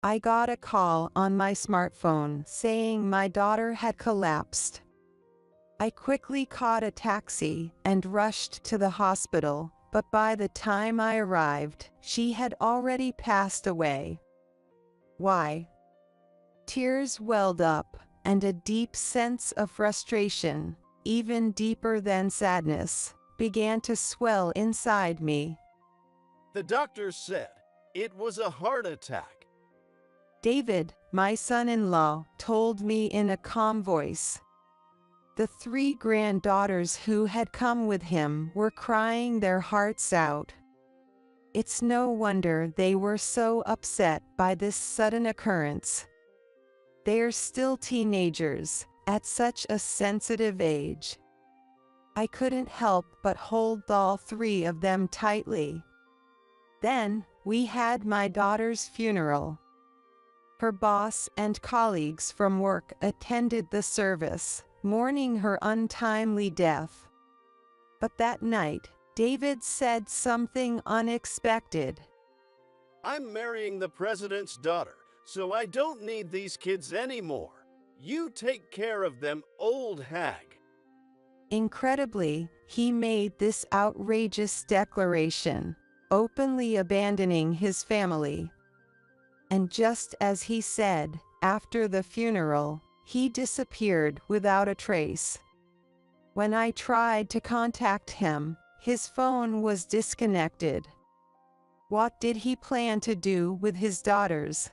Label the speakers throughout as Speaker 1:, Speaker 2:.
Speaker 1: I got a call on my smartphone saying my daughter had collapsed. I quickly caught a taxi and rushed to the hospital, but by the time I arrived, she had already passed away. Why? Tears welled up, and a deep sense of frustration, even deeper than sadness, began to swell inside me.
Speaker 2: The doctor said it was a heart attack.
Speaker 1: David, my son-in-law, told me in a calm voice. The 3 granddaughters who had come with him were crying their hearts out. It's no wonder they were so upset by this sudden occurrence. They're still teenagers, at such a sensitive age. I couldn't help but hold all 3 of them tightly. Then, we had my daughter's funeral. Her boss and colleagues from work attended the service, mourning her untimely death. But that night, David said something unexpected.
Speaker 2: I'm marrying the president's daughter, so I don't need these kids anymore. You take care of them, old hag.
Speaker 1: Incredibly, he made this outrageous declaration, openly abandoning his family. And just as he said, after the funeral, he disappeared without a trace. When I tried to contact him, his phone was disconnected. What did he plan to do with his daughters?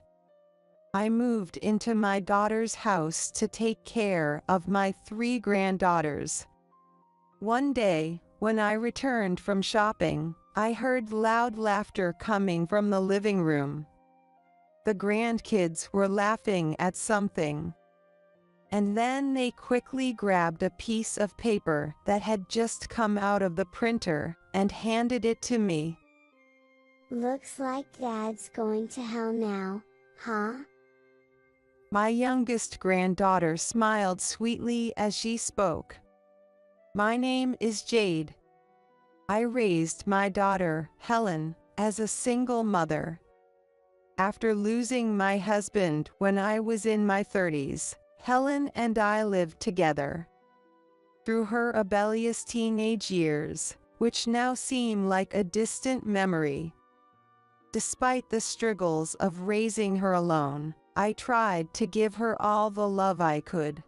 Speaker 1: I moved into my daughter's house to take care of my 3 granddaughters. One day, when I returned from shopping, I heard loud laughter coming from the living room. The grandkids were laughing at something. And then they quickly grabbed a piece of paper that had just come out of the printer and handed it to me.
Speaker 3: Looks like Dad's going to hell now, huh?
Speaker 1: My youngest granddaughter smiled sweetly as she spoke. My name is Jade. I raised my daughter, Helen, as a single mother. After losing my husband when I was in my 30s, Helen and I lived together. Through her rebellious teenage years, which now seem like a distant memory. Despite the struggles of raising her alone, I tried to give her all the love I could.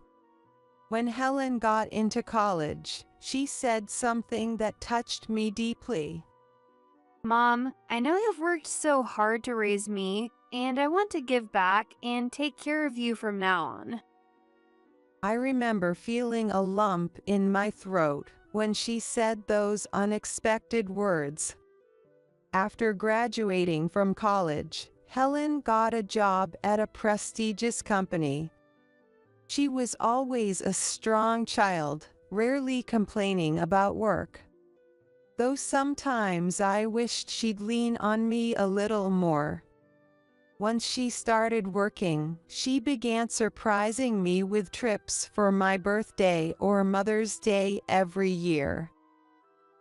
Speaker 1: When Helen got into college, she said something that touched me deeply.
Speaker 4: Mom, I know you've worked so hard to raise me, and I want to give back and take care of you from now on.
Speaker 1: I remember feeling a lump in my throat when she said those unexpected words. After graduating from college, Helen got a job at a prestigious company. She was always a strong child, rarely complaining about work. Though sometimes I wished she'd lean on me a little more. Once she started working, she began surprising me with trips for my birthday or Mother's Day every year.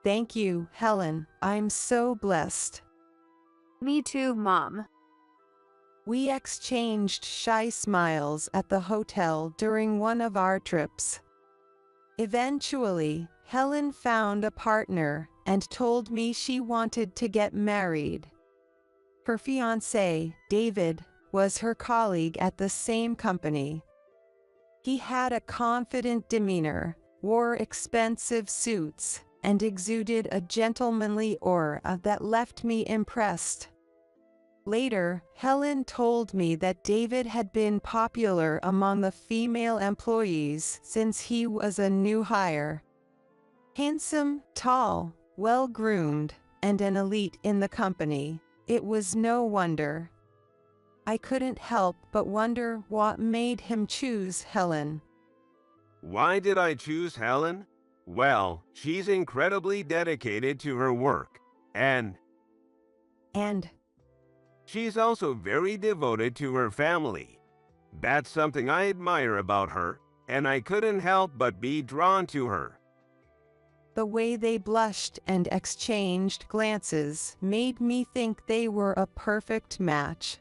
Speaker 1: Thank you, Helen. I'm so blessed.
Speaker 4: Me too, Mom.
Speaker 1: We exchanged shy smiles at the hotel during one of our trips. Eventually, Helen found a partner and told me she wanted to get married. Her fiancé, David, was her colleague at the same company. He had a confident demeanor, wore expensive suits, and exuded a gentlemanly aura that left me impressed. Later, Helen told me that David had been popular among the female employees since he was a new hire. Handsome, tall, well-groomed, and an elite in the company. It was no wonder. I couldn't help but wonder what made him choose Helen.
Speaker 5: Why did I choose Helen? Well, she's incredibly dedicated to her work, and she's also very devoted to her family. That's something I admire about her, and I couldn't help but be drawn to her.
Speaker 1: The way they blushed and exchanged glances made me think they were a perfect match.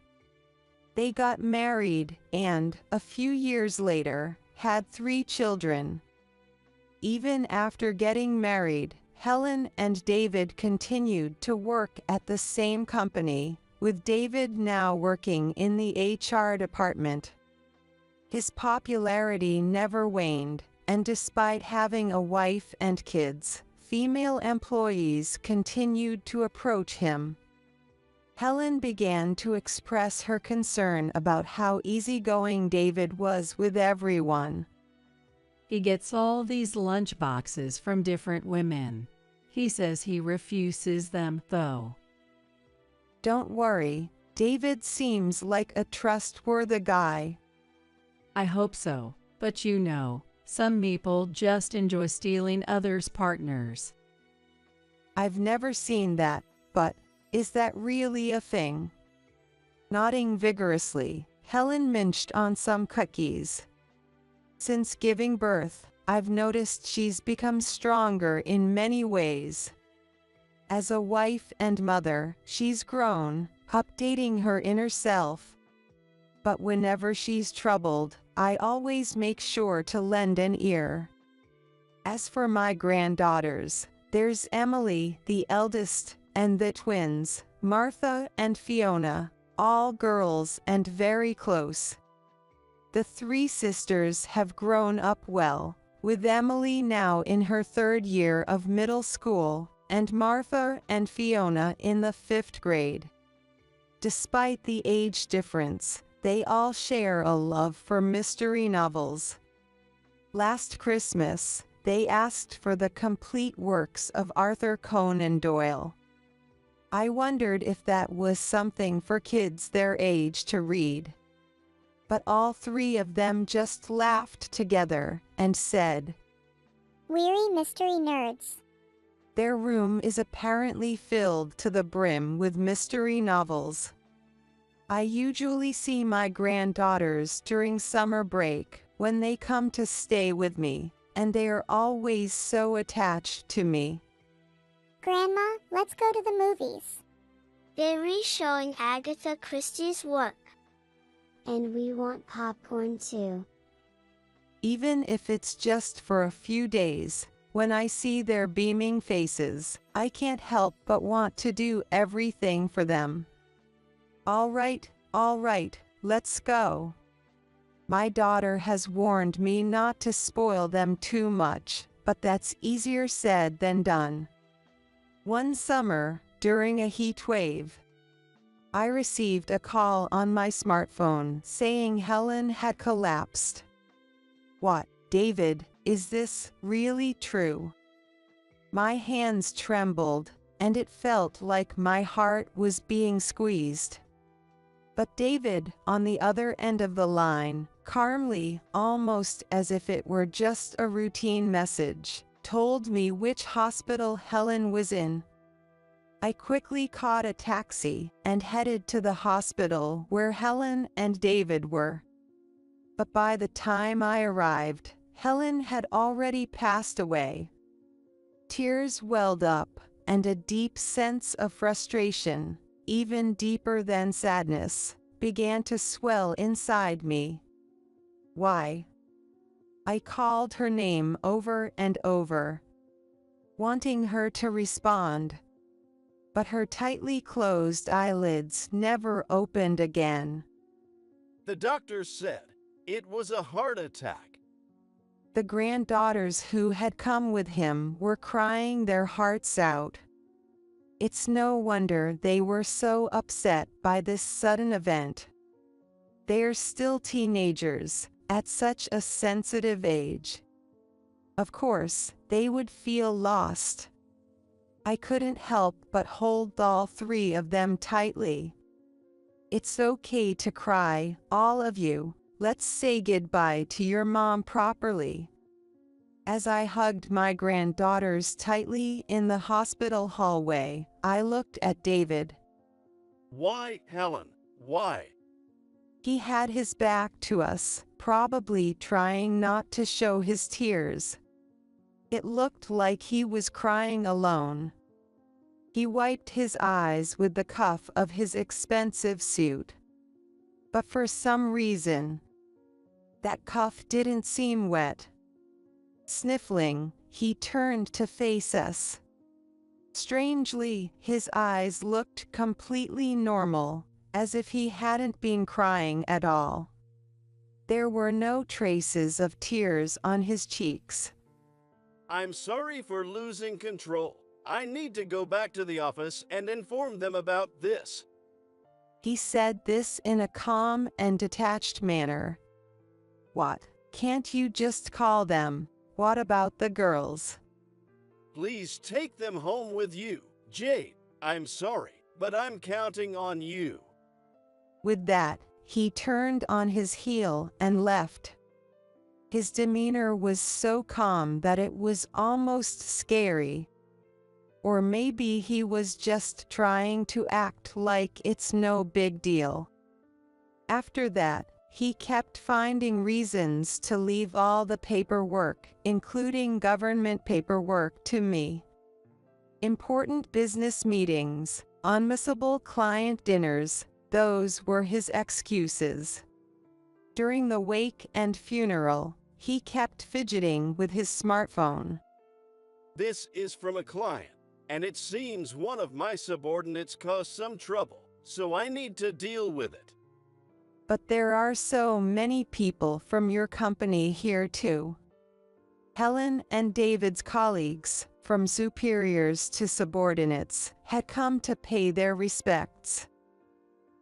Speaker 1: They got married and, a few years later, had 3 children. Even after getting married, Helen and David continued to work at the same company, with David now working in the HR department. His popularity never waned, and despite having a wife and kids, female employees continued to approach him. Helen began to express her concern about how easygoing David was with everyone.
Speaker 6: He gets all these lunch boxes from different women. He says he refuses them, though.
Speaker 1: Don't worry, David seems like a trustworthy guy.
Speaker 6: I hope so, but you know, some people just enjoy stealing others' partners.
Speaker 1: I've never seen that, but is that really a thing? Nodding vigorously, Helen munched on some cookies. Since giving birth, I've noticed she's become stronger in many ways. As a wife and mother, she's grown, updating her inner self. But whenever she's troubled, I always make sure to lend an ear. As for my granddaughters, there's Emily, the eldest, and the twins, Martha and Fiona, all girls and very close. The 3 sisters have grown up well, with Emily now in her 3rd year of middle school, and Martha and Fiona in the 5th grade. Despite the age difference, they all share a love for mystery novels. Last Christmas, they asked for the complete works of Arthur Conan Doyle. I wondered if that was something for kids their age to read. But all 3 of them just laughed together and said,
Speaker 3: "Weary mystery nerds."
Speaker 1: Their room is apparently filled to the brim with mystery novels. I usually see my granddaughters during summer break when they come to stay with me, and they are always so attached to me.
Speaker 3: Grandma, let's go to the movies. They're re-showing Agatha Christie's work. And we want popcorn too.
Speaker 1: Even if it's just for a few days, when I see their beaming faces, I can't help but want to do everything for them. All right, let's go. My daughter has warned me not to spoil them too much, but that's easier said than done. One summer, during a heat wave, I received a call on my smartphone saying Helen had collapsed. What, David, is this really true? My hands trembled, and it felt like my heart was being squeezed. But David, on the other end of the line, calmly, almost as if it were just a routine message, told me which hospital Helen was in. I quickly caught a taxi and headed to the hospital where Helen and David were. But by the time I arrived, Helen had already passed away. Tears welled up, and a deep sense of frustration, even deeper than sadness, began to swell inside me. Why? I called her name over and over, wanting her to respond. But her tightly closed eyelids never opened again.
Speaker 2: The doctor said it was a heart attack.
Speaker 1: The granddaughters who had come with him were crying their hearts out. It's no wonder they were so upset by this sudden event. They're still teenagers, at such a sensitive age. Of course, they would feel lost. I couldn't help but hold all 3 of them tightly. It's okay to cry, all of you. Let's say goodbye to your mom properly. As I hugged my granddaughters tightly in the hospital hallway, I looked at David.
Speaker 2: Why, Helen? Why?
Speaker 1: He had his back to us, probably trying not to show his tears. It looked like he was crying alone. He wiped his eyes with the cuff of his expensive suit. But for some reason, that cuff didn't seem wet. Sniffling, he turned to face us. Strangely, his eyes looked completely normal, as if he hadn't been crying at all. There were no traces of tears on his cheeks.
Speaker 2: I'm sorry for losing control. I need to go back to the office and inform them about this.
Speaker 1: He said this in a calm and detached manner. What? Can't you just call them? What about the girls?
Speaker 2: Please take them home with you. Jade, I'm sorry, but I'm counting on you.
Speaker 1: With that, he turned on his heel and left. His demeanor was so calm that it was almost scary. Or maybe he was just trying to act like it's no big deal. After that, he kept finding reasons to leave all the paperwork, including government paperwork, to me. Important business meetings, unmissable client dinners, those were his excuses. During the wake and funeral, he kept fidgeting with his smartphone.
Speaker 2: This is from a client, and it seems one of my subordinates caused some trouble, so I need to deal with it.
Speaker 1: But there are so many people from your company here too. Helen and David's colleagues, from superiors to subordinates, had come to pay their respects.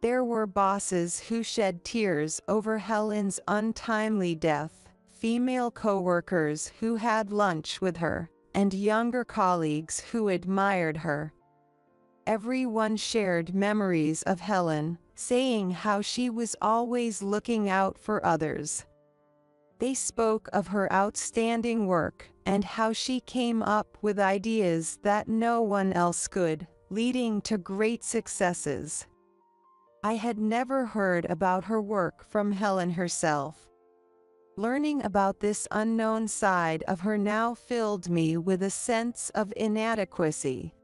Speaker 1: There were bosses who shed tears over Helen's untimely death, female coworkers who had lunch with her, and younger colleagues who admired her. Everyone shared memories of Helen, saying how she was always looking out for others. They spoke of her outstanding work and how she came up with ideas that no one else could, leading to great successes. I had never heard about her work from Helen herself. Learning about this unknown side of her now filled me with a sense of inadequacy.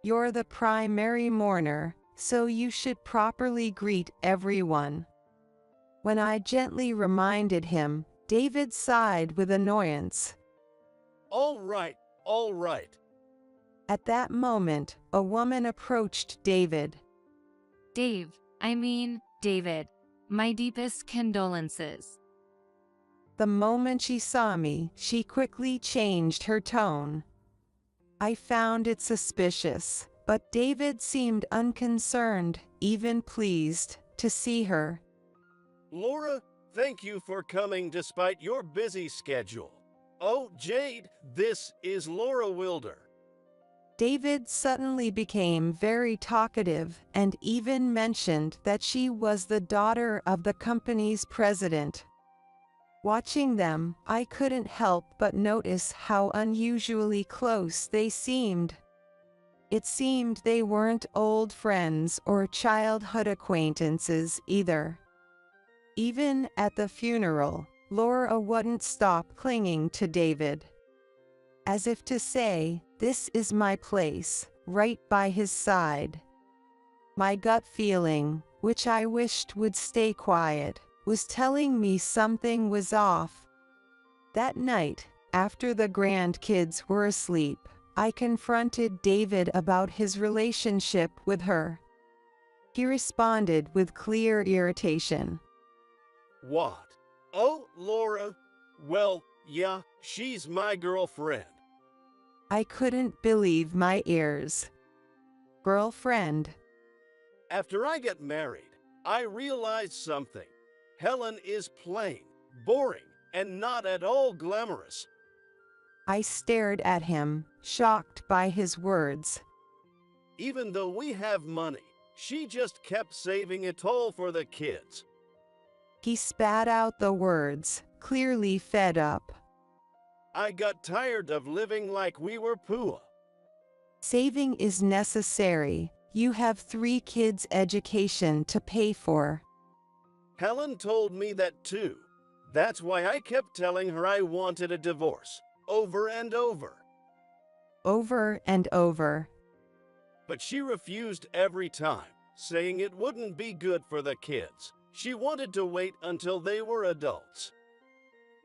Speaker 1: You're the primary mourner, so you should properly greet everyone. When I gently reminded him, David sighed with annoyance.
Speaker 2: All right, all right.
Speaker 1: At that moment, a woman approached David.
Speaker 4: David, my deepest condolences.
Speaker 1: The moment she saw me, she quickly changed her tone. I found it suspicious, but David seemed unconcerned, even pleased, to see her.
Speaker 2: Laura, thank you for coming despite your busy schedule. Oh, Jade, this is Laura Wilder.
Speaker 1: David suddenly became very talkative and even mentioned that she was the daughter of the company's president. Watching them, I couldn't help but notice how unusually close they seemed. It seemed they weren't old friends or childhood acquaintances either. Even at the funeral, Laura wouldn't stop clinging to David. As if to say, this is my place, right by his side. My gut feeling, which I wished would stay quiet, was telling me something was off. That night, after the grandkids were asleep, I confronted David about his relationship with her. He responded with clear irritation.
Speaker 2: What? Oh, Laura? Well, yeah, she's my girlfriend.
Speaker 1: I couldn't believe my ears. Girlfriend.
Speaker 2: After I got married, I realized something. Helen is plain, boring, and not at all glamorous.
Speaker 1: I stared at him, shocked by his words.
Speaker 2: Even though we have money, she just kept saving it all for the kids.
Speaker 1: He spat out the words, clearly fed up.
Speaker 2: I got tired of living like we were poor.
Speaker 1: Saving is necessary. You have 3 kids' education to pay for.
Speaker 2: Helen told me that too. That's why I kept telling her I wanted a divorce, over and over.
Speaker 1: Over and over.
Speaker 2: But she refused every time, saying it wouldn't be good for the kids. She wanted to wait until they were adults.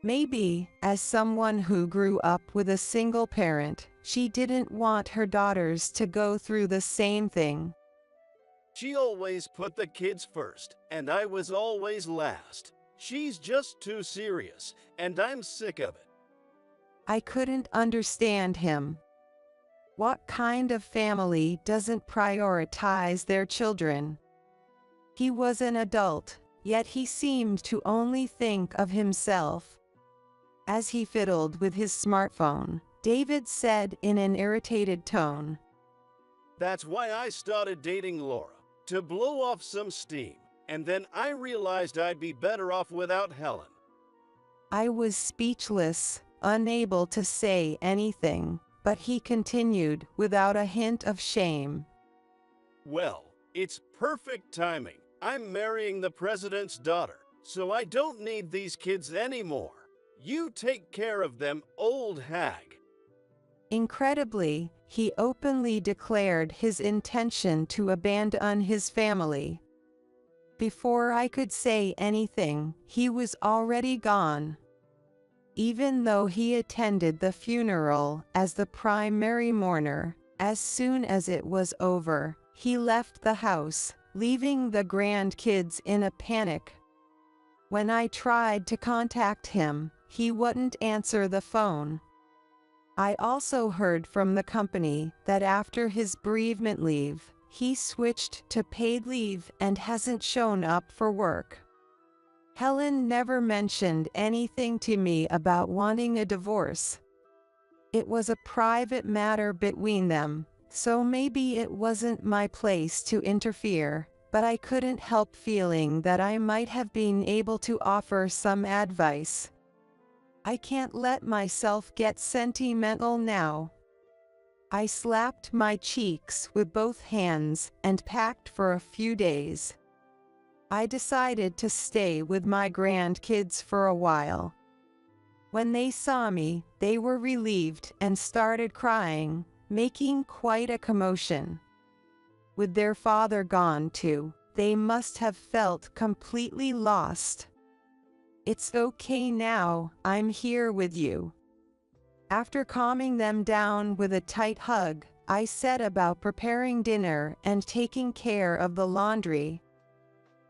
Speaker 1: Maybe, as someone who grew up with a single parent, she didn't want her daughters to go through the same thing.
Speaker 2: She always put the kids first, and I was always last. She's just too serious, and I'm sick of it.
Speaker 1: I couldn't understand him. What kind of family doesn't prioritize their children? He was an adult, yet he seemed to only think of himself. As he fiddled with his smartphone, David said in an irritated tone,
Speaker 2: That's why I started dating Laura, to blow off some steam, and then I realized I'd be better off without Helen.
Speaker 1: I was speechless, unable to say anything, but he continued without a hint of shame.
Speaker 2: Well, it's perfect timing. I'm marrying the president's daughter, so I don't need these kids anymore. You take care of them, old hag.
Speaker 1: Incredibly, he openly declared his intention to abandon his family. Before I could say anything, he was already gone. Even though he attended the funeral as the primary mourner, as soon as it was over, he left the house, leaving the grandkids in a panic. When I tried to contact him, he wouldn't answer the phone. I also heard from the company that after his bereavement leave, he switched to paid leave and hasn't shown up for work. Helen never mentioned anything to me about wanting a divorce. It was a private matter between them, so maybe it wasn't my place to interfere, but I couldn't help feeling that I might have been able to offer some advice. I can't let myself get sentimental now. I slapped my cheeks with both hands and packed for a few days. I decided to stay with my grandkids for a while. When they saw me, they were relieved and started crying, making quite a commotion. With their father gone too, they must have felt completely lost. It's okay now, I'm here with you. After calming them down with a tight hug, I set about preparing dinner and taking care of the laundry.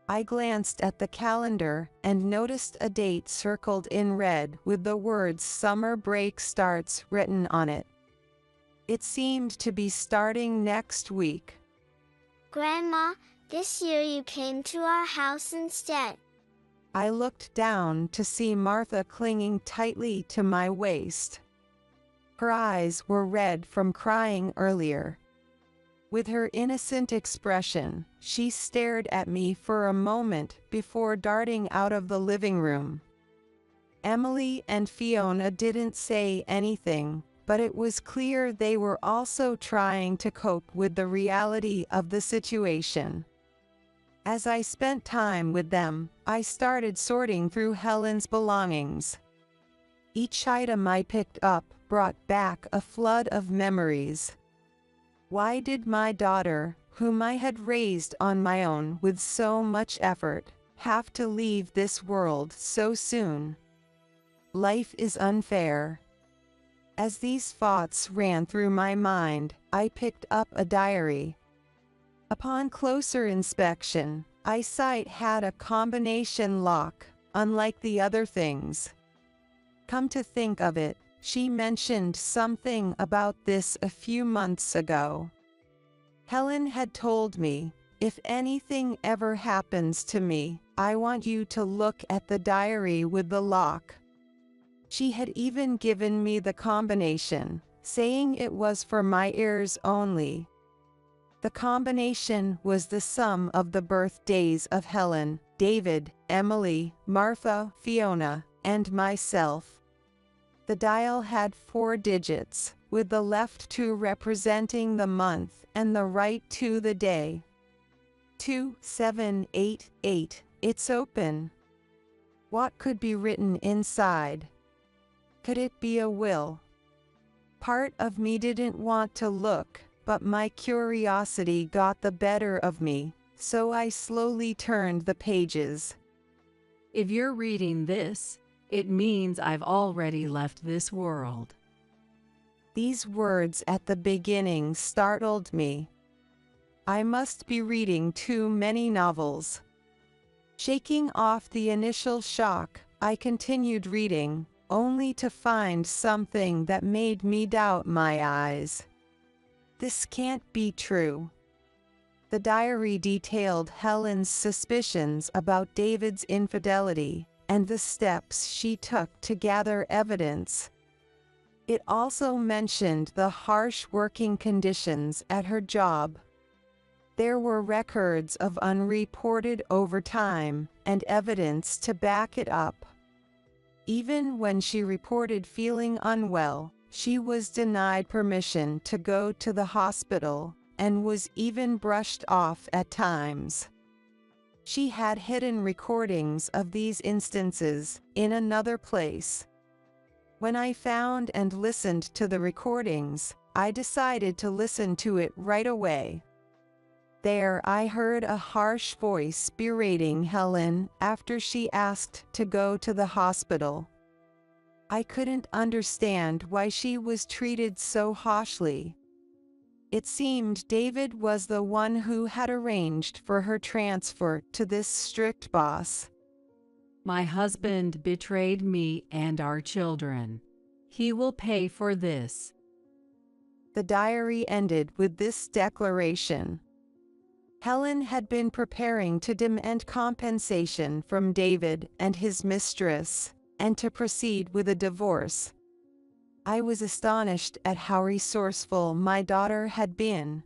Speaker 1: I glanced at the calendar and noticed a date circled in red with the words "Summer Break Starts" written on it. It seemed to be starting next week.
Speaker 3: Grandma, this year you came to our house instead.
Speaker 1: I looked down to see Martha clinging tightly to my waist. Her eyes were red from crying earlier. With her innocent expression, she stared at me for a moment before darting out of the living room. Emily and Fiona didn't say anything, but it was clear they were also trying to cope with the reality of the situation. As I spent time with them, I started sorting through Helen's belongings. Each item I picked up brought back a flood of memories. Why did my daughter, whom I had raised on my own with so much effort, have to leave this world so soon? Life is unfair. As these thoughts ran through my mind, I picked up a diary. Upon closer inspection, I saw it had a combination lock, unlike the other things. Come to think of it, she mentioned something about this a few months ago. Helen had told me, if anything ever happens to me, I want you to look at the diary with the lock. She had even given me the combination, saying it was for my ears only. The combination was the sum of the birthdays of Helen, David, Emily, Martha, Fiona, and myself. The dial had 4 digits, with the left 2 representing the month and the right 2 the day. 2788, it's open. What could be written inside? Could it be a will? Part of me didn't want to look, but my curiosity got the better of me, so I slowly turned the pages.
Speaker 6: If you're reading this, it means I've already left this world.
Speaker 1: These words at the beginning startled me. I must be reading too many novels. Shaking off the initial shock, I continued reading, only to find something that made me doubt my eyes. This can't be true. The diary detailed Helen's suspicions about David's infidelity and the steps she took to gather evidence. It also mentioned the harsh working conditions at her job. There were records of unreported overtime and evidence to back it up. Even when she reported feeling unwell, she was denied permission to go to the hospital and was even brushed off at times. She had hidden recordings of these instances in another place. When I found and listened to the recordings, I decided to listen to it right away. There I heard a harsh voice berating Helen after she asked to go to the hospital. I couldn't understand why she was treated so harshly. It seemed David was the one who had arranged for her transfer to this strict boss.
Speaker 6: My husband betrayed me and our children. He will pay for this.
Speaker 1: The diary ended with this declaration. Helen had been preparing to demand compensation from David and his mistress, and to proceed with a divorce. I was astonished at how resourceful my daughter had been.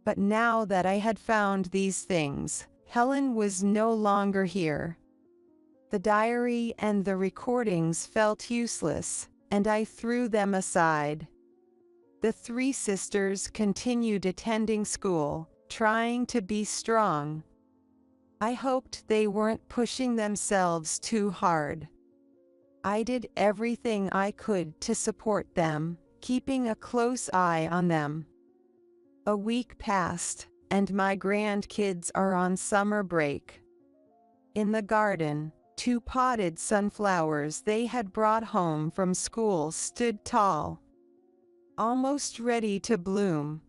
Speaker 1: But now that I had found these things, Helen was no longer here. The diary and the recordings felt useless, and I threw them aside. The three sisters continued attending school, trying to be strong. I hoped they weren't pushing themselves too hard. I did everything I could to support them, keeping a close eye on them. A week passed, and my grandkids are on summer break. In the garden, 2 potted sunflowers they had brought home from school stood tall, almost ready to bloom.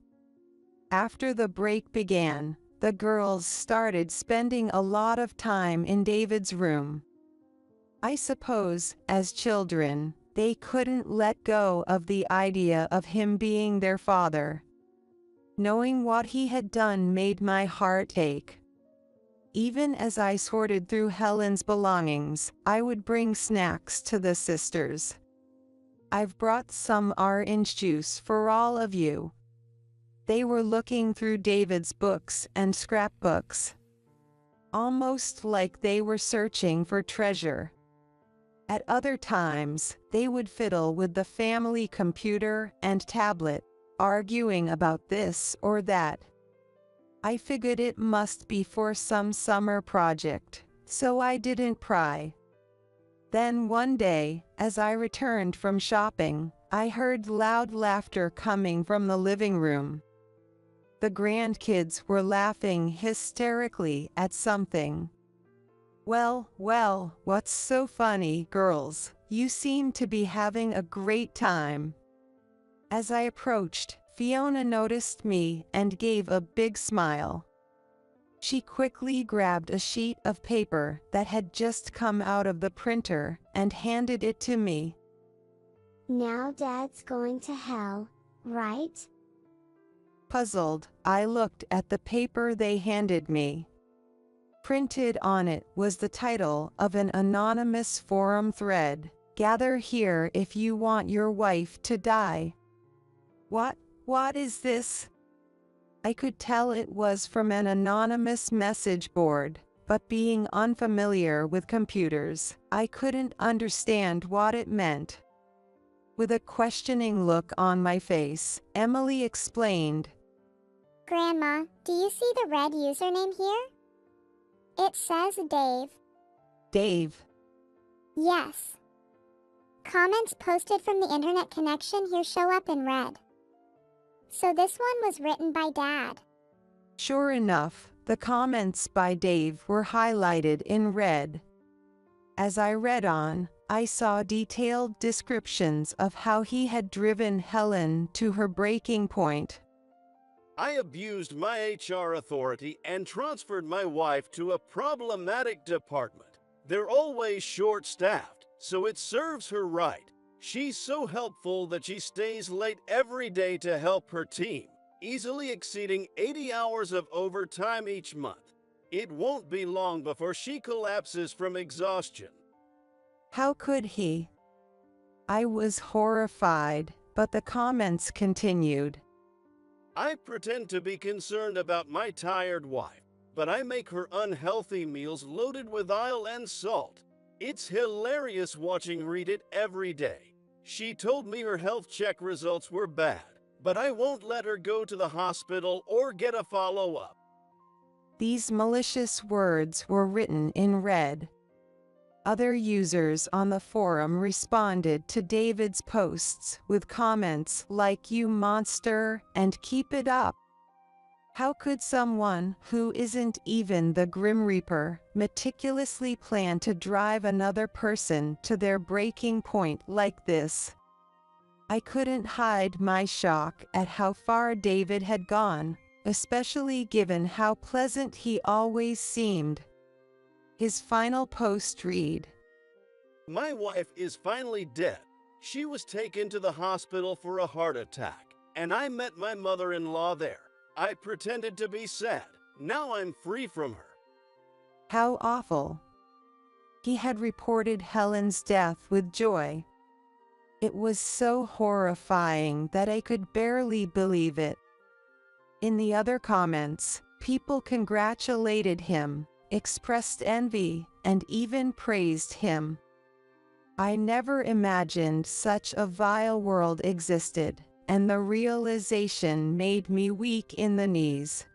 Speaker 1: After the break began, the girls started spending a lot of time in David's room. I suppose, as children, they couldn't let go of the idea of him being their father. Knowing what he had done made my heart ache. Even as I sorted through Helen's belongings, I would bring snacks to the sisters. I've brought some orange juice for all of you. They were looking through David's books and scrapbooks, almost like they were searching for treasure. At other times, they would fiddle with the family computer and tablet, arguing about this or that. I figured it must be for some summer project, so I didn't pry. Then one day, as I returned from shopping, I heard loud laughter coming from the living room. The grandkids were laughing hysterically at something. Well, what's so funny, girls? You seem to be having a great time. As I approached, Fiona noticed me and gave a big smile. She quickly grabbed a sheet of paper that had just come out of the printer and handed it to me.
Speaker 3: Now Dad's going to hell, right?
Speaker 1: Puzzled, I looked at the paper they handed me. Printed on it was the title of an anonymous forum thread, "Gather here if you want your wife to die." What is this? I could tell it was from an anonymous message board, but being unfamiliar with computers, I couldn't understand what it meant. With a questioning look on my face, Emily explained,
Speaker 3: Grandma, do you see the red username here? It says Dave.
Speaker 1: Dave.
Speaker 3: Yes. Comments posted from the internet connection here show up in red. So this one was written by Dad.
Speaker 1: Sure enough, the comments by Dave were highlighted in red. As I read on, I saw detailed descriptions of how he had driven Helen to her breaking point.
Speaker 2: I abused my HR authority and transferred my wife to a problematic department. They're always short-staffed, so it serves her right. She's so helpful that she stays late every day to help her team, easily exceeding 80 hours of overtime each month. It won't be long before she collapses from exhaustion.
Speaker 1: How could he? I was horrified, but the comments continued.
Speaker 2: I pretend to be concerned about my tired wife, but I make her unhealthy meals loaded with oil and salt. It's hilarious watching Read It every day. She told me her health check results were bad, but I won't let her go to the hospital or get a follow-up.
Speaker 1: These malicious words were written in red. Other users on the forum responded to David's posts with comments like "You monster" and "Keep it up." How could someone who isn't even the Grim Reaper meticulously plan to drive another person to their breaking point like this? I couldn't hide my shock at how far David had gone, especially given how pleasant he always seemed. His final post read,
Speaker 2: My wife is finally dead. She was taken to the hospital for a heart attack, and I met my mother-in-law there. I pretended to be sad. Now I'm free from her.
Speaker 1: How awful. He had reported Helen's death with joy. It was so horrifying that I could barely believe it. In the other comments, people congratulated him, expressed envy, and even praised him. I never imagined such a vile world existed, and the realization made me weak in the knees.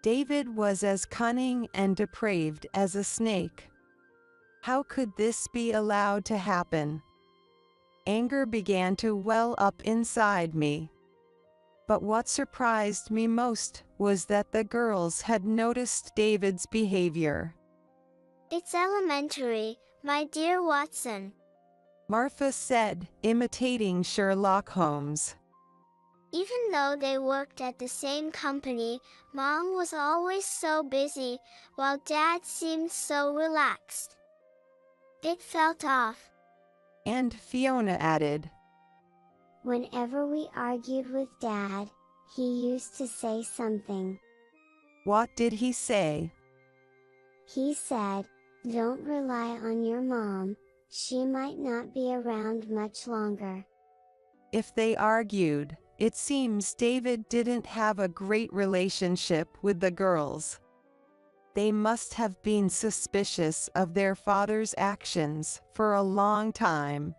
Speaker 1: David was as cunning and depraved as a snake. How could this be allowed to happen? Anger began to well up inside me. But what surprised me most was that the girls had noticed David's behavior.
Speaker 3: It's elementary, my dear Watson,
Speaker 1: Martha said, imitating Sherlock Holmes.
Speaker 3: Even though they worked at the same company, Mom was always so busy, while Dad seemed so relaxed. It felt off.
Speaker 1: And Fiona added,
Speaker 3: Whenever we argued with Dad, he used to say something.
Speaker 1: What did he say?
Speaker 3: He said, "Don't rely on your mom, she might not be around much longer."
Speaker 1: If they argued, it seems David didn't have a great relationship with the girls. They must have been suspicious of their father's actions for a long time.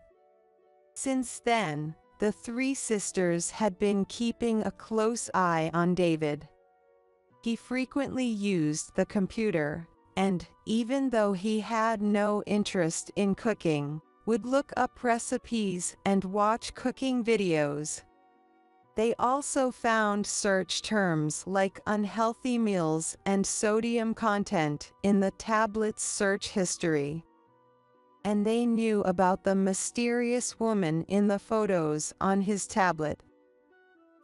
Speaker 1: Since then, the three sisters had been keeping a close eye on David. He frequently used the computer, and, even though he had no interest in cooking, would look up recipes and watch cooking videos. They also found search terms like unhealthy meals and sodium content in the tablet's search history. And they knew about the mysterious woman in the photos on his tablet.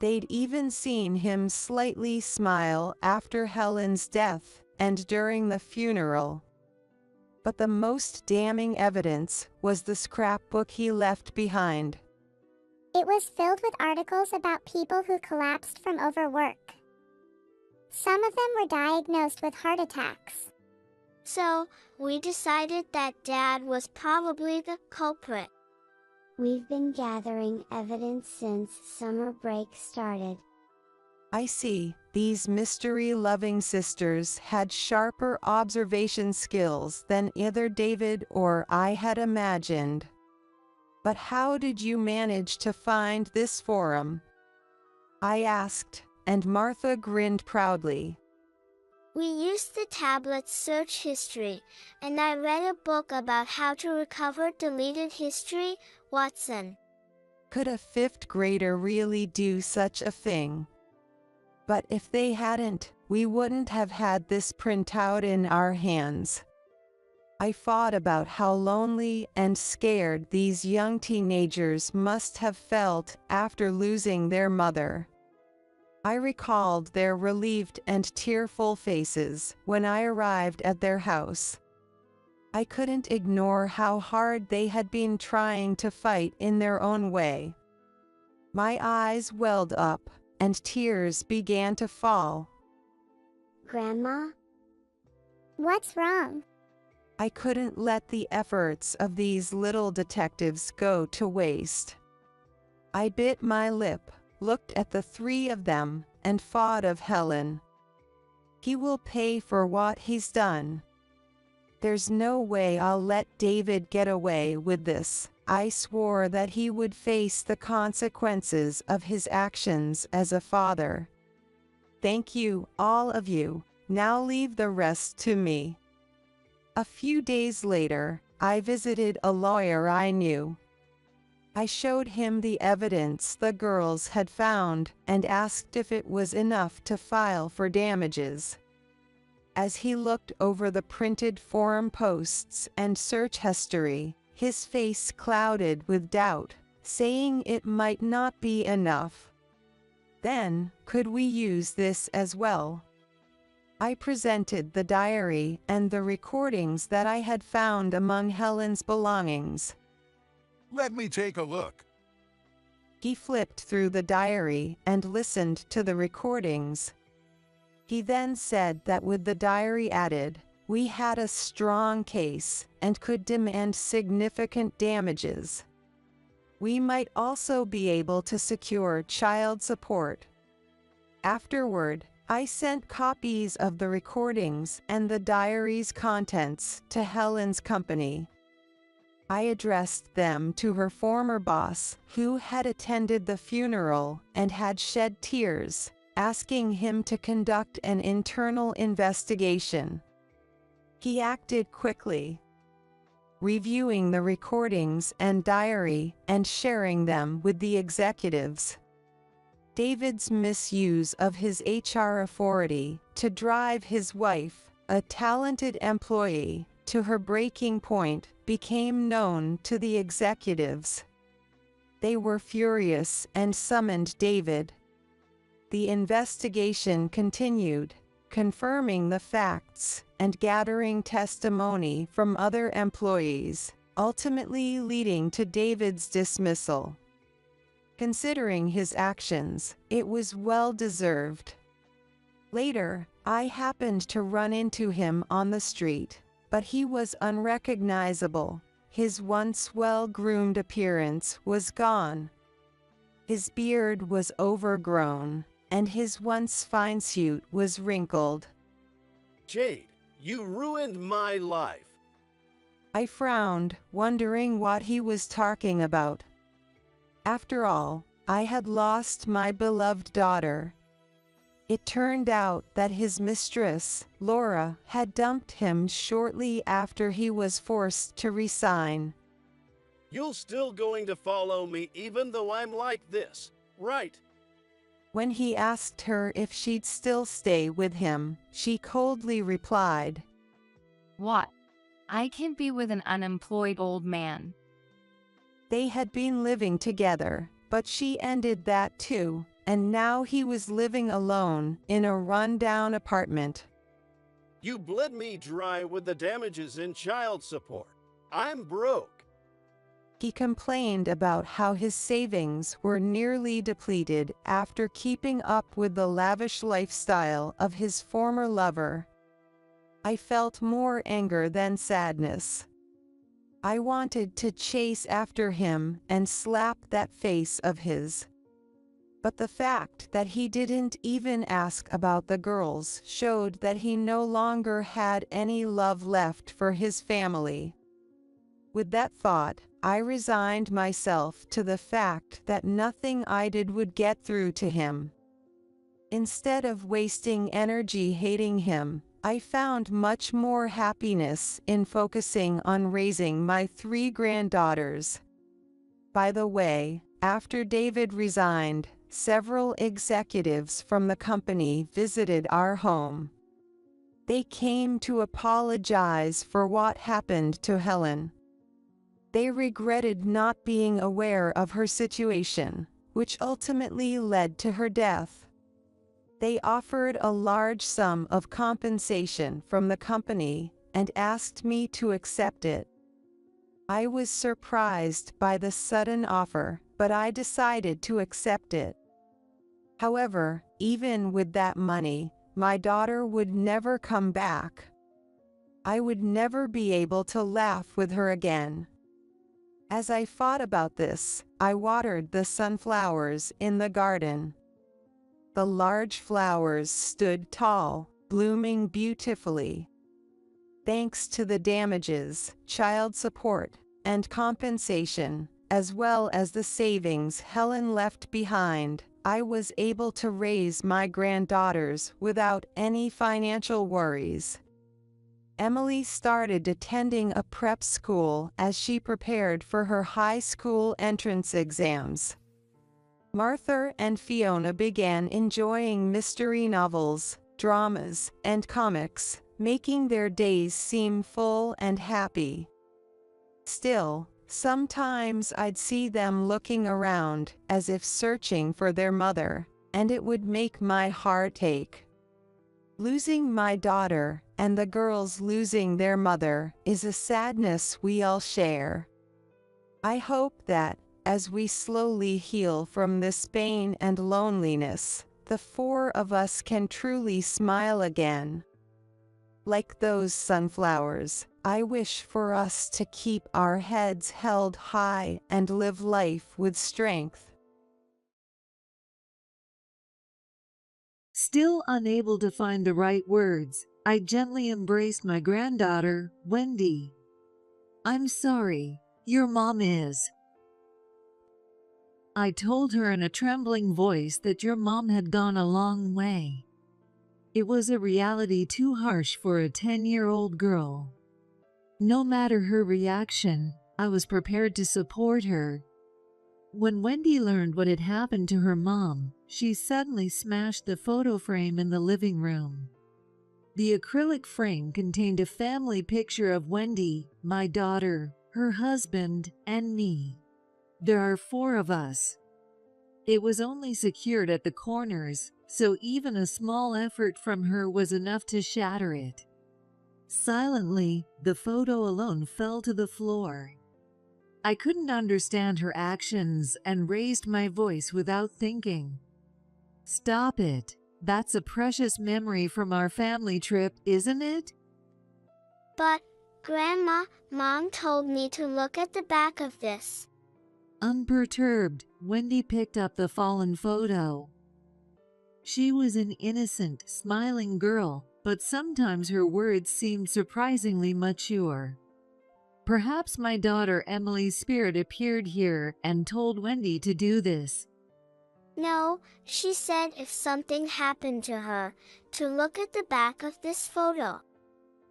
Speaker 1: They'd even seen him slightly smile after Helen's death and during the funeral. But the most damning evidence was the scrapbook he left behind.
Speaker 7: It was filled with articles about people who collapsed from overwork. Some of them were diagnosed with heart attacks.
Speaker 3: So, we decided that Dad was probably the culprit. We've been gathering evidence since summer break started.
Speaker 1: I see, these mystery-loving sisters had sharper observation skills than either David or I had imagined. But how did you manage to find this forum? I asked, and Martha grinned proudly.
Speaker 3: We used the tablet's search history, and I read a book about how to recover deleted history, Watson.
Speaker 1: Could a fifth grader really do such a thing? But if they hadn't, we wouldn't have had this printout in our hands. I thought about how lonely and scared these young teenagers must have felt after losing their mother. I recalled their relieved and tearful faces when I arrived at their house. I couldn't ignore how hard they had been trying to fight in their own way. My eyes welled up, and tears began to fall.
Speaker 3: Grandma?
Speaker 7: What's wrong?
Speaker 1: I couldn't let the efforts of these little detectives go to waste. I bit my lip, looked at the three of them, and thought of Helen. He will pay for what he's done. There's no way I'll let David get away with this. I swore that he would face the consequences of his actions as a father. Thank you, all of you. Now leave the rest to me. A few days later, I visited a lawyer I knew. I showed him the evidence the girls had found and asked if it was enough to file for damages. As he looked over the printed forum posts and search history, his face clouded with doubt, saying it might not be enough. Then, could we use this as well? I presented the diary and the recordings that I had found among Helen's belongings.
Speaker 8: Let me take a look.
Speaker 1: He flipped through the diary and listened to the recordings. He then said that with the diary added, we had a strong case and could demand significant damages. We might also be able to secure child support. Afterward, I sent copies of the recordings and the diary's contents to Helen's company. I addressed them to her former boss, who had attended the funeral and had shed tears, asking him to conduct an internal investigation. He acted quickly, reviewing the recordings and diary and sharing them with the executives. David's misuse of his HR authority to drive his wife, a talented employee, to her breaking point became known to the executives. They were furious and summoned David. The investigation continued, confirming the facts and gathering testimony from other employees, ultimately leading to David's dismissal. Considering his actions, it was well-deserved. Later, I happened to run into him on the street, but he was unrecognizable. His once well-groomed appearance was gone. His beard was overgrown, and his once fine suit was wrinkled.
Speaker 2: Jade, you ruined my life.
Speaker 1: I frowned, wondering what he was talking about. After all, I had lost my beloved daughter. It turned out that his mistress, Laura, had dumped him shortly after he was forced to resign.
Speaker 2: You're still going to follow me even though I'm like this, right?
Speaker 1: When he asked her if she'd still stay with him, she coldly replied,
Speaker 4: What? I can't be with an unemployed old man.
Speaker 1: They had been living together, but she ended that too, and now he was living alone in a run-down apartment.
Speaker 2: You bled me dry with the damages in child support. I'm broke.
Speaker 1: He complained about how his savings were nearly depleted after keeping up with the lavish lifestyle of his former lover. I felt more anger than sadness. I wanted to chase after him and slap that face of his. But the fact that he didn't even ask about the girls showed that he no longer had any love left for his family. With that thought, I resigned myself to the fact that nothing I did would get through to him. Instead of wasting energy hating him, I found much more happiness in focusing on raising my 3 granddaughters. By the way, after David resigned, several executives from the company visited our home. They came to apologize for what happened to Helen. They regretted not being aware of her situation, which ultimately led to her death. They offered a large sum of compensation from the company and asked me to accept it. I was surprised by the sudden offer, but I decided to accept it. However, even with that money, my daughter would never come back. I would never be able to laugh with her again. As I thought about this, I watered the sunflowers in the garden. The large flowers stood tall, blooming beautifully. Thanks to the damages, child support, and compensation, as well as the savings Helen left behind, I was able to raise my granddaughters without any financial worries. Emily started attending a prep school as she prepared for her high school entrance exams. Martha and Fiona began enjoying mystery novels, dramas, and comics, making their days seem full and happy. Still, sometimes I'd see them looking around as if searching for their mother, and it would make my heart ache. Losing my daughter and the girls losing their mother is a sadness we all share. I hope that, as we slowly heal from this pain and loneliness, the four of us can truly smile again. Like those sunflowers, I wish for us to keep our heads held high and live life with strength.
Speaker 9: Still unable to find the right words, I gently embraced my granddaughter, Wendy. "I'm sorry, your mom is." I told her in a trembling voice that your mom had gone a long way. It was a reality too harsh for a 10-year-old girl. No matter her reaction, I was prepared to support her. When Wendy learned what had happened to her mom, she suddenly smashed the photo frame in the living room. The acrylic frame contained a family picture of Wendy, my daughter, her husband, and me. There are 4 of us. It was only secured at the corners, so even a small effort from her was enough to shatter it. Silently, the photo alone fell to the floor. I couldn't understand her actions and raised my voice without thinking. "Stop it. That's a precious memory from our family trip, isn't it?"
Speaker 3: But, Grandma, Mom told me to look at the back of this.
Speaker 9: Unperturbed, Wendy picked up the fallen photo. She was an innocent, smiling girl, but sometimes her words seemed surprisingly mature. Perhaps my daughter Emily's spirit appeared here and told Wendy to do this.
Speaker 3: No, she said if something happened to her, to look at the back of this photo.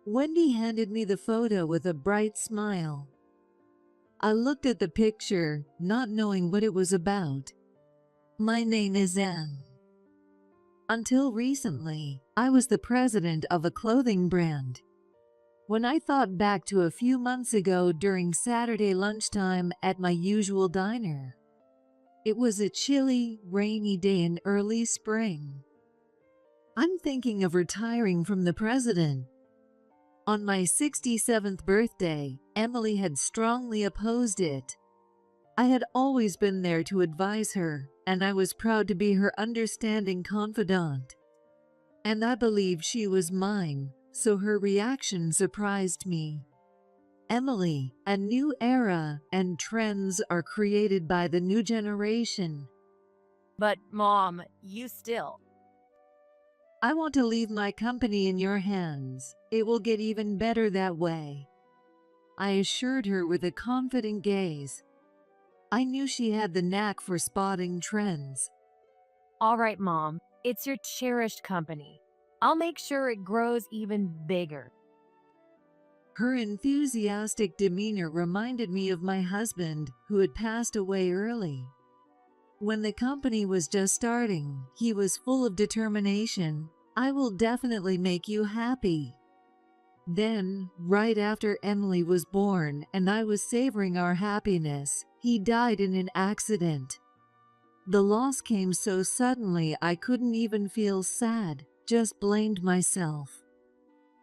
Speaker 9: Wendy handed me the photo with a bright smile. I looked at the picture, not knowing what it was about. "My name is Anne. Until recently, I was the president of a clothing brand. When I thought back to a few months ago during Saturday lunchtime at my usual diner, it was a chilly, rainy day in early spring. I'm thinking of retiring from the president. On my 67th birthday, Emily had strongly opposed it. I had always been there to advise her, and I was proud to be her understanding confidant. And I believed she was mine, so her reaction surprised me. Emily, a new era and trends are created by the new generation.
Speaker 10: But, Mom, you still.
Speaker 9: I want to leave my company in your hands. It will get even better that way," I assured her with a confident gaze. I knew she had the knack for spotting trends.
Speaker 10: All right, Mom, it's your cherished company. I'll make sure it grows even bigger.
Speaker 9: Her enthusiastic demeanor reminded me of my husband, who had passed away early. When the company was just starting, he was full of determination, I will definitely make you happy. Then, right after Emily was born and I was savoring our happiness, he died in an accident. The loss came so suddenly I couldn't even feel sad, just blamed myself.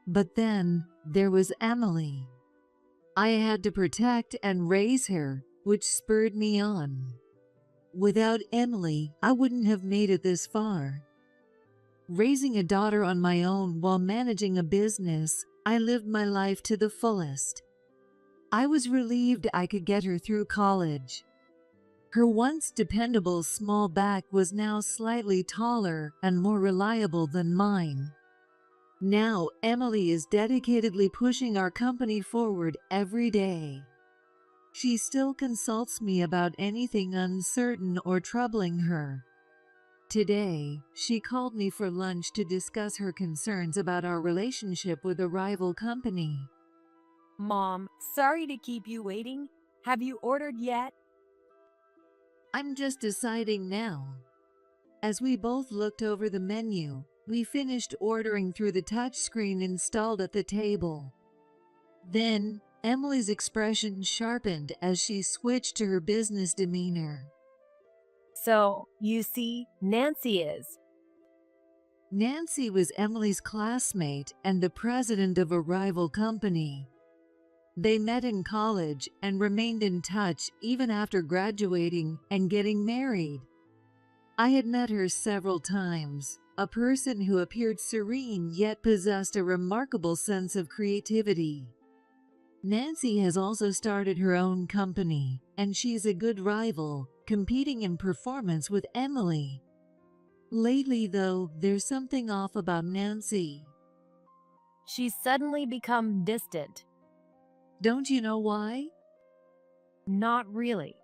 Speaker 9: But then, there was Emily. I had to protect and raise her, which spurred me on. Without Emily, I wouldn't have made it this far. Raising a daughter on my own while managing a business, I lived my life to the fullest. I was relieved I could get her through college. Her once dependable small back was now slightly taller and more reliable than mine. Now Emily is dedicatedly pushing our company forward every day. She still consults me about anything uncertain or troubling her. Today, she called me for lunch to discuss her concerns about our relationship with a rival company.
Speaker 10: Mom, sorry to keep you waiting. Have you ordered yet?
Speaker 9: I'm just deciding now. As we both looked over the menu, we finished ordering through the touchscreen installed at the table. Then, Emily's expression sharpened as she switched to her business demeanor.
Speaker 10: So, you see, Nancy is.
Speaker 9: Nancy was Emily's classmate and the president of a rival company. They met in college and remained in touch even after graduating and getting married. I had met her several times, a person who appeared serene yet possessed a remarkable sense of creativity. Nancy has also started her own company, and she's a good rival, competing in performance with Emily. Lately, though, there's something off about Nancy.
Speaker 10: She's suddenly become distant.
Speaker 9: Don't you know why?
Speaker 10: Not really.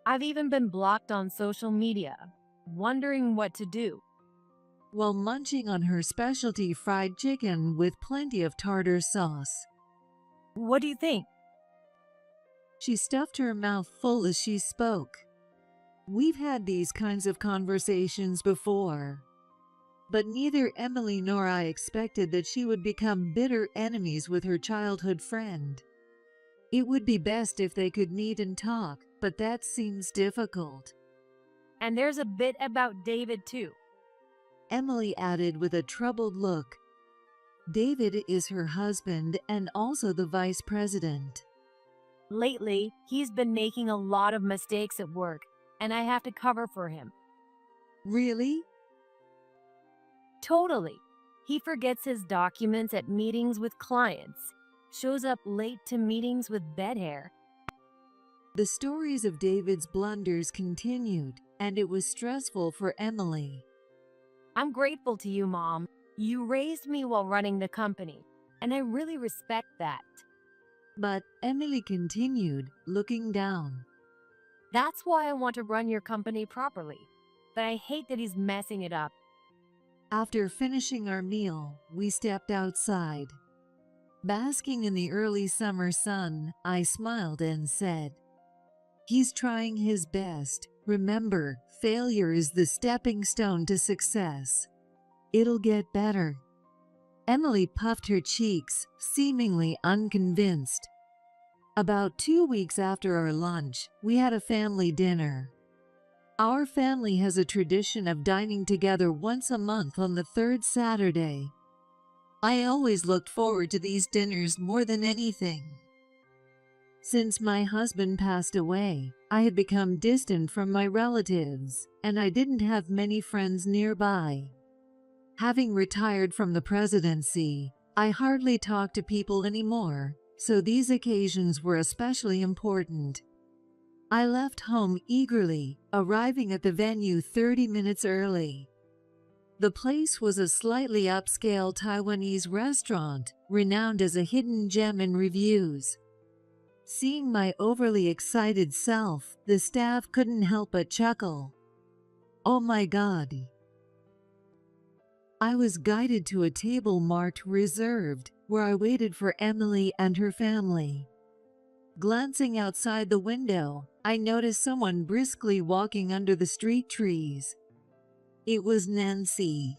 Speaker 10: I've even been blocked on social media, wondering what to do.
Speaker 9: While munching on her specialty fried chicken with plenty of tartar sauce.
Speaker 10: What do you think?
Speaker 9: She stuffed her mouth full as she spoke. We've had these kinds of conversations before. But neither Emily nor I expected that she would become bitter enemies with her childhood friend. It would be best if they could meet and talk, but that seems difficult.
Speaker 10: And there's a bit about David too.
Speaker 9: Emily added with a troubled look. David is her husband and also the vice president.
Speaker 10: Lately, he's been making a lot of mistakes at work, and I have to cover for him.
Speaker 9: Really?
Speaker 10: Totally. He forgets his documents at meetings with clients, shows up late to meetings with bed hair.
Speaker 9: The stories of David's blunders continued, and it was stressful for Emily.
Speaker 10: I'm grateful to you, Mom. You raised me while running the company, and I really respect that.
Speaker 9: But Emily continued, looking down.
Speaker 10: That's why I want to run your company properly, but I hate that he's messing it up.
Speaker 9: After finishing our meal, we stepped outside. Basking in the early summer sun, I smiled and said, "He's trying his best. Remember, failure is the stepping stone to success. It'll get better." Emily puffed her cheeks, seemingly unconvinced. About 2 weeks after our lunch, we had a family dinner. Our family has a tradition of dining together once a month on the third Saturday. I always looked forward to these dinners more than anything. Since my husband passed away, I had become distant from my relatives, and I didn't have many friends nearby. Having retired from the presidency, I hardly talked to people anymore, so these occasions were especially important. I left home eagerly, arriving at the venue 30 minutes early. The place was a slightly upscale Taiwanese restaurant, renowned as a hidden gem in reviews. Seeing my overly excited self, the staff couldn't help but chuckle. Oh my God. I was guided to a table marked reserved, where I waited for Emily and her family. Glancing outside the window, I noticed someone briskly walking under the street trees. It was Nancy.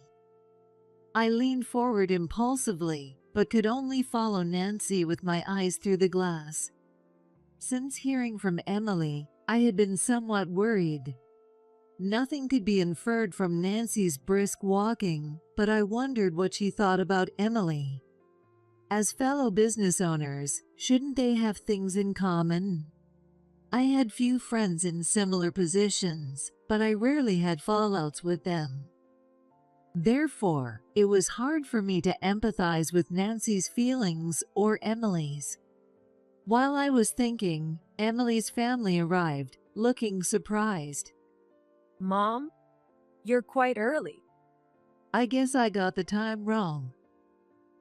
Speaker 9: I leaned forward impulsively, but could only follow Nancy with my eyes through the glass. Since hearing from Emily, I had been somewhat worried. Nothing could be inferred from Nancy's brisk walking, but I wondered what she thought about Emily. As fellow business owners, shouldn't they have things in common? I had few friends in similar positions, but I rarely had fallouts with them. Therefore, it was hard for me to empathize with Nancy's feelings or Emily's. While I was thinking, Emily's family arrived, looking surprised.
Speaker 10: Mom, you're quite early.
Speaker 9: I guess I got the time wrong.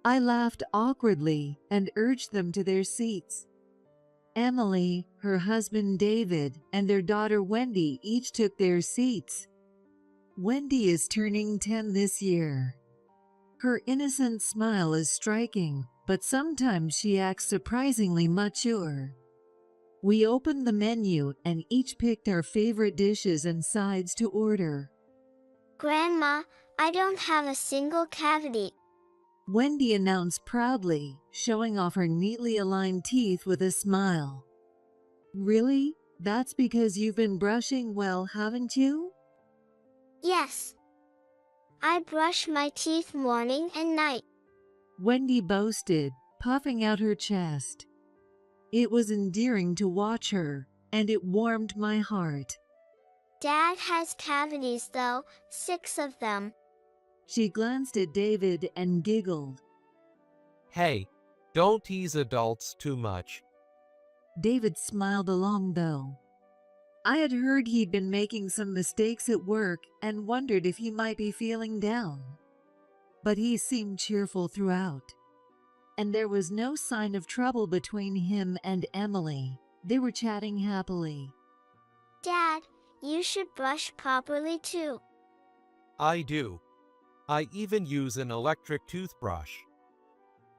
Speaker 9: I laughed awkwardly and urged them to their seats. Emily, her husband David, and their daughter Wendy each took their seats. Wendy is turning 10 this year. Her innocent smile is striking, but sometimes she acts surprisingly mature. We opened the menu and each picked our favorite dishes and sides to order.
Speaker 3: Grandma, I don't have a single cavity.
Speaker 9: Wendy announced proudly, showing off her neatly aligned teeth with a smile. Really? That's because you've been brushing well, haven't you?
Speaker 3: Yes. I brush my teeth morning and night.
Speaker 9: Wendy boasted, puffing out her chest. It was endearing to watch her, and it warmed my heart.
Speaker 3: Dad has cavities though, 6 of them.
Speaker 9: She glanced at David and giggled.
Speaker 11: Hey, don't tease adults too much.
Speaker 9: David smiled along though. I had heard he'd been making some mistakes at work and wondered if he might be feeling down. But he seemed cheerful throughout. And there was no sign of trouble between him and Emily. They were chatting happily.
Speaker 3: Dad, you should brush properly too.
Speaker 11: I do. I even use an electric toothbrush.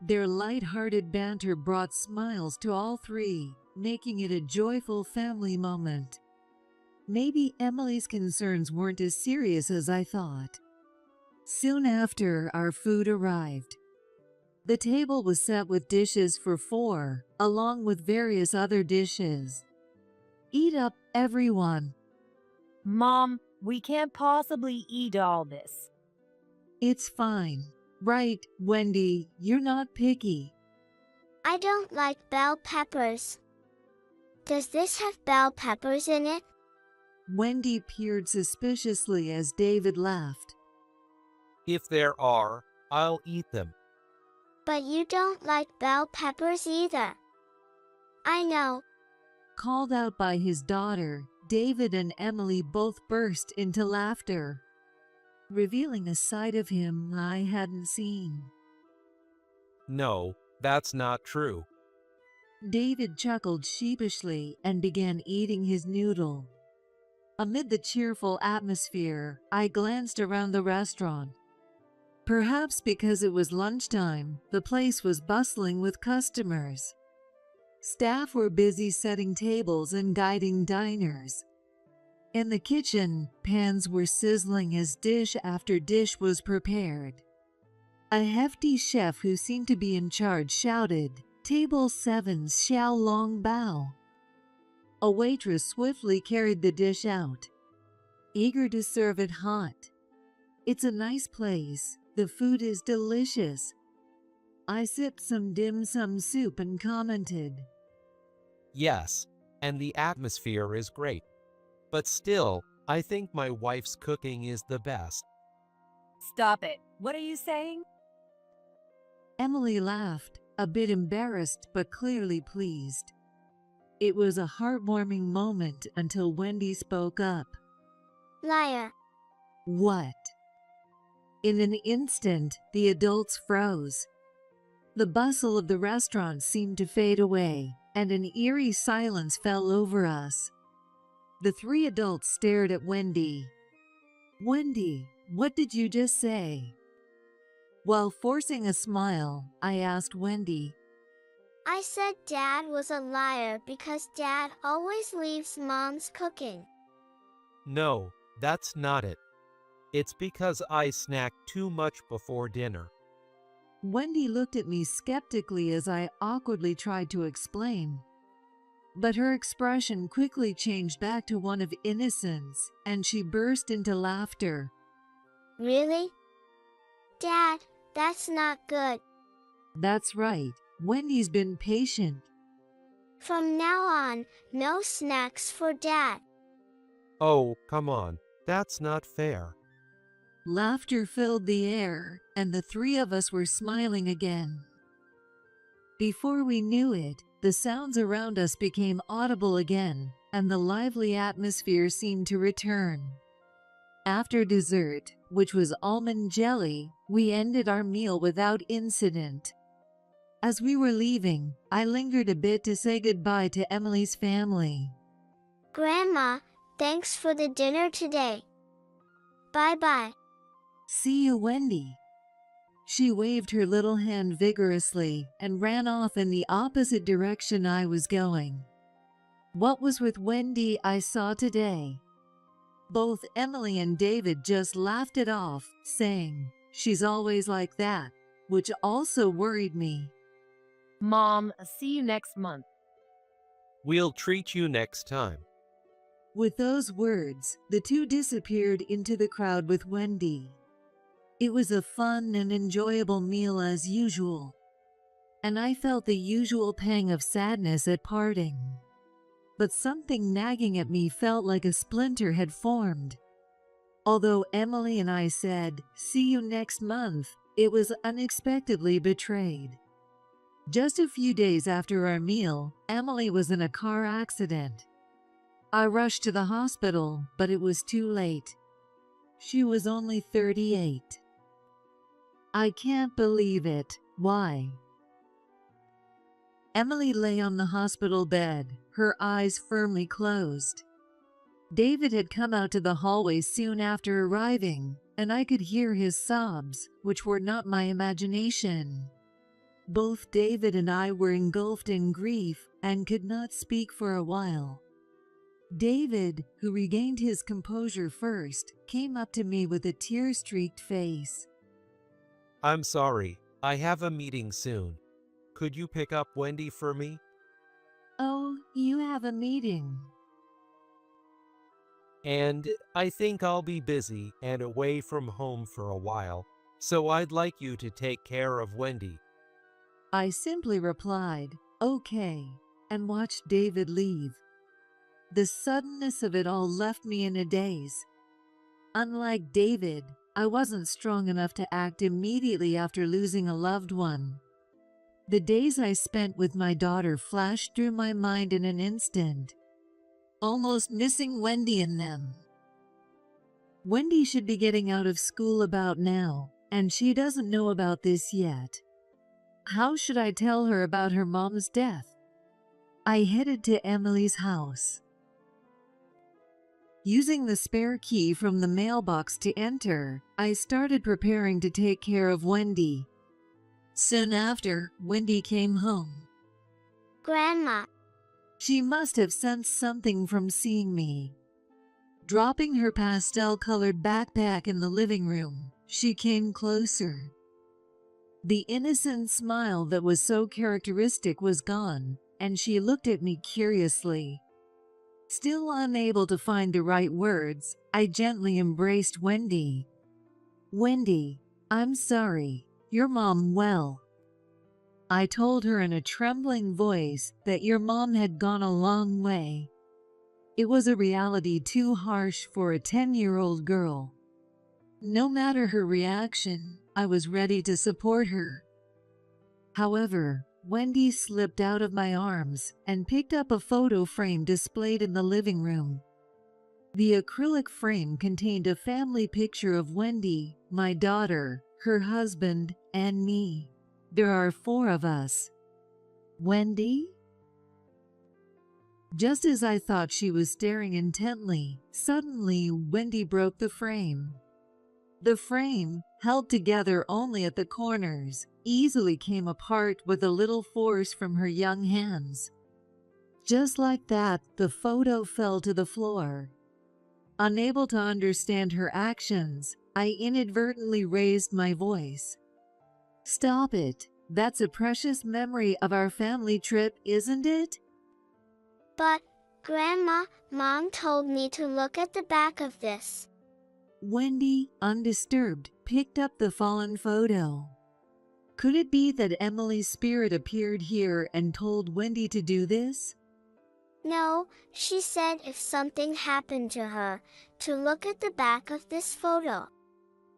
Speaker 9: Their light-hearted banter brought smiles to all three, making it a joyful family moment. Maybe Emily's concerns weren't as serious as I thought. Soon after, our food arrived. The table was set with dishes for 4, along with various other dishes. Eat up, everyone.
Speaker 10: Mom, we can't possibly eat all this.
Speaker 9: It's fine. Right, Wendy, you're not picky.
Speaker 3: I don't like bell peppers. Does this have bell peppers in it?
Speaker 9: Wendy peered suspiciously as David laughed.
Speaker 11: If there are, I'll eat them.
Speaker 3: But you don't like bell peppers either. I know.
Speaker 9: Called out by his daughter, David and Emily both burst into laughter, revealing a side of him I hadn't seen.
Speaker 11: No, that's not true.
Speaker 9: David chuckled sheepishly and began eating his noodle. Amid the cheerful atmosphere, I glanced around the restaurant. Perhaps because it was lunchtime, the place was bustling with customers. Staff were busy setting tables and guiding diners. In the kitchen, pans were sizzling as dish after dish was prepared. A hefty chef who seemed to be in charge shouted, "Table 7, Xiao Long Bao." A waitress swiftly carried the dish out, eager to serve it hot. It's a nice place. The food is delicious. I sipped some dim sum soup and commented.
Speaker 11: Yes, and the atmosphere is great. But still, I think my wife's cooking is the best.
Speaker 10: Stop it. What are you saying?
Speaker 9: Emily laughed, a bit embarrassed but clearly pleased. It was a heartwarming moment until Wendy spoke up.
Speaker 3: Liar.
Speaker 9: What? In an instant, the adults froze. The bustle of the restaurant seemed to fade away, and an eerie silence fell over us. The 3 adults stared at Wendy. Wendy, what did you just say? While forcing a smile, I asked Wendy.
Speaker 3: I said Dad was a liar because Dad always leaves Mom's cooking.
Speaker 11: No, that's not it. It's because I snacked too much before dinner.
Speaker 9: Wendy looked at me skeptically as I awkwardly tried to explain. But her expression quickly changed back to one of innocence, and she burst into laughter.
Speaker 3: Really? Dad, that's not good.
Speaker 9: That's right. Wendy's been patient.
Speaker 3: From now on, no snacks for Dad.
Speaker 11: Oh, come on. That's not fair.
Speaker 9: Laughter filled the air, and the three of us were smiling again. Before we knew it, the sounds around us became audible again, and the lively atmosphere seemed to return. After dessert, which was almond jelly, we ended our meal without incident. As we were leaving, I lingered a bit to say goodbye to Emily's family.
Speaker 3: Grandma, thanks for the dinner today. Bye-bye.
Speaker 9: See you, Wendy. She waved her little hand vigorously and ran off in the opposite direction I was going. What was with Wendy I saw today? Both Emily and David just laughed it off, saying, "She's always like that," which also worried me.
Speaker 10: Mom, see you next month.
Speaker 11: We'll treat you next time.
Speaker 9: With those words, the two disappeared into the crowd with Wendy. It was a fun and enjoyable meal as usual, and I felt the usual pang of sadness at parting. But something nagging at me felt like a splinter had formed. Although Emily and I said, "See you next month," it was unexpectedly betrayed. Just a few days after our meal, Emily was in a car accident. I rushed to the hospital, but it was too late. She was only 38. I can't believe it. Why? Emily lay on the hospital bed, her eyes firmly closed. David had come out to the hallway soon after arriving, and I could hear his sobs, which were not my imagination. Both David and I were engulfed in grief and could not speak for a while. David, who regained his composure first, came up to me with a tear-streaked face.
Speaker 11: I'm sorry. I have a meeting soon. Could you pick up Wendy for me?
Speaker 9: Oh, you have a meeting.
Speaker 11: And I think I'll be busy and away from home for a while, so I'd like you to take care of Wendy.
Speaker 9: I simply replied, "Okay," and watched David leave. The suddenness of it all left me in a daze. Unlike David, I wasn't strong enough to act immediately after losing a loved one. The days I spent with my daughter flashed through my mind in an instant, almost missing Wendy in them. Wendy should be getting out of school about now, and she doesn't know about this yet. How should I tell her about her mom's death? I headed to Emily's house. Using the spare key from the mailbox to enter, I started preparing to take care of Wendy. Soon after, Wendy came home.
Speaker 3: Grandma.
Speaker 9: She must have sensed something from seeing me. Dropping her pastel-colored backpack in the living room, she came closer. The innocent smile that was so characteristic was gone, and she looked at me curiously. Still unable to find the right words, I gently embraced Wendy. "Wendy, I'm sorry. Your mom, well." I told her in a trembling voice that your mom had gone a long way. It was a reality too harsh for a 10-year-old girl. No matter her reaction, I was ready to support her. However, Wendy slipped out of my arms and picked up a photo frame displayed in the living room. The acrylic frame contained a family picture of Wendy, my daughter, her husband, and me. There are 4 of us. Wendy? Just as I thought she was staring intently, suddenly Wendy broke the frame. The frame, held together only at the corners, easily came apart with a little force from her young hands. Just like that, the photo fell to the floor. Unable to understand her actions, I inadvertently raised my voice. Stop it. That's a precious memory of our family trip, isn't it?
Speaker 3: But, Grandma, Mom told me to look at the back of this.
Speaker 9: Wendy, undisturbed, picked up the fallen photo. Could it be that Emily's spirit appeared here and told Wendy to do this?
Speaker 3: No, she said if something happened to her, to look at the back of this photo.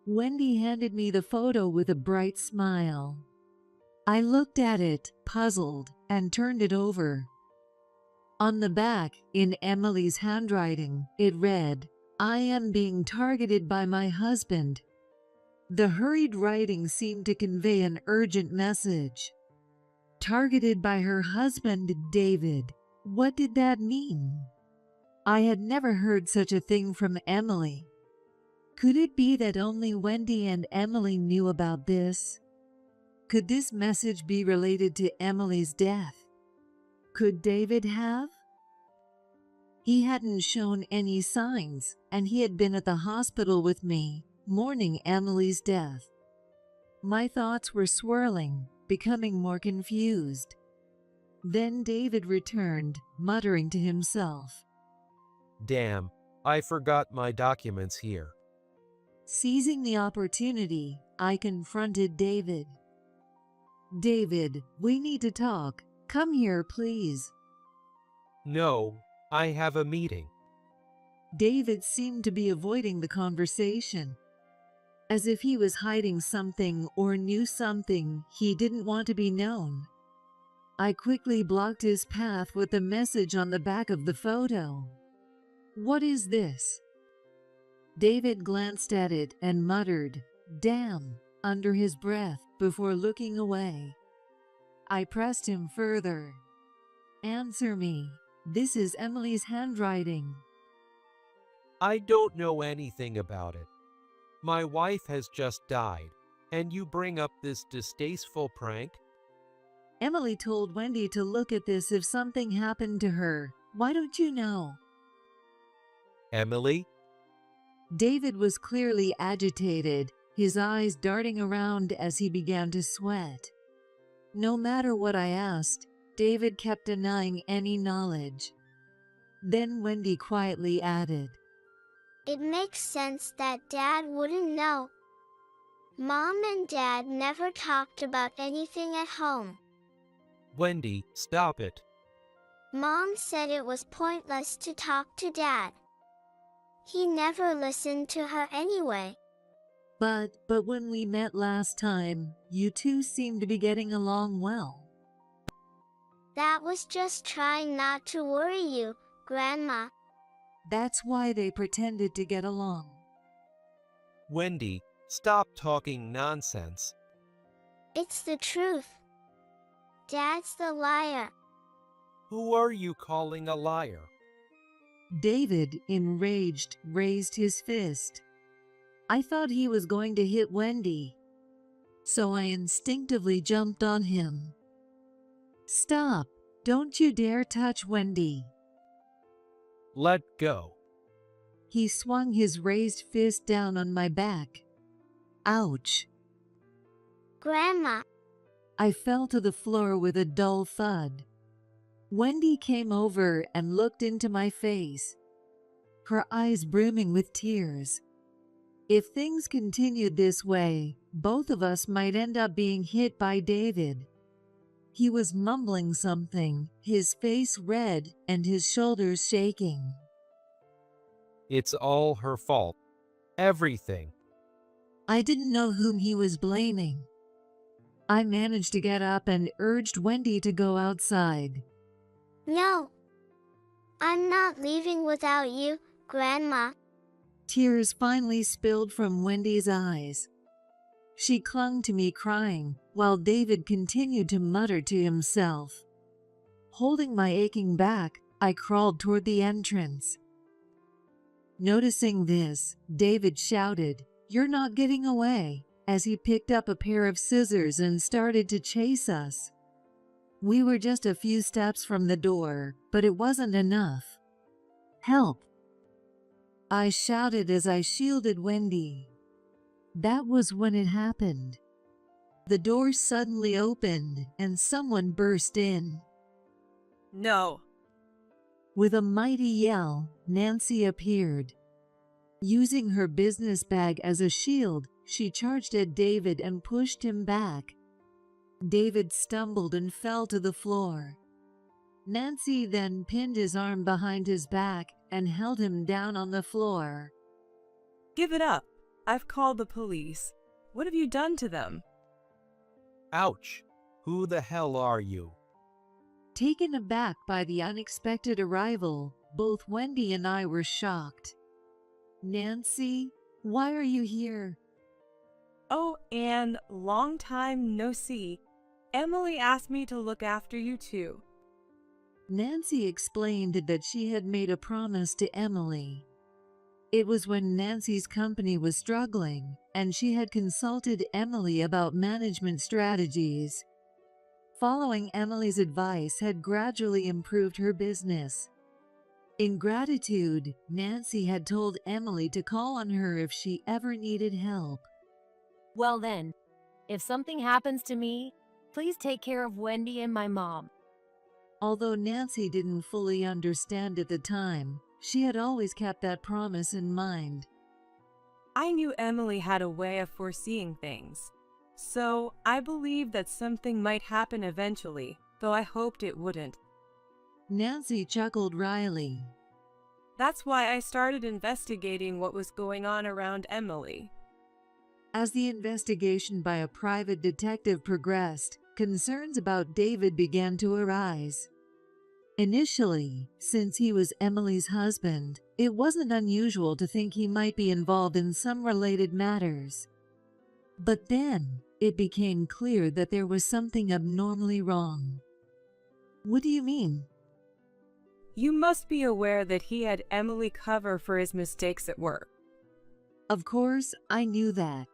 Speaker 9: Wendy handed me the photo with a bright smile. I looked at it, puzzled, and turned it over. On the back, in Emily's handwriting, it read, "I am being targeted by my husband." The hurried writing seemed to convey an urgent message. Targeted by her husband, David. What did that mean? I had never heard such a thing from Emily. Could it be that only Wendy and Emily knew about this? Could this message be related to Emily's death? Could David have? He hadn't shown any signs, and he had been at the hospital with me, mourning Emily's death. My thoughts were swirling, becoming more confused. Then David returned, muttering to himself.
Speaker 11: Damn, I forgot my documents here.
Speaker 9: Seizing the opportunity, I confronted David. David, we need to talk. Come here, please.
Speaker 11: No, I have a meeting.
Speaker 9: David seemed to be avoiding the conversation, as if he was hiding something or knew something he didn't want to be known. I quickly blocked his path with the message on the back of the photo. What is this? David glanced at it and muttered, "Damn," under his breath before looking away. I pressed him further. Answer me. This is Emily's handwriting.
Speaker 11: I don't know anything about it. My wife has just died, and you bring up this distasteful prank?
Speaker 9: Emily told Wendy to look at this if something happened to her. Why don't you know?
Speaker 11: Emily?
Speaker 9: David was clearly agitated, his eyes darting around as he began to sweat. No matter what I asked, David kept denying any knowledge. Then Wendy quietly added,
Speaker 3: It makes sense that Dad wouldn't know. Mom and Dad never talked about anything at home.
Speaker 11: Wendy, stop it.
Speaker 3: Mom said it was pointless to talk to Dad. He never listened to her anyway.
Speaker 9: But when we met last time, you two seemed to be getting along well.
Speaker 3: That was just trying not to worry you, Grandma.
Speaker 9: That's why they pretended to get along.
Speaker 11: Wendy, stop talking nonsense.
Speaker 3: It's the truth. Dad's the liar.
Speaker 11: Who are you calling a liar?
Speaker 9: David, enraged, raised his fist. I thought he was going to hit Wendy, so I instinctively jumped on him. Stop! Don't you dare touch Wendy!
Speaker 11: Let go.
Speaker 9: He swung his raised fist down on my back. Ouch!
Speaker 3: Grandma.
Speaker 9: I fell to the floor with a dull thud. Wendy came over and looked into my face, her eyes brimming with tears. If things continued this way, both of us might end up being hit by David. He was mumbling something, his face red and his shoulders shaking.
Speaker 11: It's all her fault. Everything.
Speaker 9: I didn't know whom he was blaming. I managed to get up and urged Wendy to go outside.
Speaker 3: No. I'm not leaving without you, Grandma.
Speaker 9: Tears finally spilled from Wendy's eyes. She clung to me crying, while David continued to mutter to himself. Holding my aching back, I crawled toward the entrance. Noticing this, David shouted, "You're not getting away," as he picked up a pair of scissors and started to chase us. We were just a few steps from the door, but it wasn't enough. "Help!" I shouted as I shielded Wendy. That was when it happened. The door suddenly opened and someone burst in.
Speaker 12: No.
Speaker 9: With a mighty yell, Nancy appeared. Using her business bag as a shield, she charged at David and pushed him back. David stumbled and fell to the floor. Nancy then pinned his arm behind his back and held him down on the floor.
Speaker 12: Give it up. I've called the police. What have you done to them?
Speaker 11: Ouch! Who the hell are you?
Speaker 9: Taken aback by the unexpected arrival, both Wendy and I were shocked. Nancy, why are you here?
Speaker 12: Oh, Anne, long time no see. Emily asked me to look after you too.
Speaker 9: Nancy explained that she had made a promise to Emily. It was when Nancy's company was struggling, and she had consulted Emily about management strategies. Following Emily's advice had gradually improved her business. In gratitude, Nancy had told Emily to call on her if she ever needed help.
Speaker 10: Well then, if something happens to me, please take care of Wendy and my mom.
Speaker 9: Although Nancy didn't fully understand at the time, she had always kept that promise in mind.
Speaker 12: I knew Emily had a way of foreseeing things, so I believed that something might happen eventually, though I hoped it wouldn't.
Speaker 9: Nancy chuckled wryly.
Speaker 12: That's why I started investigating what was going on around Emily.
Speaker 9: As the investigation by a private detective progressed, concerns about David began to arise. Initially, since he was Emily's husband, it wasn't unusual to think he might be involved in some related matters. But then, it became clear that there was something abnormally wrong. What do you mean?
Speaker 12: You must be aware that he had Emily cover for his mistakes at work.
Speaker 9: Of course, I knew that.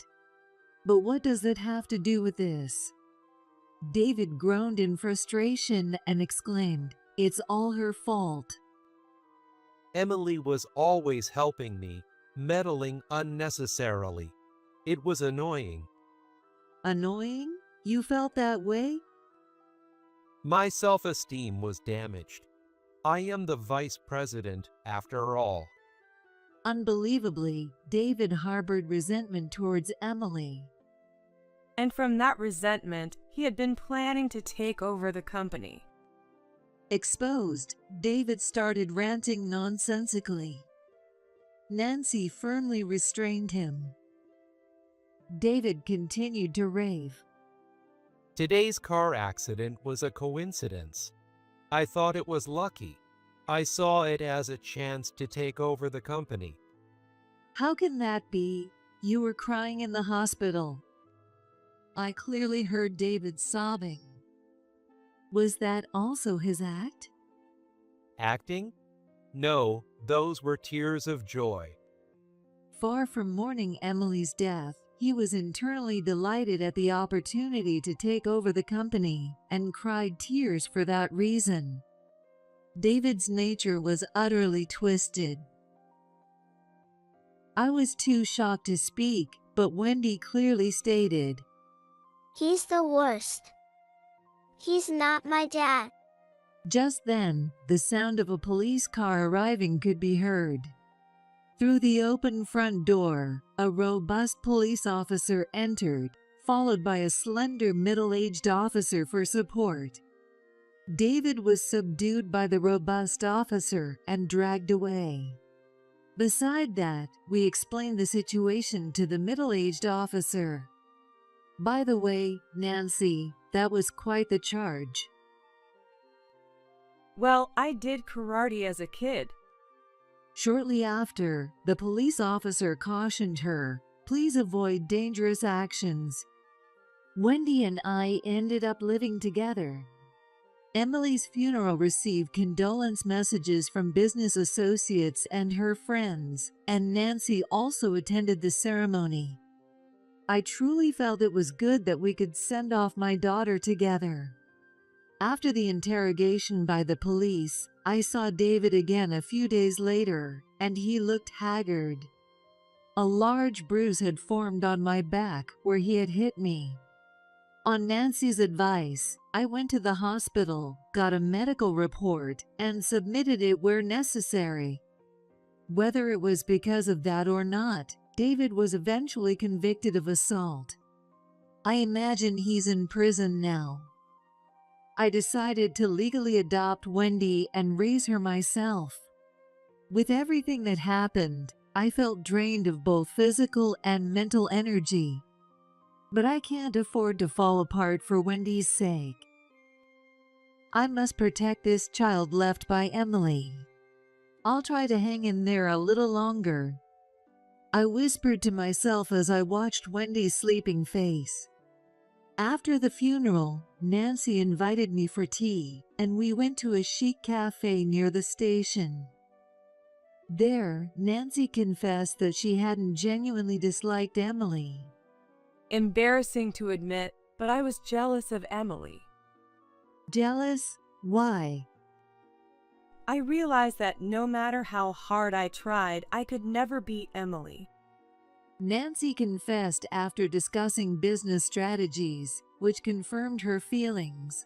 Speaker 9: But what does that have to do with this? David groaned in frustration and exclaimed, "It's all her fault."
Speaker 11: Emily was always helping me, meddling unnecessarily. It was annoying.
Speaker 9: Annoying? You felt that way?
Speaker 11: My self-esteem was damaged. I am the vice president, after all.
Speaker 9: Unbelievably, David harbored resentment towards Emily.
Speaker 12: And from that resentment, he had been planning to take over the company.
Speaker 9: Exposed, David started ranting nonsensically. Nancy firmly restrained him. David continued to rave.
Speaker 11: Today's car accident was a coincidence. I thought it was lucky. I saw it as a chance to take over the company.
Speaker 9: How can that be? You were crying in the hospital. I clearly heard David sobbing. Was that also his act?
Speaker 11: Acting? No, those were tears of joy.
Speaker 9: Far from mourning Emily's death, he was internally delighted at the opportunity to take over the company and cried tears for that reason. David's nature was utterly twisted. I was too shocked to speak, but Wendy clearly stated,
Speaker 3: "He's the worst. He's not my dad."
Speaker 9: Just then, the sound of a police car arriving could be heard. Through the open front door, a robust police officer entered, followed by a slender middle-aged officer for support. David was subdued by the robust officer and dragged away. Beside that, we explained the situation to the middle-aged officer. By the way, Nancy, that was quite the charge.
Speaker 12: Well, I did karate as a kid.
Speaker 9: Shortly after, the police officer cautioned her, "Please avoid dangerous actions." Wendy and I ended up living together. Emily's funeral received condolence messages from business associates and her friends, and Nancy also attended the ceremony. I truly felt it was good that we could send off my daughter together. After the interrogation by the police, I saw David again a few days later, and he looked haggard. A large bruise had formed on my back where he had hit me. On Nancy's advice, I went to the hospital, got a medical report, and submitted it where necessary. Whether it was because of that or not, David was eventually convicted of assault. I imagine he's in prison now. I decided to legally adopt Wendy and raise her myself. With everything that happened, I felt drained of both physical and mental energy. But I can't afford to fall apart for Wendy's sake. I must protect this child left by Emily. I'll try to hang in there a little longer. I whispered to myself as I watched Wendy's sleeping face. After the funeral, Nancy invited me for tea, and we went to a chic cafe near the station. There, Nancy confessed that she hadn't genuinely disliked Emily.
Speaker 12: Embarrassing to admit, but I was jealous of Emily.
Speaker 9: Jealous? Why?
Speaker 12: I realized that no matter how hard I tried, I could never beat Emily.
Speaker 9: Nancy confessed after discussing business strategies, which confirmed her feelings.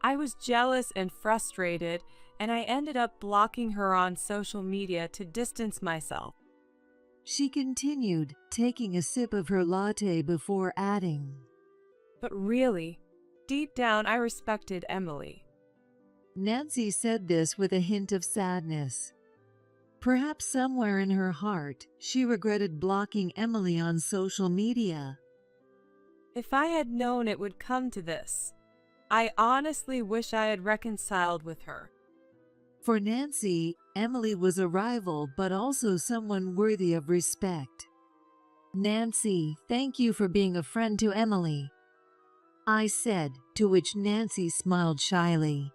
Speaker 12: I was jealous and frustrated, and I ended up blocking her on social media to distance myself.
Speaker 9: She continued, taking a sip of her latte before adding,
Speaker 12: But really, deep down I respected Emily.
Speaker 9: Nancy said this with a hint of sadness. Perhaps somewhere in her heart, she regretted blocking Emily on social media.
Speaker 12: If I had known it would come to this, I honestly wish I had reconciled with her.
Speaker 9: For Nancy, Emily was a rival, but also someone worthy of respect. Nancy, thank you for being a friend to Emily, I said, to which Nancy smiled shyly.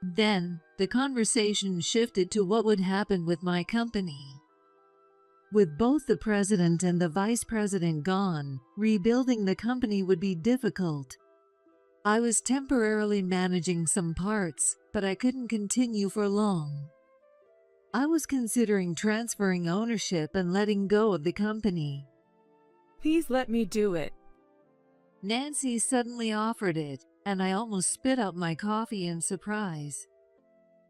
Speaker 9: Then, the conversation shifted to what would happen with my company. With both the president and the vice president gone, rebuilding the company would be difficult. I was temporarily managing some parts, but I couldn't continue for long. I was considering transferring ownership and letting go of the company.
Speaker 12: Please let me do it.
Speaker 9: Nancy suddenly offered it, and I almost spit out my coffee in surprise.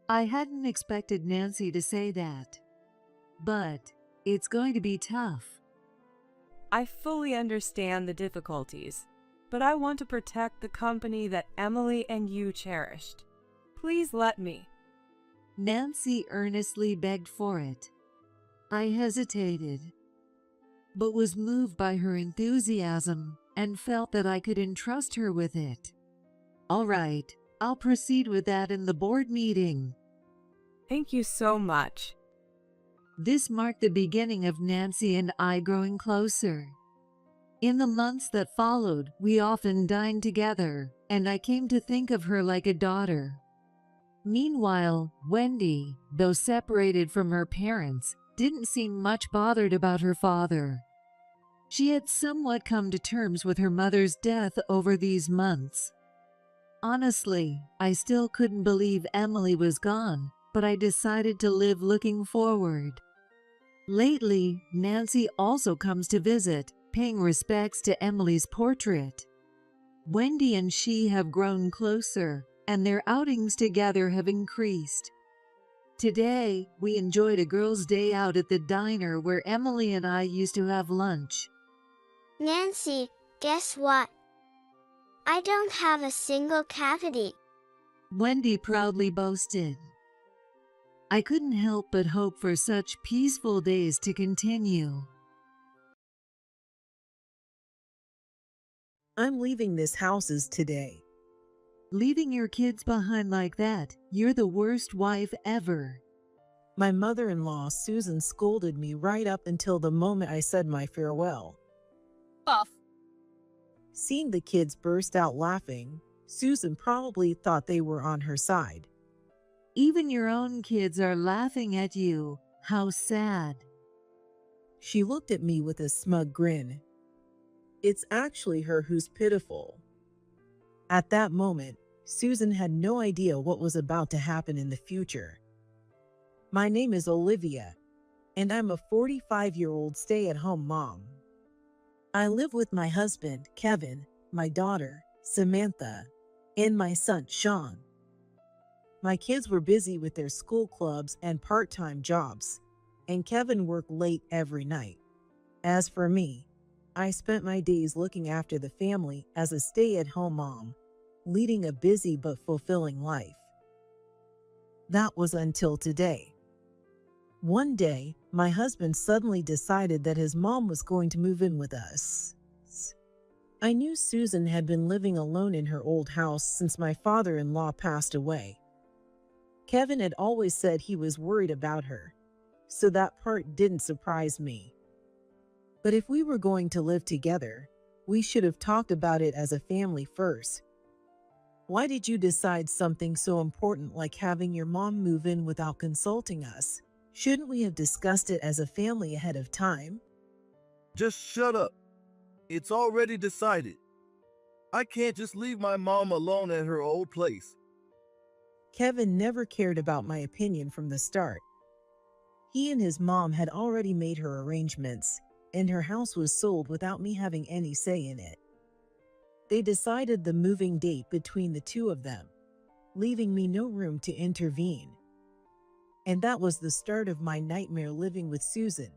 Speaker 9: I hadn't expected Nancy to say that. But it's going to be tough.
Speaker 12: I fully understand the difficulties, but I want to protect the company that Emily and you cherished. Please let me.
Speaker 9: Nancy earnestly begged for it. I hesitated, but was moved by her enthusiasm and felt that I could entrust her with it. All right, I'll proceed with that in the board meeting.
Speaker 12: Thank you so much.
Speaker 9: This marked the beginning of Nancy and I growing closer. In the months that followed, we often dined together, and I came to think of her like a daughter. Meanwhile, Wendy, though separated from her parents, didn't seem much bothered about her father. She had somewhat come to terms with her mother's death over these months. Honestly, I still couldn't believe Emily was gone, but I decided to live looking forward. Lately, Nancy also comes to visit, paying respects to Emily's portrait. Wendy and she have grown closer, and their outings together have increased. Today, we enjoyed a girls' day out at the diner where Emily and I used to have lunch.
Speaker 3: Nancy, guess what? I don't have a single cavity.
Speaker 9: Wendy proudly boasted. I couldn't help but hope for such peaceful days to continue.
Speaker 13: I'm leaving this houses today.
Speaker 9: Leaving your kids behind like that, you're the worst wife ever.
Speaker 13: My mother-in-law, Susan, scolded me right up until the moment I said my farewell.
Speaker 14: Off.
Speaker 13: Seeing the kids burst out laughing, Susan probably thought they were on her side.
Speaker 9: Even your own kids are laughing at you. How sad.
Speaker 13: She looked at me with a smug grin. It's actually her who's pitiful. At that moment, Susan had no idea what was about to happen in the future. My name is Olivia. and I'm a 45-year-old stay-at-home mom. I live with my husband, Kevin, my daughter, Samantha, and my son, Sean. My kids were busy with their school clubs and part-time jobs, and Kevin worked late every night. As for me, I spent my days looking after the family as a stay-at-home mom, leading a busy but fulfilling life. That was until today. One day, my husband suddenly decided that his mom was going to move in with us. I knew Susan had been living alone in her old house since my father-in-law passed away. Kevin had always said he was worried about her, so that part didn't surprise me. But if we were going to live together, we should have talked about it as a family first. Why did you decide something so important like having your mom move in without consulting us? Shouldn't we have discussed it as a family ahead of time?
Speaker 14: Just shut up. It's already decided. I can't just leave my mom alone at her old place.
Speaker 13: Kevin never cared about my opinion from the start. He and his mom had already made her arrangements, and her house was sold without me having any say in it. They decided the moving date between the two of them, leaving me no room to intervene. And that was the start of my nightmare living with Susan.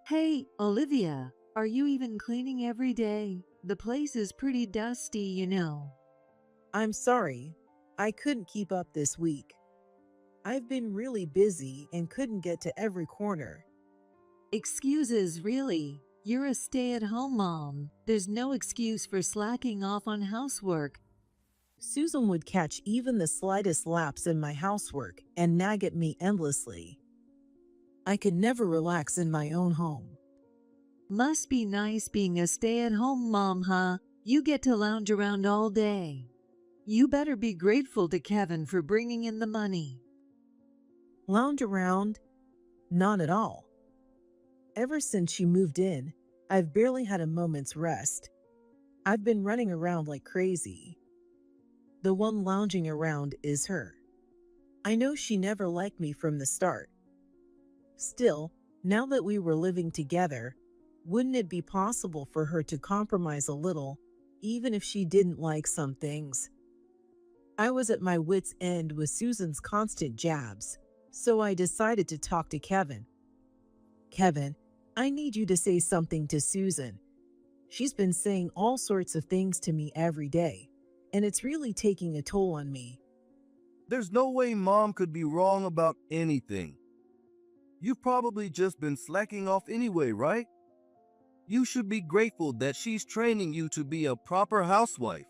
Speaker 9: Hey, Olivia, are you even cleaning every day? The place is pretty dusty, you know.
Speaker 13: I'm sorry, I couldn't keep up this week. I've been really busy and couldn't get to every corner.
Speaker 9: Excuses, really? You're a stay-at-home mom. There's no excuse for slacking off on housework.
Speaker 13: Susan would catch even the slightest lapse in my housework and nag at me endlessly. I could never relax in my own home.
Speaker 9: Must be nice being a stay-at-home mom, huh? You get to lounge around all day. You better be grateful to Kevin for bringing in the money.
Speaker 13: Lounge around? Not at all. Ever since she moved in, I've barely had a moment's rest. I've been running around like crazy. The one lounging around is her. I know she never liked me from the start. Still, now that we were living together, wouldn't it be possible for her to compromise a little, even if she didn't like some things? I was at my wit's end with Susan's constant jabs, so I decided to talk to Kevin. Kevin, I need you to say something to Susan. She's been saying all sorts of things to me every day, and it's really taking a toll on me.
Speaker 14: There's no way Mom could be wrong about anything. You've probably just been slacking off anyway, right? You should be grateful that she's training you to be a proper housewife.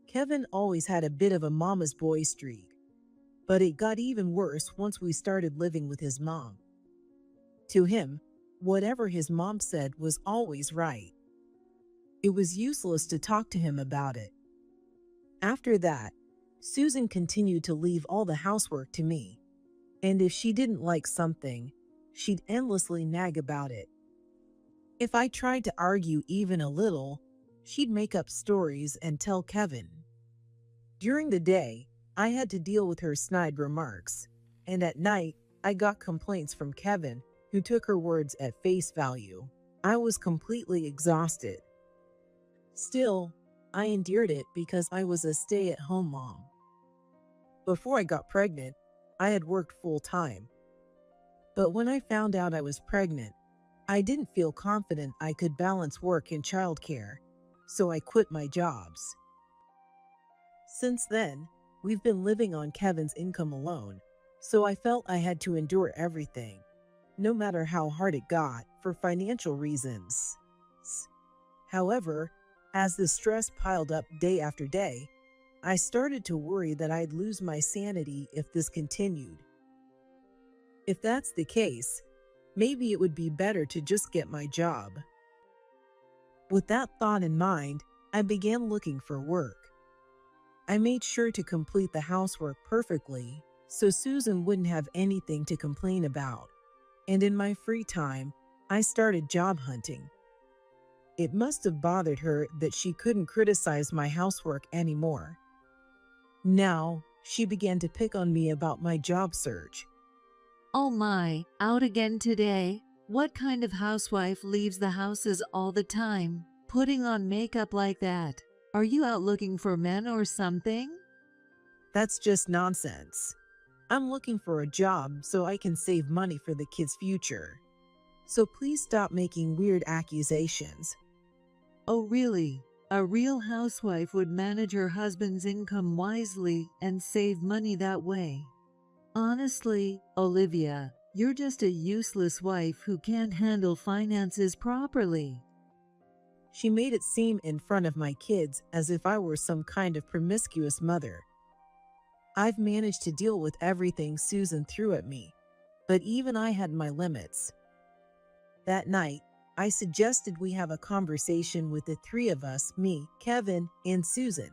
Speaker 13: Kevin always had a bit of a mama's boy streak, but it got even worse once we started living with his mom. To him, whatever his mom said was always right. It was useless to talk to him about it. After that, Susan continued to leave all the housework to me, and if she didn't like something, she'd endlessly nag about it. If I tried to argue even a little, she'd make up stories and tell Kevin. During the day, I had to deal with her snide remarks, and at night, I got complaints from Kevin, who took her words at face value. I was completely exhausted. Still, I endured it because I was a stay-at-home mom. Before I got pregnant, I had worked full-time. But when I found out I was pregnant, I didn't feel confident I could balance work and childcare, so I quit my jobs. Since then, we've been living on Kevin's income alone, so I felt I had to endure everything, no matter how hard it got, for financial reasons. However, as the stress piled up day after day, I started to worry that I'd lose my sanity if this continued. If that's the case, maybe it would be better to just get my job. With that thought in mind, I began looking for work. I made sure to complete the housework perfectly so Susan wouldn't have anything to complain about. And in my free time, I started job hunting. It must have bothered her that she couldn't criticize my housework anymore. Now, she began to pick on me about my job search.
Speaker 9: Oh my, out again today? What kind of housewife leaves the houses all the time, putting on makeup like that? Are you out looking for men or something?
Speaker 13: That's just nonsense. I'm looking for a job so I can save money for the kids' future. So please stop making weird accusations.
Speaker 9: Oh really? A real housewife would manage her husband's income wisely and save money that way. Honestly, Olivia, you're just a useless wife who can't handle finances properly.
Speaker 13: She made it seem in front of my kids as if I were some kind of promiscuous mother. I've managed to deal with everything Susan threw at me, but even I had my limits. That night, I suggested we have a conversation with the three of us, me, Kevin, and Susan.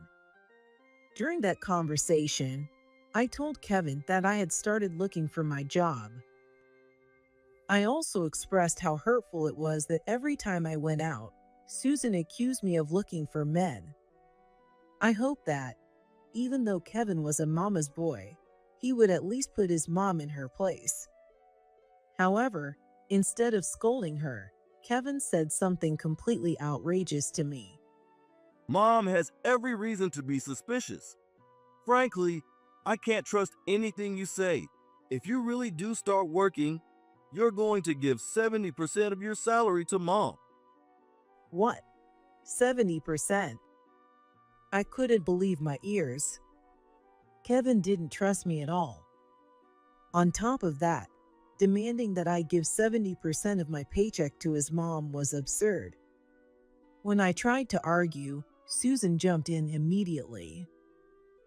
Speaker 13: During that conversation, I told Kevin that I had started looking for my job. I also expressed how hurtful it was that every time I went out, Susan accused me of looking for men. I hoped that, even though Kevin was a mama's boy, he would at least put his mom in her place. However, instead of scolding her, Kevin said something completely outrageous to me.
Speaker 14: Mom has every reason to be suspicious. Frankly, I can't trust anything you say. If you really do start working, you're going to give 70% of your salary to Mom.
Speaker 13: What? 70%? I couldn't believe my ears. Kevin didn't trust me at all. On top of that, demanding that I give 70% of my paycheck to his mom was absurd. When I tried to argue, Susan jumped in immediately.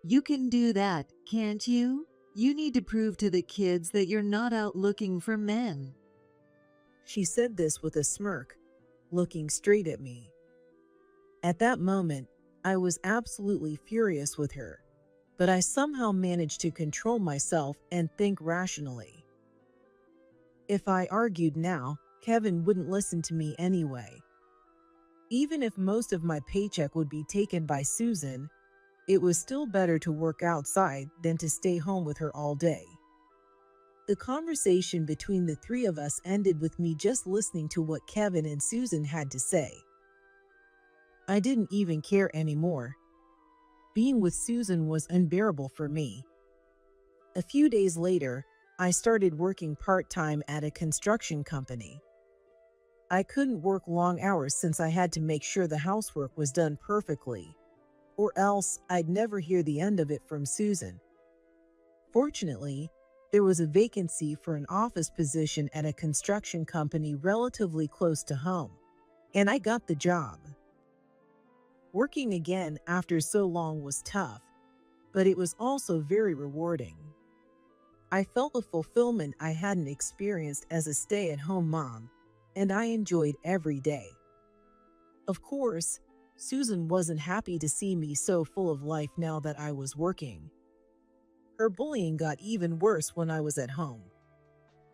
Speaker 9: You can do that, can't you? You need to prove to the kids that you're not out looking for men.
Speaker 13: She said this with a smirk, looking straight at me. At that moment, I was absolutely furious with her, but I somehow managed to control myself and think rationally. If I argued now, Kevin wouldn't listen to me anyway. Even if most of my paycheck would be taken by Susan, it was still better to work outside than to stay home with her all day. The conversation between the three of us ended with me just listening to what Kevin and Susan had to say. I didn't even care anymore. Being with Susan was unbearable for me. A few days later, I started working part-time at a construction company. I couldn't work long hours since I had to make sure the housework was done perfectly, or else I'd never hear the end of it from Susan. Fortunately, there was a vacancy for an office position at a construction company relatively close to home, and I got the job. Working again after so long was tough, but it was also very rewarding. I felt a fulfillment I hadn't experienced as a stay-at-home mom, and I enjoyed every day. Of course, Susan wasn't happy to see me so full of life now that I was working. Her bullying got even worse when I was at home.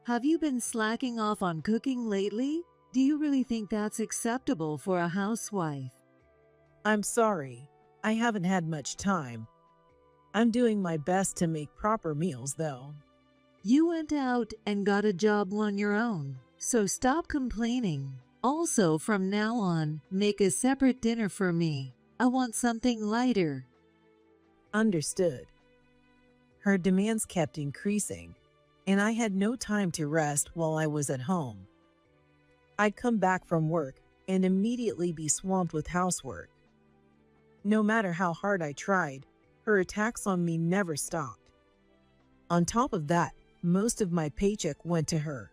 Speaker 9: Have you been slacking off on cooking lately? Do you really think that's acceptable for a housewife?
Speaker 13: I'm sorry, I haven't had much time. I'm doing my best to make proper meals, though.
Speaker 9: You went out and got a job on your own, so stop complaining. Also, from now on, make a separate dinner for me. I want something lighter.
Speaker 13: Understood. Her demands kept increasing, and I had no time to rest while I was at home. I'd come back from work and immediately be swamped with housework. No matter how hard I tried, her attacks on me never stopped. On top of that, most of my paycheck went to her.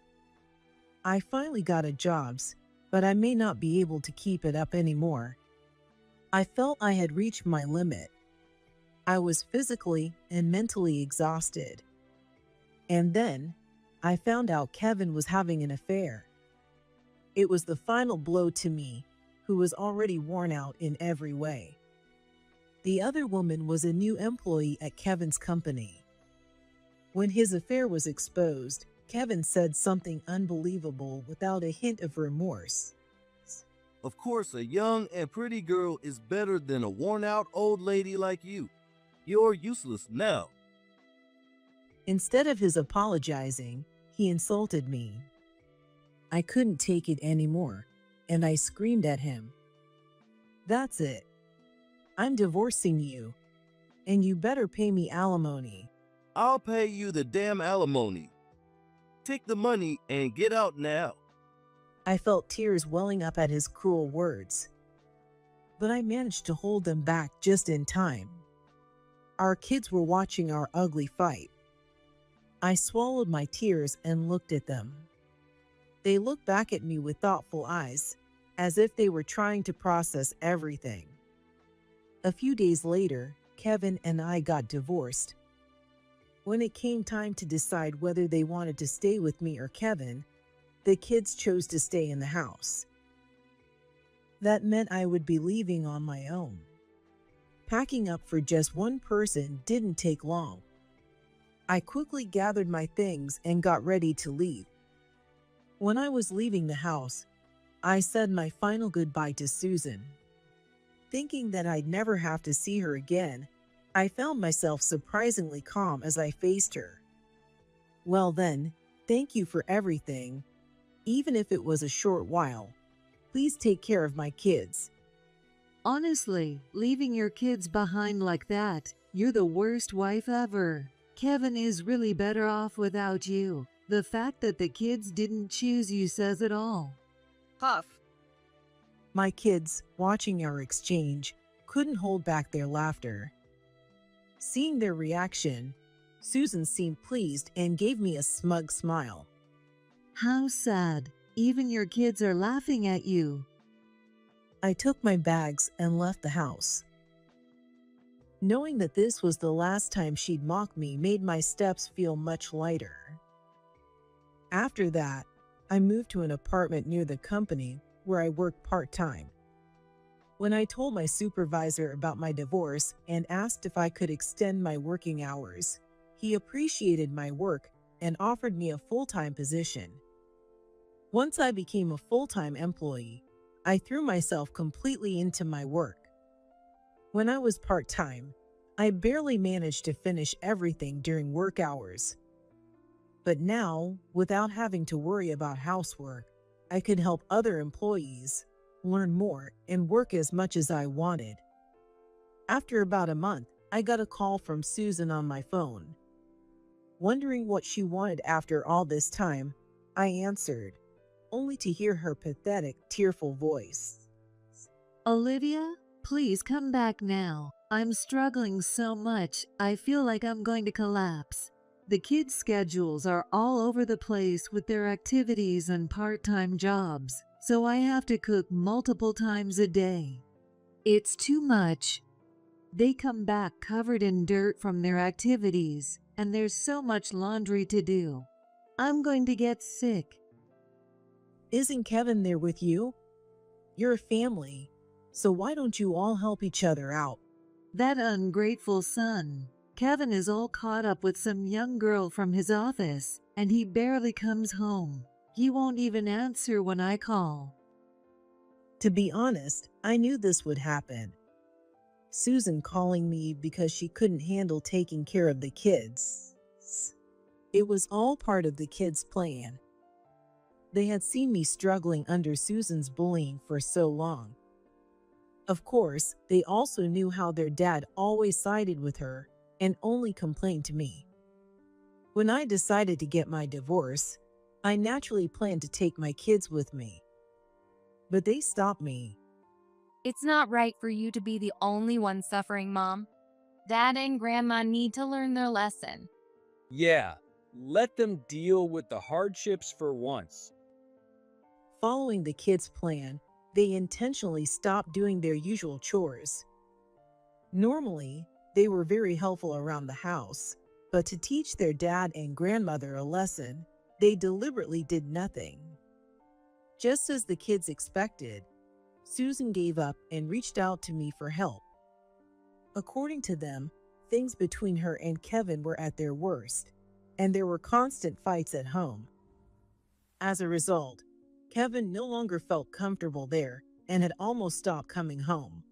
Speaker 13: I finally got a job, but I may not be able to keep it up anymore. I felt I had reached my limit. I was physically and mentally exhausted. And then, I found out Kevin was having an affair. It was the final blow to me, who was already worn out in every way. The other woman was a new employee at Kevin's company. When his affair was exposed, Kevin said something unbelievable without a hint of remorse.
Speaker 14: Of course, a young and pretty girl is better than a worn-out old lady like you. You're useless now.
Speaker 13: Instead of his apologizing, He insulted me. I couldn't take it anymore, and I screamed at him. "That's it. I'm divorcing you, and you better pay me alimony."
Speaker 14: I'll pay you the damn alimony. Take the money and get out now.
Speaker 13: I felt tears welling up at his cruel words, but I managed to hold them back just in time. Our kids were watching our ugly fight. I swallowed my tears and looked at them. They looked back at me with thoughtful eyes, as if they were trying to process everything. A few days later, Kevin and I got divorced. When it came time to decide whether they wanted to stay with me or Kevin, the kids chose to stay in the house. That meant I would be leaving on my own. Packing up for just one person didn't take long. I quickly gathered my things and got ready to leave. When I was leaving the house, I said my final goodbye to Susan. Thinking that I'd never have to see her again, I found myself surprisingly calm as I faced her. "Well then, thank you for everything. Even if it was a short while, please take care of my kids."
Speaker 9: Honestly, leaving your kids behind like that, you're the worst wife ever. Kevin is really better off without you. The fact that the kids didn't choose you says it all.
Speaker 13: Huff. My kids, watching our exchange, couldn't hold back their laughter. Seeing their reaction, Susan seemed pleased and gave me a smug smile.
Speaker 9: How sad. Even your kids are laughing at you.
Speaker 13: I took my bags and left the house. Knowing that this was the last time she'd mock me made my steps feel much lighter. After that, I moved to an apartment near the company where I worked part-time. When I told my supervisor about my divorce and asked if I could extend my working hours, he appreciated my work and offered me a full-time position. Once I became a full-time employee, I threw myself completely into my work. When I was part-time, I barely managed to finish everything during work hours. But now, without having to worry about housework, I could help other employees, learn more, and work as much as I wanted. After about a month, I got a call from Susan on my phone. Wondering what she wanted after all this time, I answered, only to hear her pathetic, tearful voice.
Speaker 9: Olivia, please come back now. I'm struggling so much, I feel like I'm going to collapse. The kids' schedules are all over the place with their activities and part-time jobs, so I have to cook multiple times a day. It's too much. They come back covered in dirt from their activities, and there's so much laundry to do. I'm going to get sick.
Speaker 13: Isn't Kevin there with you? You're a family, so why don't you all help each other out?
Speaker 9: That ungrateful son. Kevin is all caught up with some young girl from his office, and he barely comes home. He won't even answer when I call.
Speaker 13: To be honest, I knew this would happen. Susan calling me because she couldn't handle taking care of the kids. It was all part of the kids' plan. They had seen me struggling under Susan's bullying for so long. Of course, they also knew how their dad always sided with her and only complained to me. When I decided to get my divorce, I naturally planned to take my kids with me. But they stopped me.
Speaker 4: It's not right for you to be the only one suffering, Mom. Dad and Grandma need to learn their lesson.
Speaker 15: Yeah, let them deal with the hardships for once.
Speaker 13: Following the kids' plan, they intentionally stopped doing their usual chores. Normally, they were very helpful around the house, but to teach their dad and grandmother a lesson, they deliberately did nothing. Just as the kids expected, Susan gave up and reached out to me for help. According to them, things between her and Kevin were at their worst, and there were constant fights at home. As a result, Kevin no longer felt comfortable there and had almost stopped coming home.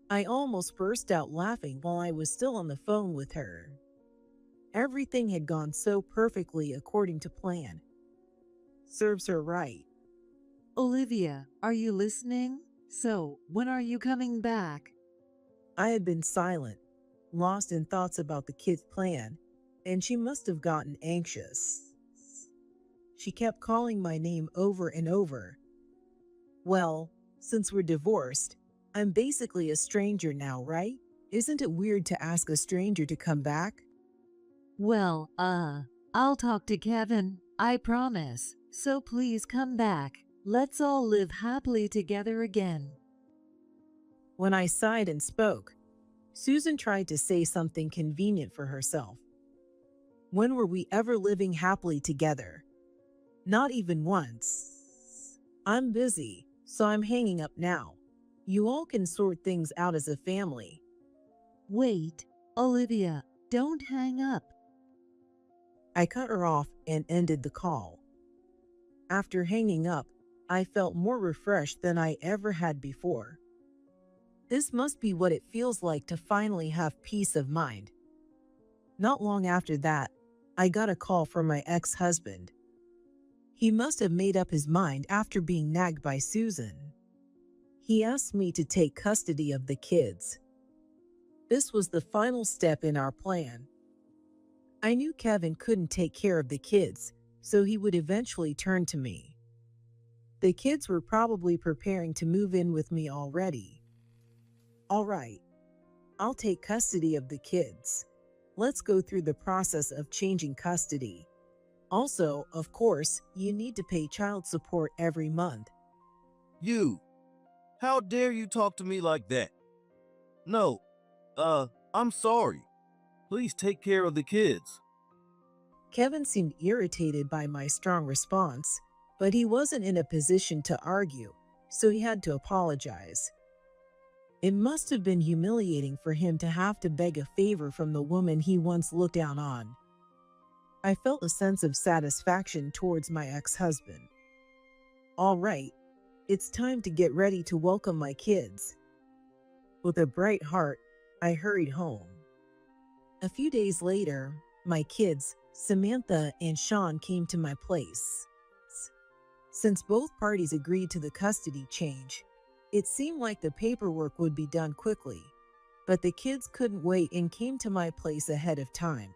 Speaker 13: I almost burst out laughing while I was still on the phone with her. Everything had gone so perfectly according to plan. Serves her right.
Speaker 9: Olivia, are you listening? So, when are you coming back?
Speaker 13: I had been silent, lost in thoughts about the kid's plan, and she must have gotten anxious. She kept calling my name over and over. Well, since we're divorced, I'm basically a stranger now, right? Isn't it weird to ask a stranger to come back?
Speaker 9: Well, I'll talk to Kevin, I promise. So please come back. Let's all live happily together again.
Speaker 13: When I sighed and spoke, Susan tried to say something convenient for herself. When were we ever living happily together? Not even once. I'm busy, so I'm hanging up now. You all can sort things out as a family.
Speaker 9: Wait, Olivia, don't hang up.
Speaker 13: I cut her off and ended the call. After hanging up, I felt more refreshed than I ever had before. This must be what it feels like to finally have peace of mind. Not long after that, I got a call from my ex-husband. He must have made up his mind after being nagged by Susan. He asked me to take custody of the kids. This was the final step in our plan. I knew Kevin couldn't take care of the kids, so he would eventually turn to me. The kids were probably preparing to move in with me already. All right, I'll take custody of the kids. Let's go through the process of changing custody. Also, of course, you need to pay child support every month.
Speaker 14: You! How dare you talk to me like that? No, I'm sorry. Please take care of the kids.
Speaker 13: Kevin seemed irritated by my strong response, but he wasn't in a position to argue, so he had to apologize. It must have been humiliating for him to have to beg a favor from the woman he once looked down on. I felt a sense of satisfaction towards my ex-husband. All right, it's time to get ready to welcome my kids. With a bright heart, I hurried home. A few days later, my kids, Samantha and Sean, came to my place. Since both parties agreed to the custody change, it seemed like the paperwork would be done quickly, but the kids couldn't wait and came to my place ahead of time.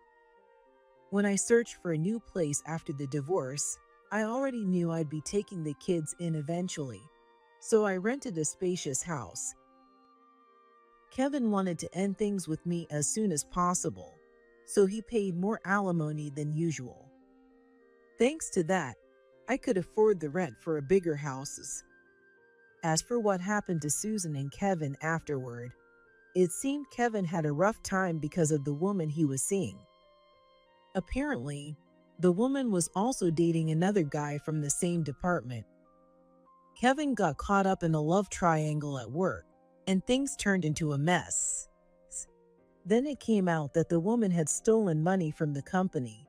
Speaker 13: When I searched for a new place after the divorce, I already knew I'd be taking the kids in eventually, so I rented a spacious house. Kevin wanted to end things with me as soon as possible, so he paid more alimony than usual. Thanks to that, I could afford the rent for a bigger house. As for what happened to Susan and Kevin afterward, it seemed Kevin had a rough time because of the woman he was seeing. Apparently, the woman was also dating another guy from the same department. Kevin got caught up in a love triangle at work, and things turned into a mess. Then it came out that the woman had stolen money from the company,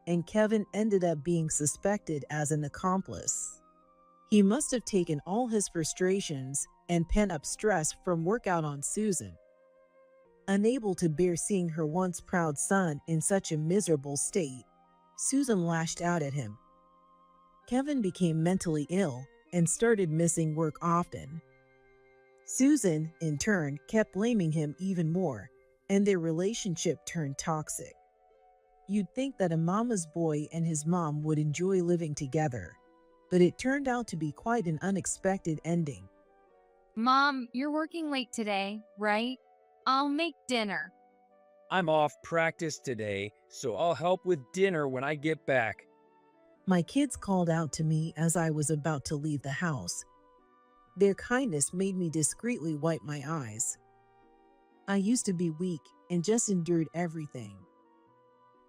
Speaker 13: and Kevin ended up being suspected as an accomplice. He must have taken all his frustrations and pent-up stress from work out on Susan. Unable to bear seeing her once proud son in such a miserable state, Susan lashed out at him. Kevin became mentally ill and started missing work often. Susan, in turn, kept blaming him even more, and their relationship turned toxic. You'd think that a mama's boy and his mom would enjoy living together, but it turned out to be quite an unexpected ending.
Speaker 4: Mom, you're working late today, right? I'll make dinner.
Speaker 15: I'm off practice today, so I'll help with dinner when I get back.
Speaker 13: My kids called out to me as I was about to leave the house. Their kindness made me discreetly wipe my eyes. I used to be weak and just endured everything.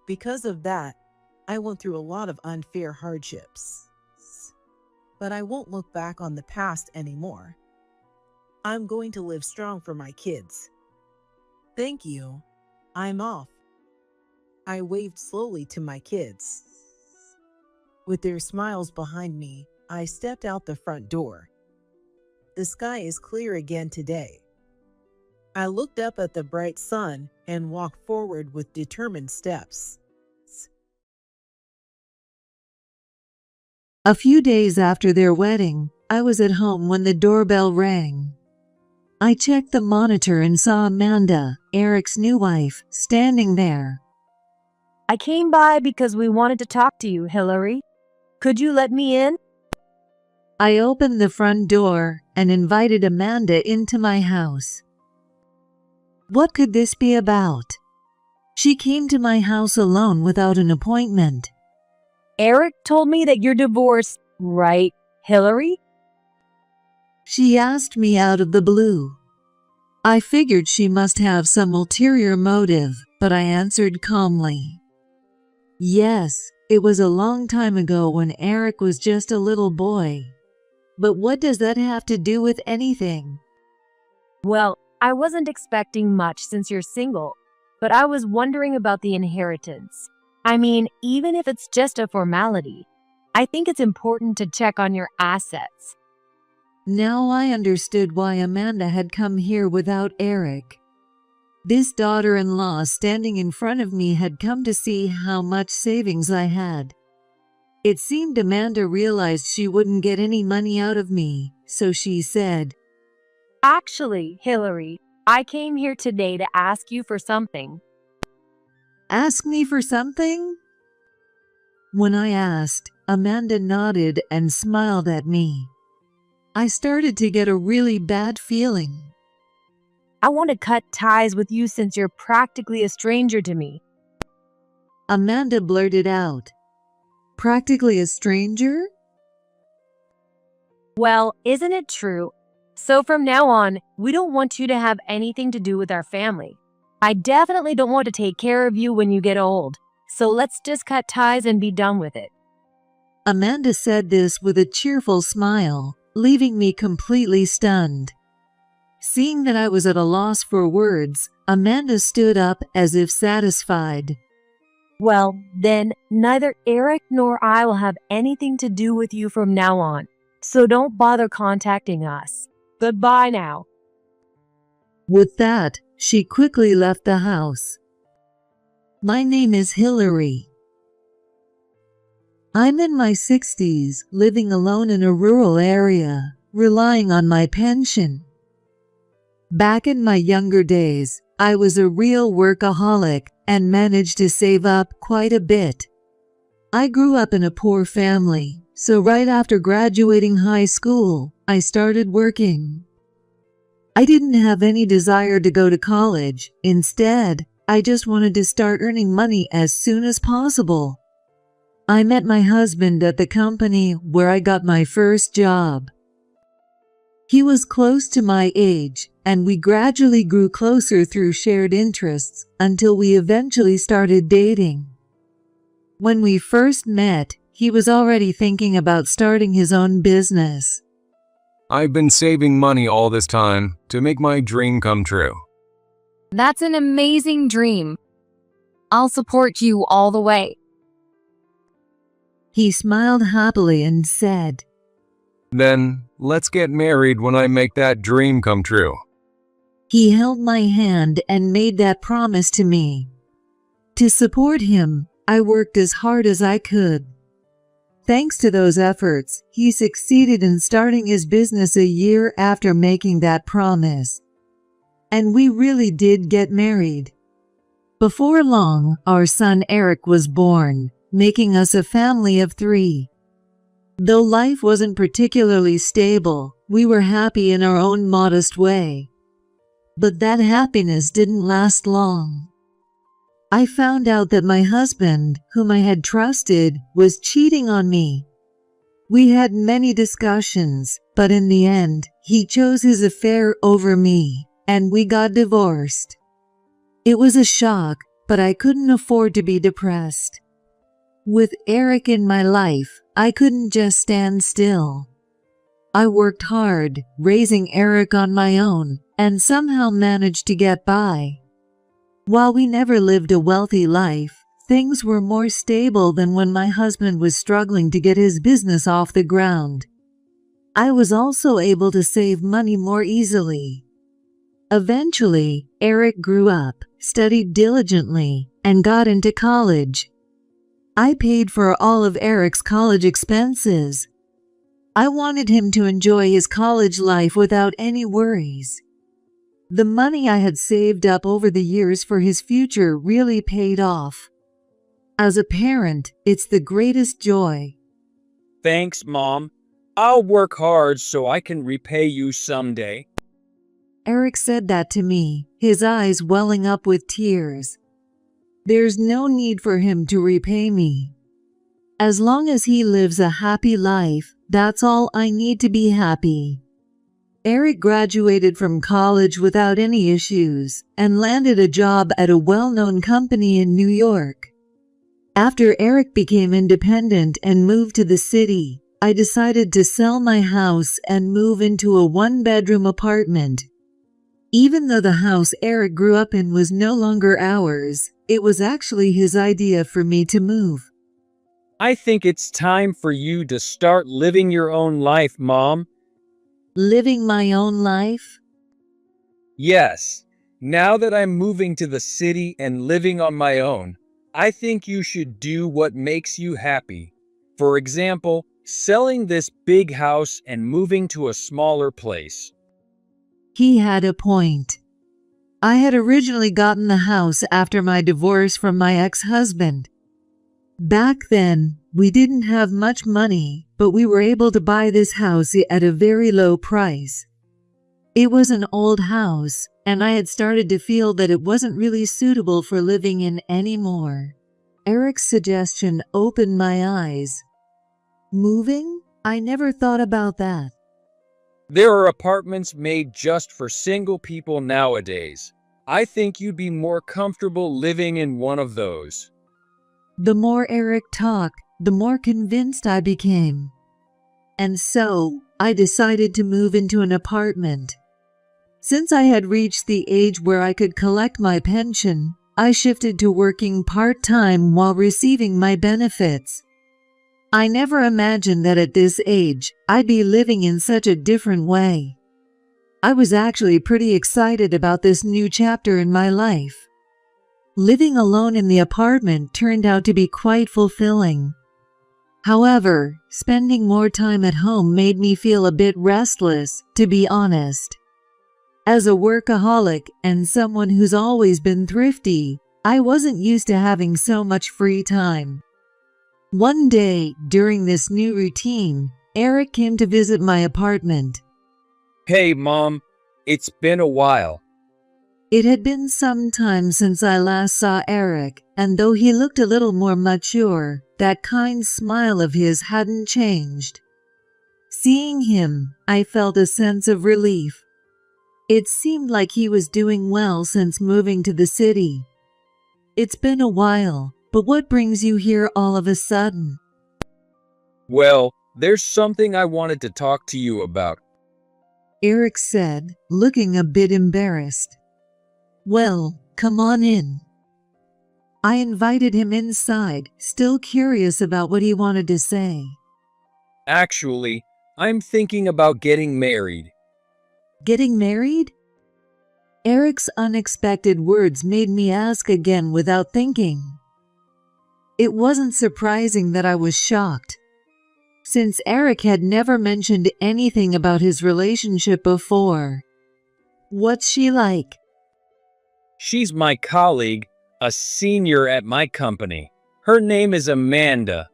Speaker 13: Because of that, I went through a lot of unfair hardships. But I won't look back on the past anymore. I'm going to live strong for my kids. Thank you. I'm off. I waved slowly to my kids. With their smiles behind me, I stepped out the front door. The sky is clear again today. I looked up at the bright sun and walked forward with determined steps.
Speaker 9: A few days after their wedding, I was at home when the doorbell rang. I checked the monitor and saw Amanda, Eric's new wife, standing there.
Speaker 10: I came by because we wanted to talk to you, Hillary. Could you let me in?
Speaker 9: I opened the front door and invited Amanda into my house. What could this be about? She came to my house alone without an appointment.
Speaker 10: Eric told me that you're divorced, right, Hillary?
Speaker 9: She asked me out of the blue. I figured she must have some ulterior motive, but I answered calmly. Yes, it was a long time ago when Eric was just a little boy. But what does that have to do with anything?
Speaker 10: Well, I wasn't expecting much since you're single, but I was wondering about the inheritance. I mean, even if it's just a formality, I think it's important to check on your assets.
Speaker 9: Now I understood why Amanda had come here without Eric. This daughter-in-law standing in front of me had come to see how much savings I had. It seemed Amanda realized she wouldn't get any money out of me, so she said,
Speaker 10: Actually, Hillary, I came here today to ask you for something.
Speaker 9: Ask me for something? When I asked, Amanda nodded and smiled at me. I started to get a really bad feeling.
Speaker 10: I want to cut ties with you since you're practically a stranger to me.
Speaker 9: Amanda blurted out. Practically a stranger?
Speaker 10: Well, isn't it true? So from now on, we don't want you to have anything to do with our family. I definitely don't want to take care of you when you get old. So let's just cut ties and be done with it.
Speaker 9: Amanda said this with a cheerful smile, leaving me completely stunned. Seeing that I was at a loss for words, Amanda stood up as if satisfied.
Speaker 10: Well, then, neither Eric nor I will have anything to do with you from now on, so don't bother contacting us. Goodbye now.
Speaker 9: With that, she quickly left the house. My name is Hillary. I'm in my 60s, living alone in a rural area, relying on my pension. Back in my younger days, I was a real workaholic and managed to save up quite a bit. I grew up in a poor family, so right after graduating high school, I started working. I didn't have any desire to go to college. Instead, I just wanted to start earning money as soon as possible. I met my husband at the company where I got my first job. He was close to my age, and we gradually grew closer through shared interests until we eventually started dating. When we first met, he was already thinking about starting his own business.
Speaker 16: I've been saving money all this time to make my dream come true.
Speaker 4: That's an amazing dream. I'll support you all the way.
Speaker 9: He smiled happily and said,
Speaker 16: Then, let's get married when I make that dream come true.
Speaker 9: He held my hand and made that promise to me. To support him, I worked as hard as I could. Thanks to those efforts, he succeeded in starting his business a year after making that promise. And we really did get married. Before long, our son Eric was born, making us a family of 3. Though life wasn't particularly stable, we were happy in our own modest way. But that happiness didn't last long. I found out that my husband, whom I had trusted, was cheating on me. We had many discussions, but in the end, he chose his affair over me, and we got divorced. It was a shock, but I couldn't afford to be depressed. With Eric in my life, I couldn't just stand still. I worked hard, raising Eric on my own, and somehow managed to get by. While we never lived a wealthy life, things were more stable than when my husband was struggling to get his business off the ground. I was also able to save money more easily. Eventually, Eric grew up, studied diligently, and got into college. I paid for all of Eric's college expenses. I wanted him to enjoy his college life without any worries. The money I had saved up over the years for his future really paid off. As a parent, it's the greatest joy.
Speaker 15: Thanks, Mom. I'll work hard so I can repay you someday.
Speaker 9: Eric said that to me, his eyes welling up with tears. There's no need for him to repay me. As long as he lives a happy life, that's all I need to be happy. Eric graduated from college without any issues and landed a job at a well-known company in New York. After Eric became independent and moved to the city, I decided to sell my house and move into a one-bedroom apartment. Even though the house Eric grew up in was no longer ours, it was actually his idea for me to move.
Speaker 15: I think it's time for you to start living your own life, Mom.
Speaker 9: Living my own life?
Speaker 15: Yes. Now that I'm moving to the city and living on my own, I think you should do what makes you happy. For example, selling this big house and moving to a smaller place.
Speaker 9: He had a point. I had originally gotten the house after my divorce from my ex-husband. Back then, we didn't have much money, but we were able to buy this house at a very low price. It was an old house, and I had started to feel that it wasn't really suitable for living in anymore. Eric's suggestion opened my eyes. Moving? I never thought about that.
Speaker 15: There are apartments made just for single people nowadays. I think you'd be more comfortable living in one of those.
Speaker 9: The more Eric talked, the more convinced I became. And so, I decided to move into an apartment. Since I had reached the age where I could collect my pension, I shifted to working part-time while receiving my benefits. I never imagined that at this age, I'd be living in such a different way. I was actually pretty excited about this new chapter in my life. Living alone in the apartment turned out to be quite fulfilling. However, spending more time at home made me feel a bit restless, to be honest. As a workaholic and someone who's always been thrifty, I wasn't used to having so much free time. One day, during this new routine, Eric came to visit my apartment.
Speaker 15: Hey, Mom. It's been a while.
Speaker 9: It had been some time since I last saw Eric, and though he looked a little more mature, that kind smile of his hadn't changed. Seeing him, I felt a sense of relief. It seemed like he was doing well since moving to the city. It's been a while, but what brings you here all of a sudden?
Speaker 15: Well, there's something I wanted to talk to you about.
Speaker 9: Eric said, looking a bit embarrassed. Well, come on in. I invited him inside, still curious about what he wanted to say.
Speaker 15: Actually, I'm thinking about getting married.
Speaker 9: Getting married? Eric's unexpected words made me ask again without thinking. It wasn't surprising that I was shocked, since Eric had never mentioned anything about his relationship before. What's she like?
Speaker 15: She's my colleague, a senior at my company. Her name is Amanda.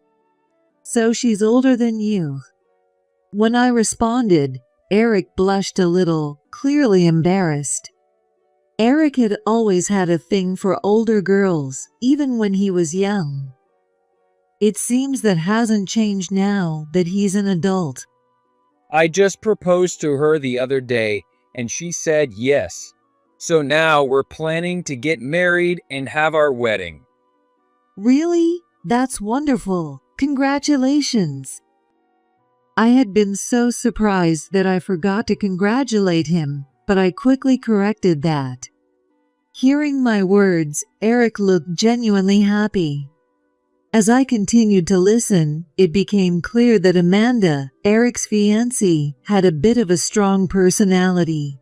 Speaker 9: So she's older than you. When I responded, Eric blushed a little, clearly embarrassed. Eric had always had a thing for older girls, even when he was young. It seems that hasn't changed now that he's an adult.
Speaker 15: I just proposed to her the other day, and she said yes. So now we're planning to get married and have our wedding.
Speaker 9: Really? That's wonderful. Congratulations. I had been so surprised that I forgot to congratulate him, but I quickly corrected that. Hearing my words, Eric looked genuinely happy. As I continued to listen, it became clear that Amanda, Eric's fiancée, had a bit of a strong personality.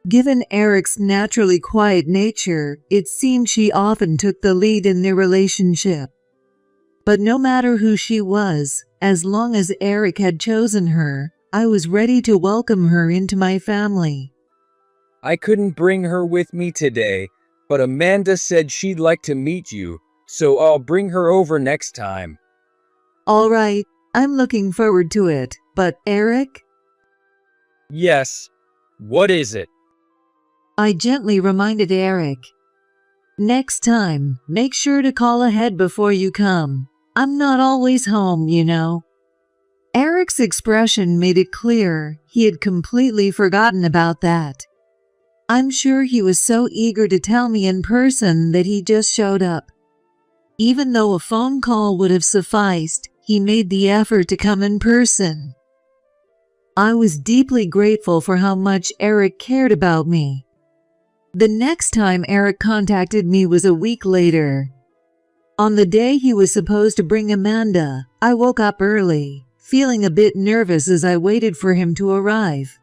Speaker 9: Given Eric's naturally quiet nature, it seemed she often took the lead in their relationship. But no matter who she was, as long as Eric had chosen her, I was ready to welcome her into my family.
Speaker 15: I couldn't bring her with me today, but Amanda said she'd like to meet you, so I'll bring her over next time.
Speaker 9: All right, I'm looking forward to it, but Eric?
Speaker 15: Yes. What is it?
Speaker 9: I gently reminded Eric. Next time, make sure to call ahead before you come. I'm not always home, you know. Eric's expression made it clear he had completely forgotten about that. I'm sure he was so eager to tell me in person that he just showed up. Even though a phone call would have sufficed, he made the effort to come in person. I was deeply grateful for how much Eric cared about me. The next time Eric contacted me was a week later. On the day he was supposed to bring Amanda, I woke up early, feeling a bit nervous as I waited for him to arrive.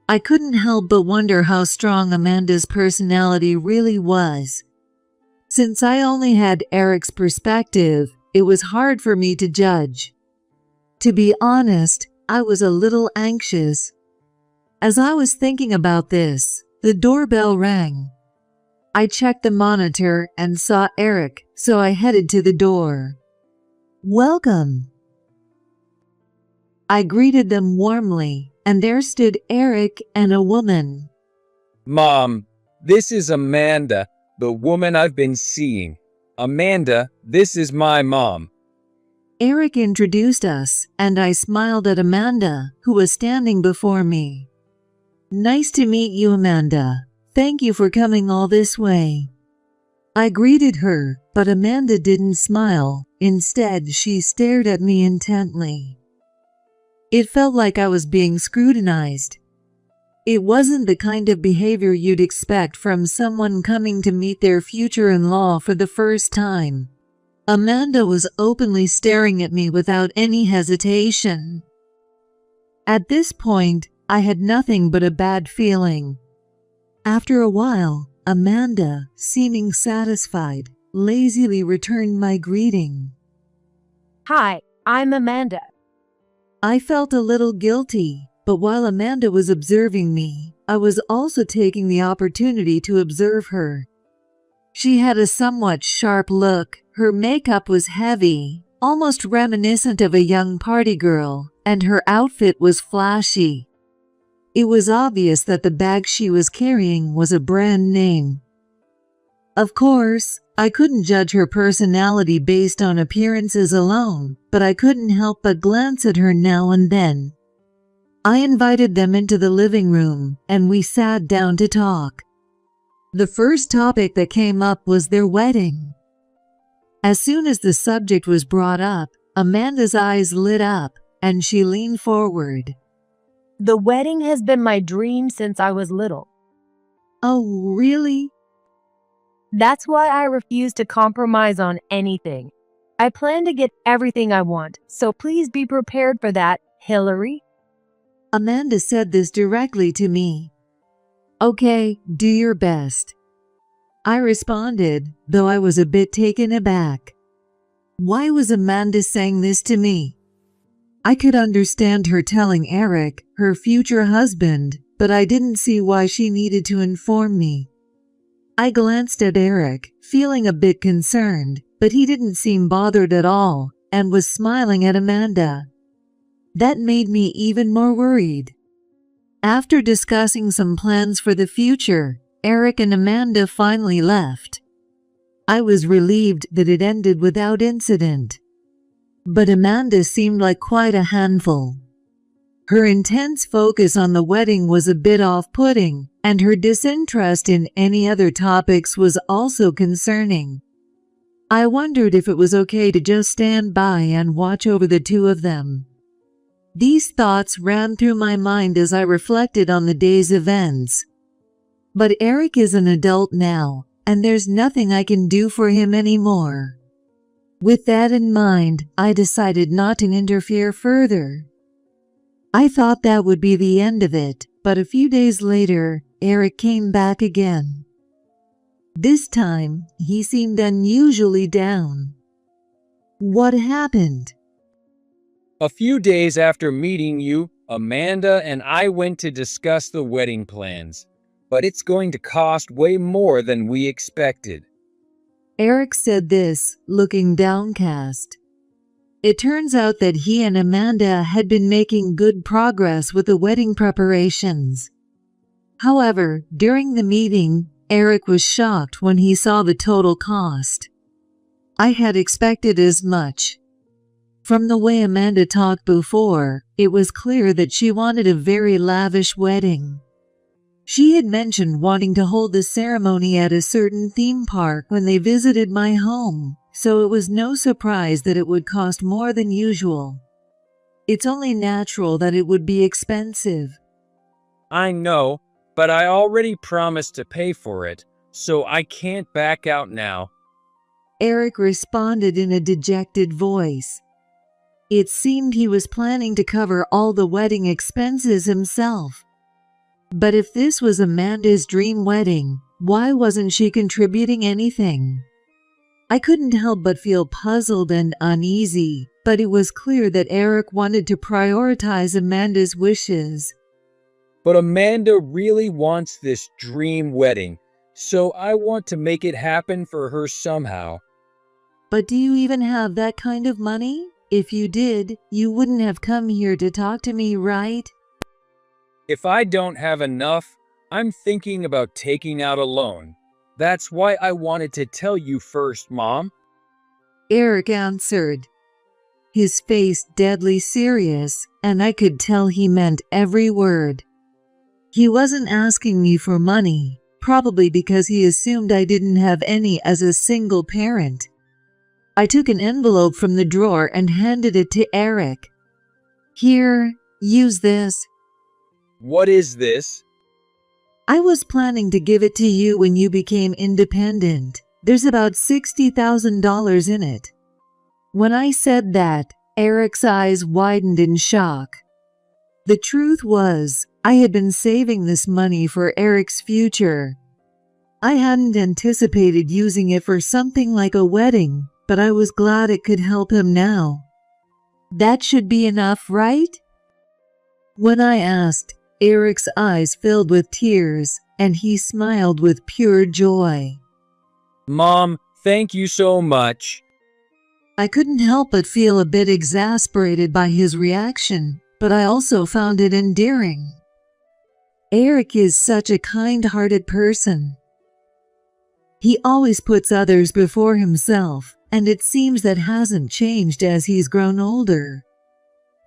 Speaker 9: I couldn't help but wonder how strong Amanda's personality really was. Since I only had Eric's perspective, it was hard for me to judge. To be honest, I was a little anxious. As I was thinking about this, the doorbell rang. I checked the monitor and saw Eric, so I headed to the door. Welcome. I greeted them warmly, and there stood Eric and a woman.
Speaker 15: Mom, this is Amanda, the woman I've been seeing. Amanda, this is my mom.
Speaker 9: Eric introduced us, and I smiled at Amanda, who was standing before me. Nice to meet you, Amanda. Thank you for coming all this way. I greeted her, but Amanda didn't smile. Instead, she stared at me intently. It felt like I was being scrutinized. It wasn't the kind of behavior you'd expect from someone coming to meet their future-in-law for the first time. Amanda was openly staring at me without any hesitation. At this point, I had nothing but a bad feeling. After a while, Amanda, seeming satisfied, lazily returned my greeting.
Speaker 10: Hi, I'm Amanda.
Speaker 9: I felt a little guilty, but while Amanda was observing me, I was also taking the opportunity to observe her. She had a somewhat sharp look, her makeup was heavy, almost reminiscent of a young party girl, and her outfit was flashy. It was obvious that the bag she was carrying was a brand name. Of course, I couldn't judge her personality based on appearances alone, but I couldn't help but glance at her now and then. I invited them into the living room, and we sat down to talk. The first topic that came up was their wedding. As soon as the subject was brought up, Amanda's eyes lit up, and she leaned forward.
Speaker 10: The wedding has been my dream since I was little.
Speaker 9: Oh, really?
Speaker 10: That's why I refuse to compromise on anything. I plan to get everything I want, so please be prepared for that, Hillary.
Speaker 9: Amanda said this directly to me. Okay, do your best. I responded, though I was a bit taken aback. Why was Amanda saying this to me? I could understand her telling Eric, her future husband, but I didn't see why she needed to inform me. I glanced at Eric, feeling a bit concerned, but he didn't seem bothered at all, and was smiling at Amanda. That made me even more worried. After discussing some plans for the future, Eric and Amanda finally left. I was relieved that it ended without incident. But Amanda seemed like quite a handful. Her intense focus on the wedding was a bit off-putting, and her disinterest in any other topics was also concerning. I wondered if it was okay to just stand by and watch over the two of them. These thoughts ran through my mind as I reflected on the day's events. But Eric is an adult now, and there's nothing I can do for him anymore. With that in mind, I decided not to interfere further. I thought that would be the end of it, but a few days later, Eric came back again. This time, he seemed unusually down. What happened?
Speaker 15: A few days after meeting you, Amanda and I went to discuss the wedding plans, but it's going to cost way more than we expected.
Speaker 9: Eric said this, looking downcast. It turns out that he and Amanda had been making good progress with the wedding preparations. However, during the meeting, Eric was shocked when he saw the total cost. I had expected as much. From the way Amanda talked before, it was clear that she wanted a very lavish wedding. She had mentioned wanting to hold the ceremony at a certain theme park when they visited my home, so it was no surprise that it would cost more than usual. It's only natural that it would be expensive.
Speaker 15: I know, but I already promised to pay for it, so I can't back out now.
Speaker 9: Eric responded in a dejected voice. It seemed he was planning to cover all the wedding expenses himself. But if this was Amanda's dream wedding, why wasn't she contributing anything? I couldn't help but feel puzzled and uneasy, but it was clear that Eric wanted to prioritize Amanda's wishes.
Speaker 15: But Amanda really wants this dream wedding, so I want to make it happen for her somehow.
Speaker 9: But do you even have that kind of money? If you did, you wouldn't have come here to talk to me, right?
Speaker 15: If I don't have enough, I'm thinking about taking out a loan. That's why I wanted to tell you first, Mom.
Speaker 9: Eric answered, his face deadly serious, and I could tell he meant every word. He wasn't asking me for money, probably because he assumed I didn't have any as a single parent. I took an envelope from the drawer and handed it to Eric. Here, use this.
Speaker 15: What is this?
Speaker 9: I was planning to give it to you when you became independent. There's about $60,000 in it. When I said that, Eric's eyes widened in shock. The truth was, I had been saving this money for Eric's future. I hadn't anticipated using it for something like a wedding, but I was glad it could help him now. That should be enough, right? When I asked, Eric's eyes filled with tears, and he smiled with pure joy.
Speaker 15: Mom, thank you so much.
Speaker 9: I couldn't help but feel a bit exasperated by his reaction, but I also found it endearing. Eric is such a kind-hearted person. He always puts others before himself, and it seems that hasn't changed as he's grown older.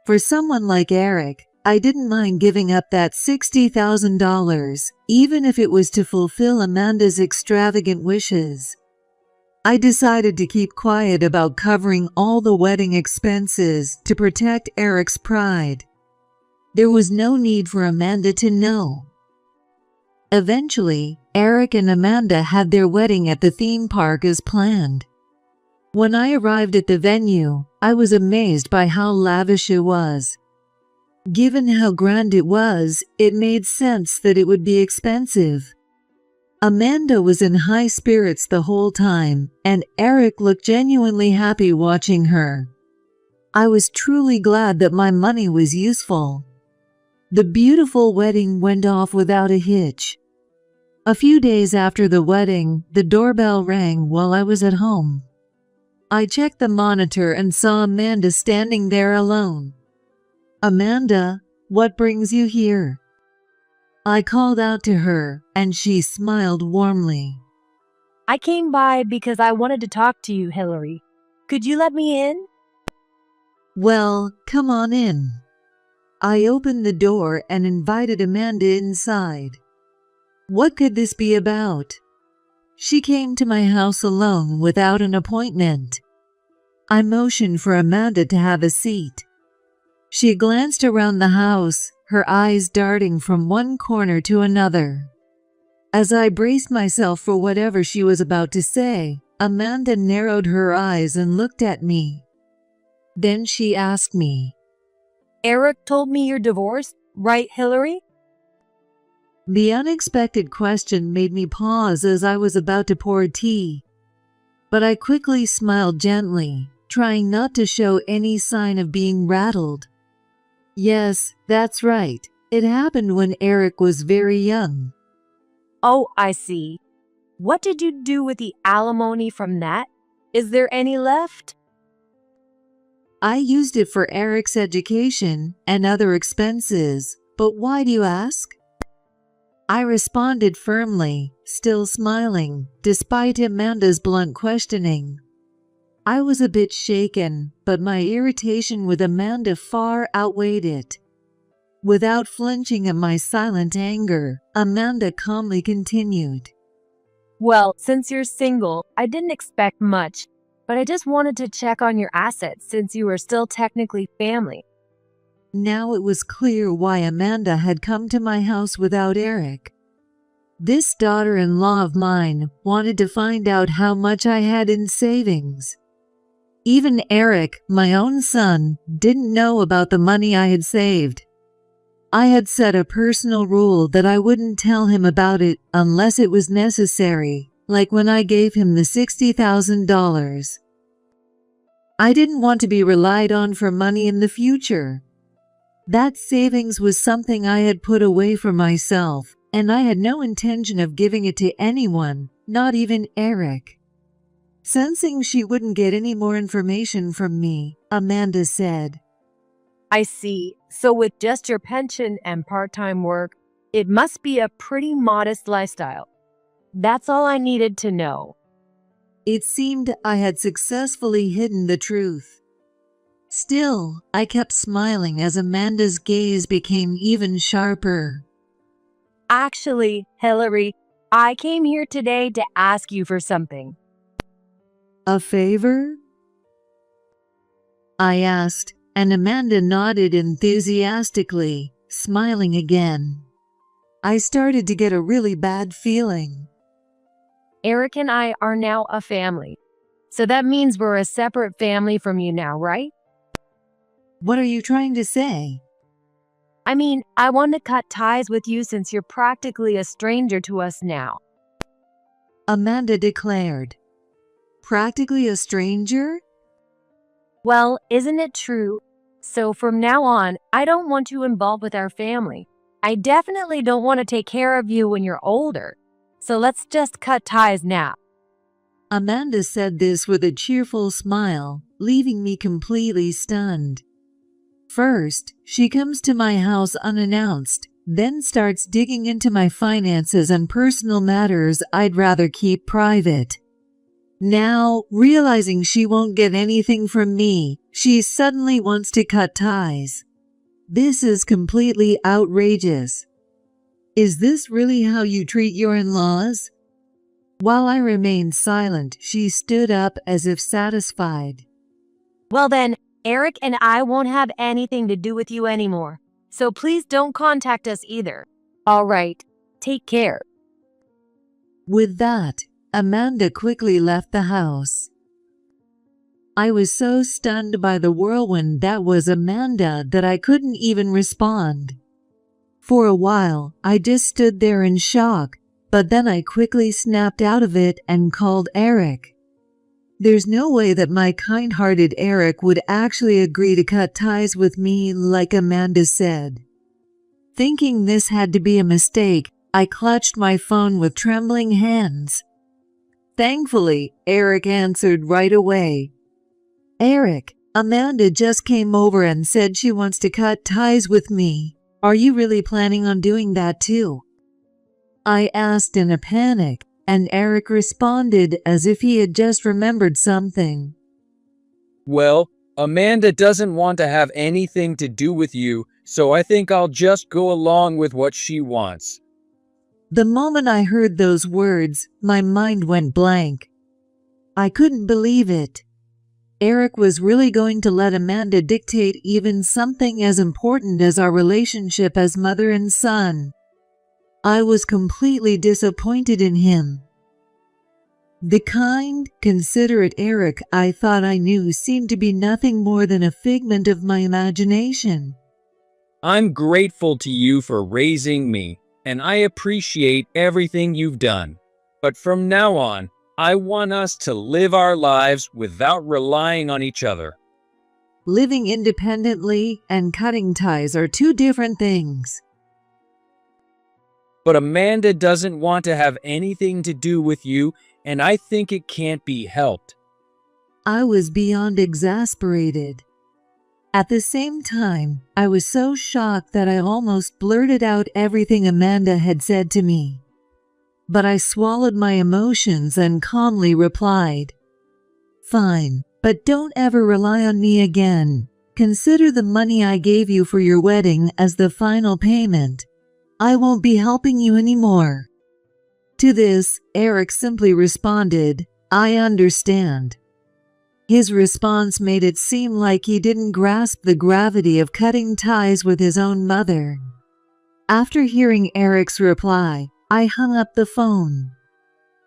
Speaker 9: For someone like Eric, I didn't mind giving up that $60,000, even if it was to fulfill Amanda's extravagant wishes. I decided to keep quiet about covering all the wedding expenses to protect Eric's pride. There was no need for Amanda to know. Eventually, Eric and Amanda had their wedding at the theme park as planned. When I arrived at the venue, I was amazed by how lavish it was. Given how grand it was, it made sense that it would be expensive. Amanda was in high spirits the whole time, and Eric looked genuinely happy watching her. I was truly glad that my money was useful. The beautiful wedding went off without a hitch. A few days after the wedding, the doorbell rang while I was at home. I checked the monitor and saw Amanda standing there alone. Amanda, what brings you here? I called out to her, and she smiled warmly.
Speaker 10: I came by because I wanted to talk to you, Hillary. Could you let me in?
Speaker 9: Well, come on in. I opened the door and invited Amanda inside. What could this be about? She came to my house alone without an appointment. I motioned for Amanda to have a seat. She glanced around the house, her eyes darting from one corner to another. As I braced myself for whatever she was about to say, Amanda narrowed her eyes and looked at me. Then she asked me,
Speaker 10: Eric told me you're divorced, right, Hillary?
Speaker 9: The unexpected question made me pause as I was about to pour tea. But I quickly smiled gently. trying not to show any sign of being rattled. Yes, that's right. It happened when Eric was very young.
Speaker 10: Oh, I see. What did you do with the alimony from that? Is there any left?
Speaker 9: I used it for Eric's education and other expenses, but why do you ask? I responded firmly, still smiling, despite Amanda's blunt questioning. I was a bit shaken, but my irritation with Amanda far outweighed it. Without flinching at my silent anger, Amanda calmly continued.
Speaker 10: Well, since you're single, I didn't expect much, but I just wanted to check on your assets since you were still technically family.
Speaker 9: Now it was clear why Amanda had come to my house without Eric. This daughter-in-law of mine wanted to find out how much I had in savings. Even Eric, my own son, didn't know about the money I had saved. I had set a personal rule that I wouldn't tell him about it unless it was necessary, like when I gave him the $60,000. I didn't want to be relied on for money in the future. That savings was something I had put away for myself, and I had no intention of giving it to anyone, not even Eric. Sensing she wouldn't get any more information from me, Amanda said,
Speaker 10: I see. So with just your pension and part-time work, it must be a pretty modest lifestyle. That's all I needed to know.
Speaker 9: It seemed I had successfully hidden the truth. Still, I kept smiling as Amanda's gaze became even sharper.
Speaker 10: Actually, Hillary, I came here today to ask you for something.
Speaker 9: A favor? I asked, and Amanda nodded enthusiastically, smiling again. I started to get a really bad feeling.
Speaker 10: Eric and I are now a family. So that means we're a separate family from you now, right?
Speaker 9: What are you trying to say?
Speaker 10: I mean, I want to cut ties with you since you're practically a stranger to us now.
Speaker 9: Amanda declared. Practically a stranger?
Speaker 10: Well, isn't it true? So from now on, I don't want you involved with our family. I definitely don't want to take care of you when you're older. So let's just cut ties now.
Speaker 9: Amanda said this with a cheerful smile, leaving me completely stunned. First, she comes to my house unannounced, then starts digging into my finances and personal matters I'd rather keep private. Now, realizing she won't get anything from me, she suddenly wants to cut ties. This is completely outrageous. Is this really how you treat your in-laws? While I remained silent, she stood up as if satisfied.
Speaker 10: Well then, Eric and I won't have anything to do with you anymore. So please don't contact us either. All right, take care.
Speaker 9: With that, Amanda quickly left the house. I was so stunned by the whirlwind that was Amanda that I couldn't even respond. For a while, I just stood there in shock, but then I quickly snapped out of it and called Eric. There's no way that my kind-hearted Eric would actually agree to cut ties with me like Amanda said. Thinking this had to be a mistake, I clutched my phone with trembling hands. Thankfully, Eric answered right away. Eric, Amanda just came over and said she wants to cut ties with me. Are you really planning on doing that too? I asked in a panic, and Eric responded as if he had just remembered something.
Speaker 15: Well, Amanda doesn't want to have anything to do with you, so I think I'll just go along with what she wants.
Speaker 9: The moment I heard those words, my mind went blank. I couldn't believe it. Eric was really going to let Amanda dictate even something as important as our relationship as mother and son. I was completely disappointed in him. The kind, considerate Eric I thought I knew seemed to be nothing more than a figment of my imagination.
Speaker 15: I'm grateful to you for raising me, and I appreciate everything you've done. But from now on, I want us to live our lives without relying on each other.
Speaker 9: Living independently and cutting ties are two different things.
Speaker 15: But Amanda doesn't want to have anything to do with you, and I think it can't be helped.
Speaker 9: I was beyond exasperated. At the same time, I was so shocked that I almost blurted out everything Amanda had said to me. But I swallowed my emotions and calmly replied, "Fine, but don't ever rely on me again. Consider the money I gave you for your wedding as the final payment. I won't be helping you anymore." To this, Eric simply responded, "I understand." His response made it seem like he didn't grasp the gravity of cutting ties with his own mother. After hearing Eric's reply, I hung up the phone.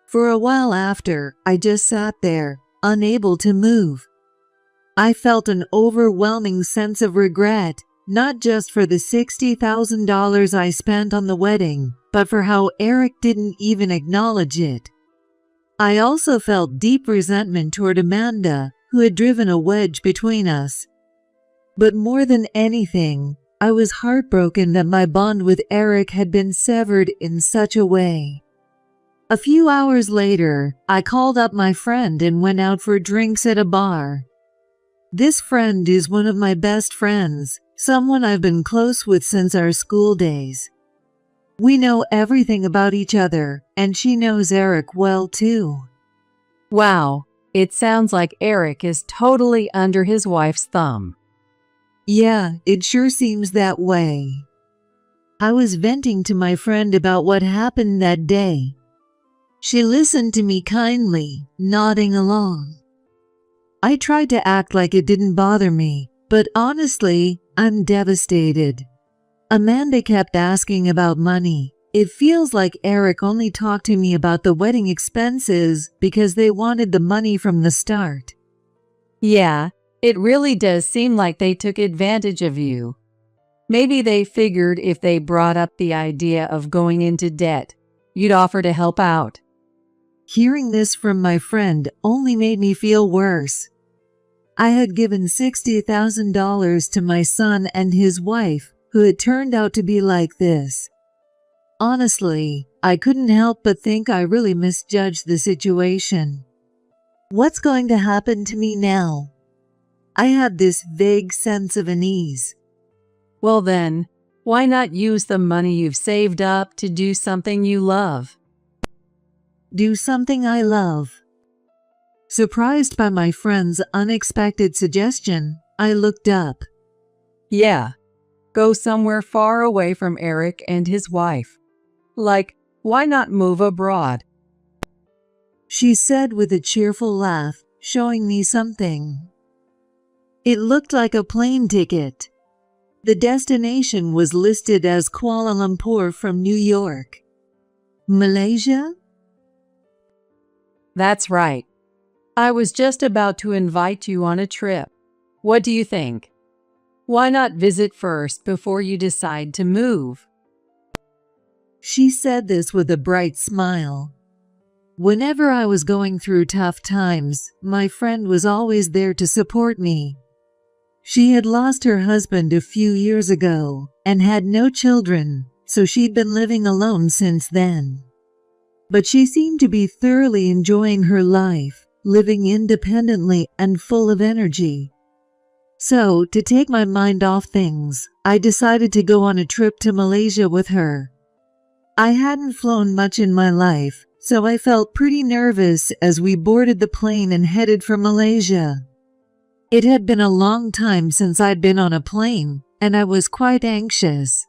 Speaker 9: For a while after, I just sat there, unable to move. I felt an overwhelming sense of regret, not just for the $60,000 I spent on the wedding, but for how Eric didn't even acknowledge it. I also felt deep resentment toward Amanda, who had driven a wedge between us. But more than anything, I was heartbroken that my bond with Eric had been severed in such a way. A few hours later, I called up my friend and went out for drinks at a bar. This friend is one of my best friends, someone I've been close with since our school days. We know everything about each other, and she knows Eric well too.
Speaker 6: Wow, it sounds like Eric is totally under his wife's thumb.
Speaker 9: Yeah, it sure seems that way. I was venting to my friend about what happened that day. She listened to me kindly, nodding along. I tried to act like it didn't bother me, but honestly, I'm devastated. Amanda kept asking about money. It feels like Eric only talked to me about the wedding expenses because they wanted the money from the start.
Speaker 6: Yeah, it really does seem like they took advantage of you. Maybe they figured if they brought up the idea of going into debt, you'd offer to help out.
Speaker 9: Hearing this from my friend only made me feel worse. I had given $60,000 to my son and his wife, who had turned out to be like this. Honestly, I couldn't help but think I really misjudged the situation. What's going to happen to me now? I had this vague sense of unease.
Speaker 6: Well then, why not use the money you've saved up to do something you love?
Speaker 9: Do something I love. Surprised by my friend's unexpected suggestion, I looked up.
Speaker 6: Yeah, go somewhere far away from Eric and his wife. Like, why not move abroad?
Speaker 9: She said with a cheerful laugh, showing me something. It looked like a plane ticket. The destination was listed as Kuala Lumpur from New York. Malaysia?
Speaker 6: That's right. I was just about to invite you on a trip. What do you think? Why not visit first before you decide to move?
Speaker 9: She said this with a bright smile. Whenever I was going through tough times, my friend was always there to support me. She had lost her husband a few years ago and had no children, so she'd been living alone since then. But she seemed to be thoroughly enjoying her life, living independently and full of energy. So, to take my mind off things, I decided to go on a trip to Malaysia with her. I hadn't flown much in my life, so I felt pretty nervous as we boarded the plane and headed for Malaysia. It had been a long time since I'd been on a plane, and I was quite anxious.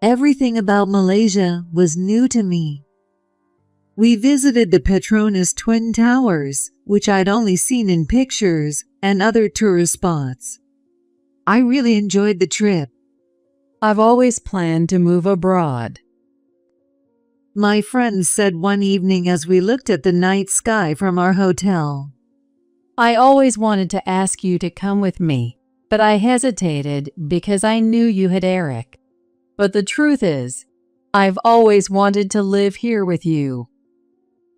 Speaker 9: Everything about Malaysia was new to me. We visited the Petronas Twin Towers, which I'd only seen in pictures, and other tourist spots. I really enjoyed the trip.
Speaker 6: I've always planned to move abroad.
Speaker 9: My friend said one evening as we looked at the night sky from our hotel.
Speaker 6: I always wanted to ask you to come with me, but I hesitated because I knew you had Eric. But the truth is, I've always wanted to live here with you.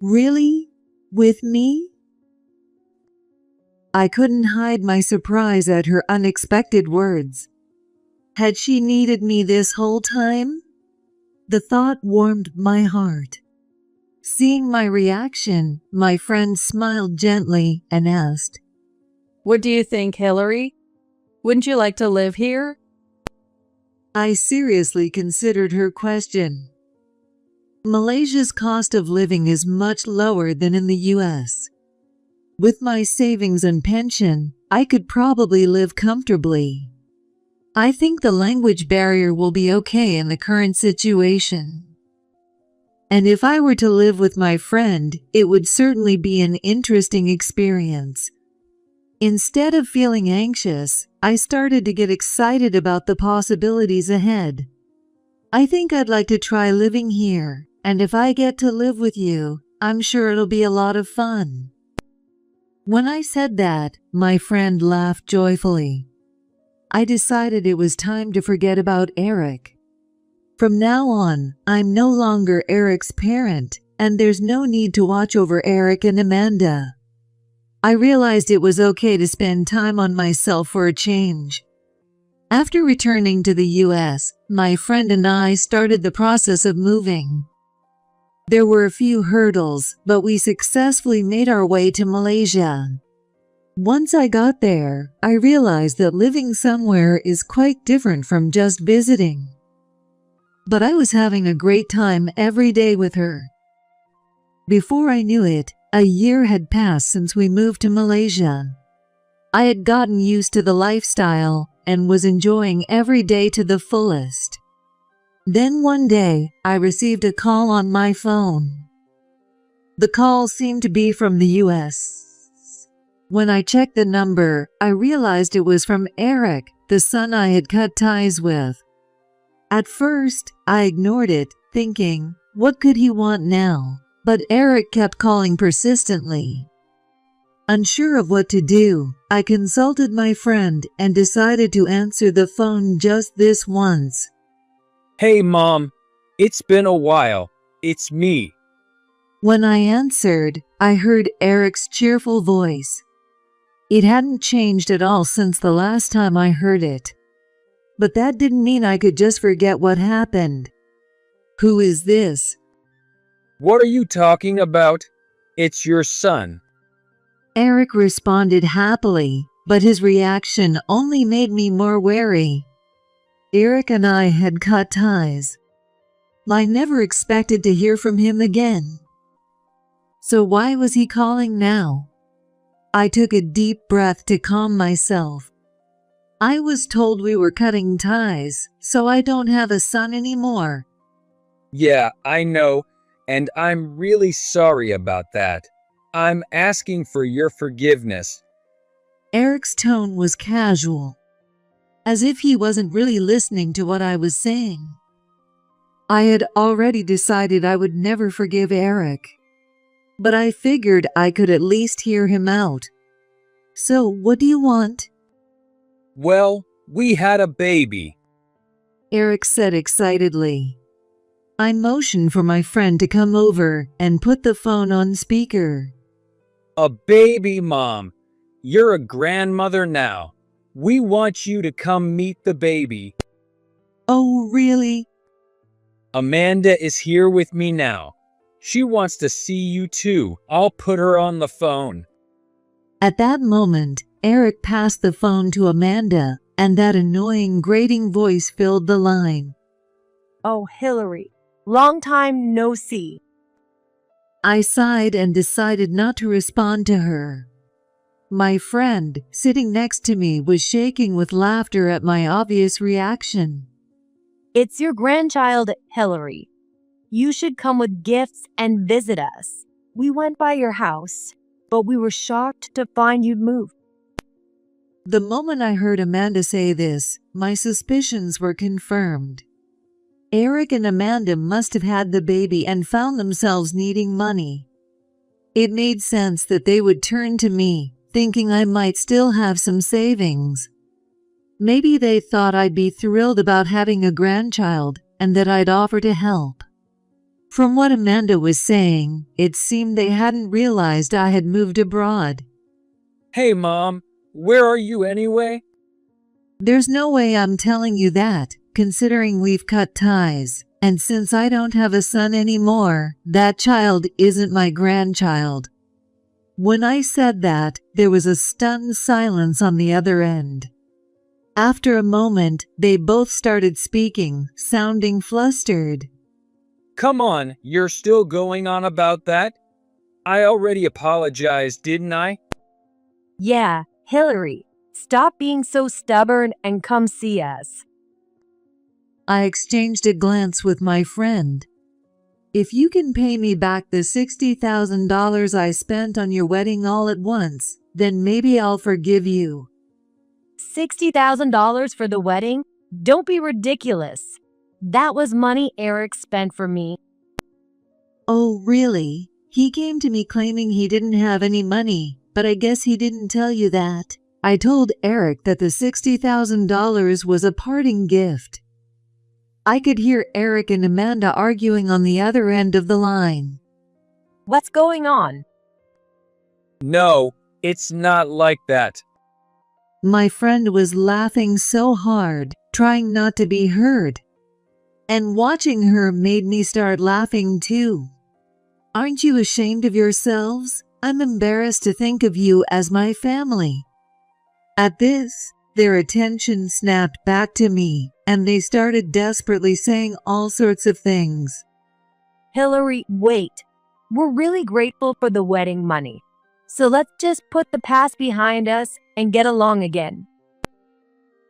Speaker 9: Really? With me? I couldn't hide my surprise at her unexpected words. Had she needed me this whole time? The thought warmed my heart. Seeing my reaction, my friend smiled gently and asked,
Speaker 6: "What do you think, Hillary? Wouldn't you like to live here?"
Speaker 9: I seriously considered her question. Malaysia's cost of living is much lower than in the US. With my savings and pension, I could probably live comfortably. I think the language barrier will be okay in the current situation. And if I were to live with my friend, it would certainly be an interesting experience. Instead of feeling anxious, I started to get excited about the possibilities ahead. I think I'd like to try living here, and if I get to live with you, I'm sure it'll be a lot of fun. When I said that, my friend laughed joyfully. I decided it was time to forget about Eric. From now on, I'm no longer Eric's parent, and there's no need to watch over Eric and Amanda. I realized it was okay to spend time on myself for a change. After returning to the US, my friend and I started the process of moving. There were a few hurdles, but we successfully made our way to Malaysia. Once I got there, I realized that living somewhere is quite different from just visiting. But I was having a great time every day with her. Before I knew it, a year had passed since we moved to Malaysia. I had gotten used to the lifestyle and was enjoying every day to the fullest. Then one day, I received a call on my phone. The call seemed to be from the US. When I checked the number, I realized it was from Eric, the son I had cut ties with. At first, I ignored it, thinking, what could he want now? But Eric kept calling persistently. Unsure of what to do, I consulted my friend and decided to answer the phone just this once.
Speaker 15: Hey, Mom. It's been a while. It's me.
Speaker 9: When I answered, I heard Eric's cheerful voice. It hadn't changed at all since the last time I heard it. But that didn't mean I could just forget what happened. Who is this?
Speaker 15: What are you talking about? It's your son.
Speaker 9: Eric responded happily, but his reaction only made me more wary. Eric and I had cut ties. I never expected to hear from him again. So why was he calling now? I took a deep breath to calm myself. I was told we were cutting ties, so I don't have a son anymore.
Speaker 15: Yeah, I know, and I'm really sorry about that. I'm asking for your forgiveness.
Speaker 9: Eric's tone was casual, as if he wasn't really listening to what I was saying. I had already decided I would never forgive Eric, but I figured I could at least hear him out. So, what do you want?
Speaker 15: Well, we had a baby.
Speaker 9: Eric said excitedly. I motioned for my friend to come over and put the phone on speaker.
Speaker 15: A baby, Mom. You're a grandmother now. We want you to come meet the baby.
Speaker 9: Oh, really?
Speaker 15: Amanda is here with me now. She wants to see you too. I'll put her on the phone.
Speaker 9: At that moment, Eric passed the phone to Amanda, and that annoying grating voice filled the line.
Speaker 10: Oh, Hillary. Long time no see.
Speaker 9: I sighed and decided not to respond to her. My friend, sitting next to me, was shaking with laughter at my obvious reaction.
Speaker 10: It's your grandchild, Hillary. You should come with gifts and visit us. We went by your house, but we were shocked to find you'd moved.
Speaker 9: The moment I heard Amanda say this, my suspicions were confirmed. Eric and Amanda must have had the baby and found themselves needing money. It made sense that they would turn to me, thinking I might still have some savings. Maybe they thought I'd be thrilled about having a grandchild and that I'd offer to help. From what Amanda was saying, it seemed they hadn't realized I had moved abroad.
Speaker 15: Hey, Mom, where are you anyway?
Speaker 9: There's no way I'm telling you that, considering we've cut ties. And since I don't have a son anymore, that child isn't my grandchild. When I said that, there was a stunned silence on the other end. After a moment, they both started speaking, sounding flustered.
Speaker 15: Come on, you're still going on about that? I already apologized, didn't I?
Speaker 10: Yeah, Hillary, stop being so stubborn and come see us.
Speaker 9: I exchanged a glance with my friend. If you can pay me back the $60,000 I spent on your wedding all at once, then maybe I'll forgive you.
Speaker 10: $60,000 for the wedding? Don't be ridiculous. That was money Eric spent for me.
Speaker 9: Oh, really? He came to me claiming he didn't have any money, but I guess he didn't tell you that. I told Eric that the $60,000 was a parting gift. I could hear Eric and Amanda arguing on the other end of the line.
Speaker 10: What's going on?
Speaker 15: No, it's not like that.
Speaker 9: My friend was laughing so hard, trying not to be heard. And watching her made me start laughing too. Aren't you ashamed of yourselves? I'm embarrassed to think of you as my family. At this, their attention snapped back to me, and they started desperately saying all sorts of things.
Speaker 10: Hillary, wait. We're really grateful for the wedding money. So let's just put the past behind us and get along again.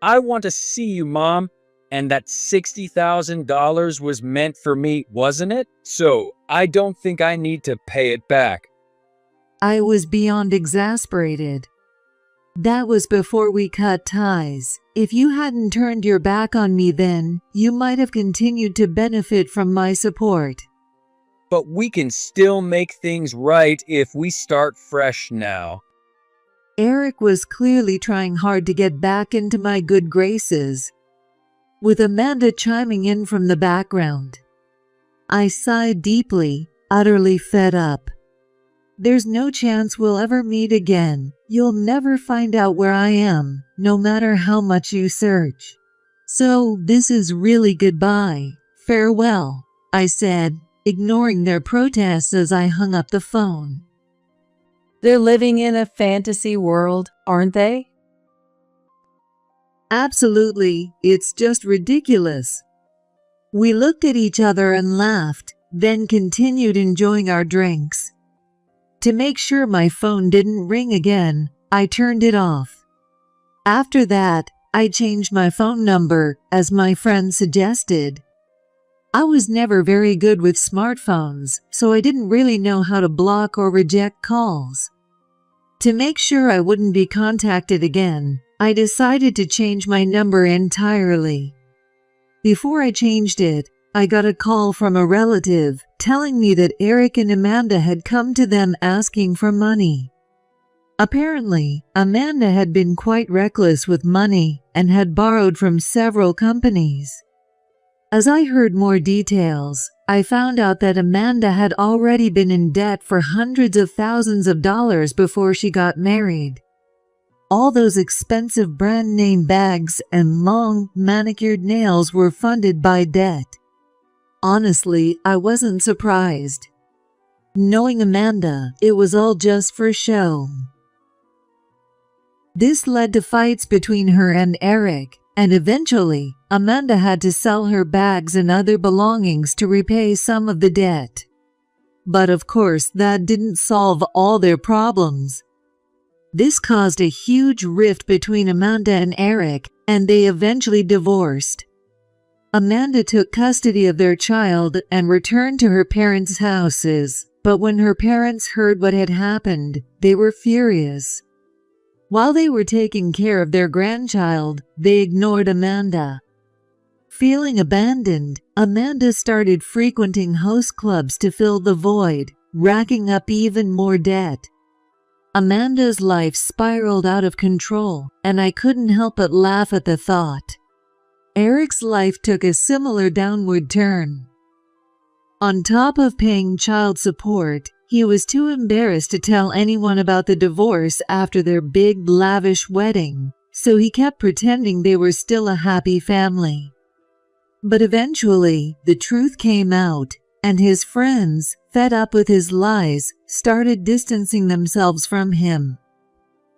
Speaker 15: I want to see you, Mom. And that $60,000 was meant for me, wasn't it? So I don't think I need to pay it back.
Speaker 9: I was beyond exasperated. That was before we cut ties. If you hadn't turned your back on me then, you might have continued to benefit from my support.
Speaker 15: But we can still make things right if we start fresh now.
Speaker 9: Eric was clearly trying hard to get back into my good graces, with Amanda chiming in from the background. I sighed deeply, utterly fed up. There's no chance we'll ever meet again. You'll never find out where I am, no matter how much you search. So, this is really goodbye. Farewell, I said, ignoring their protests as I hung up the phone.
Speaker 6: They're living in a fantasy world, aren't they?
Speaker 9: Absolutely, it's just ridiculous. We looked at each other and laughed, then continued enjoying our drinks. To make sure my phone didn't ring again, I turned it off. After that, I changed my phone number, as my friend suggested. I was never very good with smartphones, so I didn't really know how to block or reject calls. To make sure I wouldn't be contacted again, I decided to change my number entirely. Before I changed it, I got a call from a relative telling me that Eric and Amanda had come to them asking for money. Apparently, Amanda had been quite reckless with money and had borrowed from several companies. As I heard more details, I found out that Amanda had already been in debt for hundreds of thousands of dollars before she got married. All those expensive brand name bags and long, manicured nails were funded by debt. Honestly, I wasn't surprised. Knowing Amanda, it was all just for show. This led to fights between her and Eric, and eventually, Amanda had to sell her bags and other belongings to repay some of the debt. But of course, that didn't solve all their problems. This caused a huge rift between Amanda and Eric, and they eventually divorced. Amanda took custody of their child and returned to her parents' houses, but when her parents heard what had happened, they were furious. While they were taking care of their grandchild, they ignored Amanda. Feeling abandoned, Amanda started frequenting host clubs to fill the void, racking up even more debt. Amanda's life spiraled out of control, and I couldn't help but laugh at the thought. Eric's life took a similar downward turn. On top of paying child support, he was too embarrassed to tell anyone about the divorce after their big, lavish wedding, so he kept pretending they were still a happy family. But eventually, the truth came out, and his friends, fed up with his lies, started distancing themselves from him.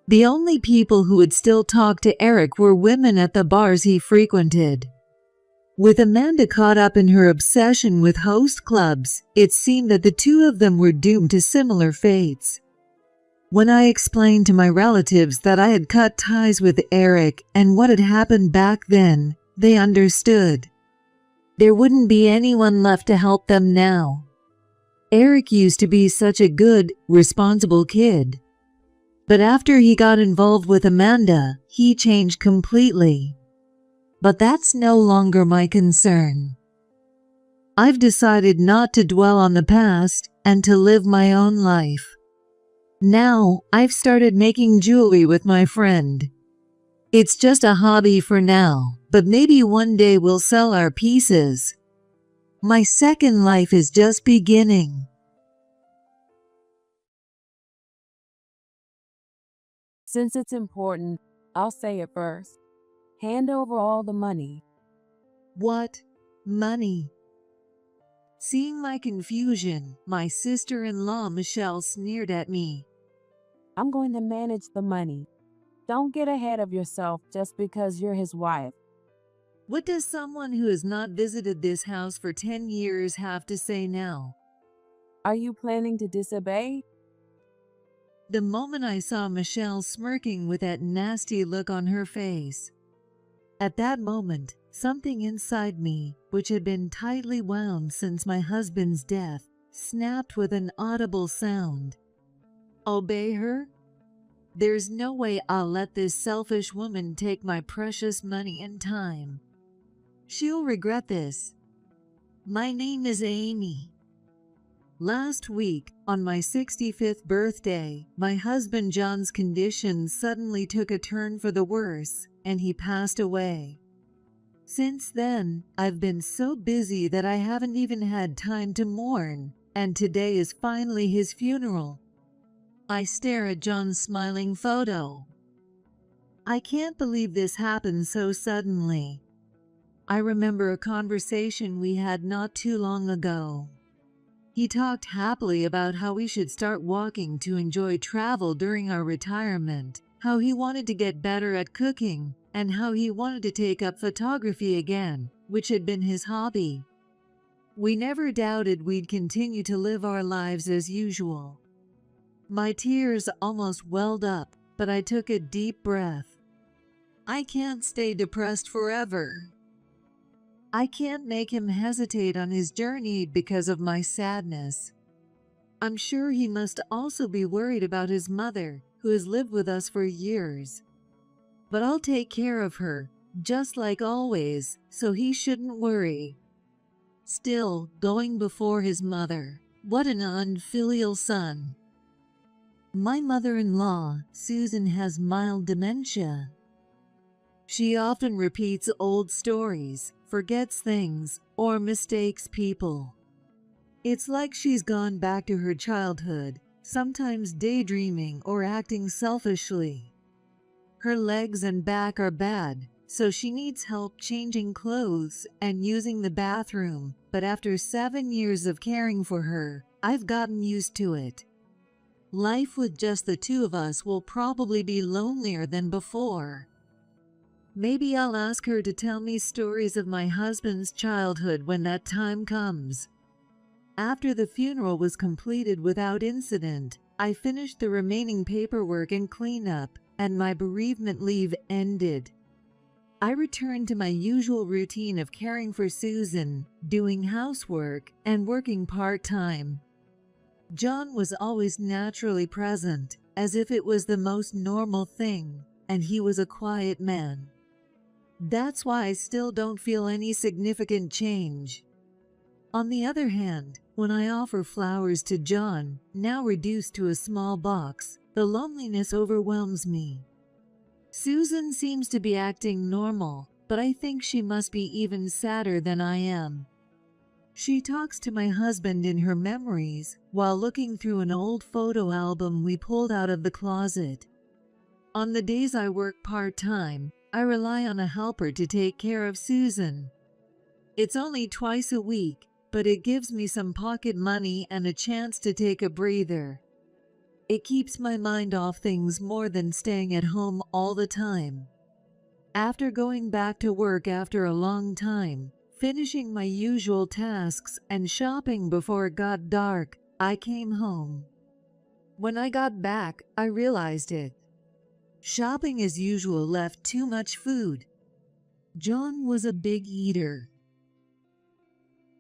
Speaker 9: The only people who would still talk to Eric were women at the bars he frequented. With Amanda caught up in her obsession with host clubs, it seemed that the two of them were doomed to similar fates. When I explained to my relatives that I had cut ties with Eric and what had happened back then, they understood. There wouldn't be anyone left to help them now. Eric used to be such a good, responsible kid. But after he got involved with Amanda, he changed completely. But that's no longer my concern. I've decided not to dwell on the past and to live my own life. Now, I've started making jewelry with my friend. It's just a hobby for now, but maybe one day we'll sell our pieces. My second life is just beginning.
Speaker 17: Since it's important, I'll say it first. Hand over all the money.
Speaker 9: What? Money? Seeing my confusion, my sister-in-law Michelle sneered at me.
Speaker 17: I'm going to manage the money. Don't get ahead of yourself just because you're his wife.
Speaker 9: What does someone who has not visited this house for 10 years have to say now?
Speaker 17: Are you planning to disobey?
Speaker 9: The moment I saw Michelle smirking with that nasty look on her face, at that moment, something inside me, which had been tightly wound since my husband's death, snapped with an audible sound. Obey her? There's no way I'll let this selfish woman take my precious money and time. She'll regret this. My name is Amy. Last week, on my 65th birthday, my husband John's condition suddenly took a turn for the worse, and he passed away. Since then, I've been so busy that I haven't even had time to mourn, and today is finally his funeral. I stare at John's smiling photo. I can't believe this happened so suddenly. I remember a conversation we had not too long ago. He talked happily about how we should start walking to enjoy travel during our retirement, how he wanted to get better at cooking, and how he wanted to take up photography again, which had been his hobby. We never doubted we'd continue to live our lives as usual. My tears almost welled up, but I took a deep breath. I can't stay depressed forever. I can't make him hesitate on his journey because of my sadness. I'm sure he must also be worried about his mother, who has lived with us for years. But I'll take care of her, just like always, so he shouldn't worry. Still, going before his mother, what an unfilial son. My mother-in-law, Susan, has mild dementia. She often repeats old stories, forgets things, or mistakes people. It's like she's gone back to her childhood, sometimes daydreaming or acting selfishly. Her legs and back are bad, so she needs help changing clothes and using the bathroom, but after 7 years of caring for her, I've gotten used to it. Life with just the two of us will probably be lonelier than before. Maybe I'll ask her to tell me stories of my husband's childhood when that time comes. After the funeral was completed without incident, I finished the remaining paperwork and cleanup, and my bereavement leave ended. I returned to my usual routine of caring for Susan, doing housework, and working part-time. John was always naturally present, as if it was the most normal thing, and he was a quiet man. That's why I still don't feel any significant change. On the other hand, when I offer flowers to John, now reduced to a small box, the loneliness overwhelms me. Susan seems to be acting normal, but I think she must be even sadder than I am. She talks to my husband in her memories while looking through an old photo album we pulled out of the closet. On the days I work part-time, I rely on a helper to take care of Susan. It's only twice a week, but it gives me some pocket money and a chance to take a breather. It keeps my mind off things more than staying at home all the time. After going back to work after a long time, finishing my usual tasks and shopping before it got dark, I came home. When I got back, I realized it. Shopping as usual left too much food. John was a big eater.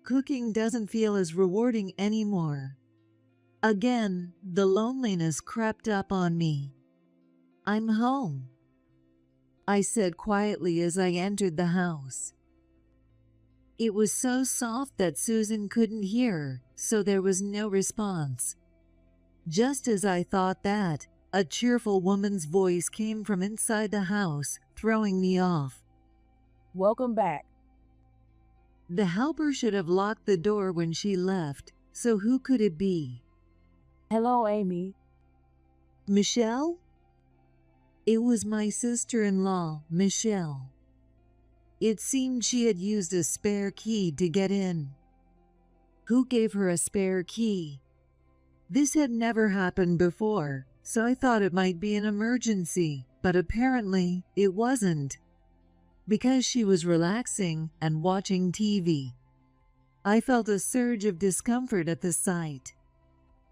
Speaker 9: Cooking doesn't feel as rewarding anymore. Again, the loneliness crept up on me. I'm home, I said quietly as I entered the house. It was so soft that Susan couldn't hear, so there was no response. Just as I thought that, a cheerful woman's voice came from inside the house, throwing me off.
Speaker 17: Welcome back.
Speaker 9: The helper should have locked the door when she left, so who could it be?
Speaker 17: Hello, Amy.
Speaker 9: Michelle? It was my sister-in-law, Michelle. It seemed she had used a spare key to get in. Who gave her a spare key? This had never happened before, so I thought it might be an emergency, but apparently it wasn't. Because she was relaxing and watching TV. I felt a surge of discomfort at the sight.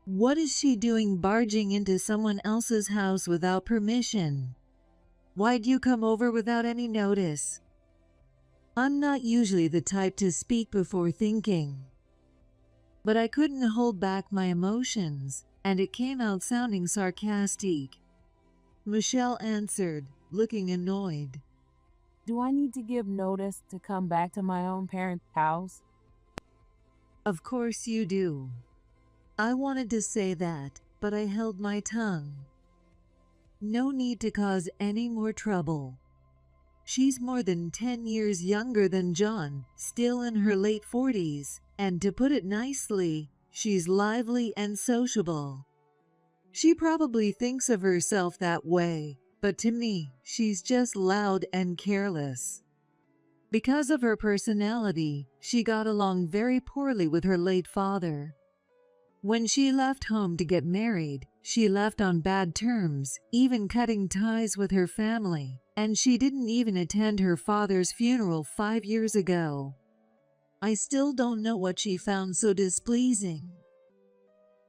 Speaker 9: What is she doing barging into someone else's house without permission? Why'd you come over without any notice? I'm not usually the type to speak before thinking. But I couldn't hold back my emotions, and it came out sounding sarcastic. Michelle answered, looking annoyed.
Speaker 17: Do I need to give notice to come back to my own parents' house?
Speaker 9: Of course you do. I wanted to say that, but I held my tongue. No need to cause any more trouble. She's more than 10 years younger than John, still in her late 40s, and to put it nicely, she's lively and sociable. She probably thinks of herself that way, but to me, she's just loud and careless. Because of her personality, she got along very poorly with her late father. When she left home to get married, she left on bad terms, even cutting ties with her family, and she didn't even attend her father's funeral 5 years ago. I still don't know what she found so displeasing.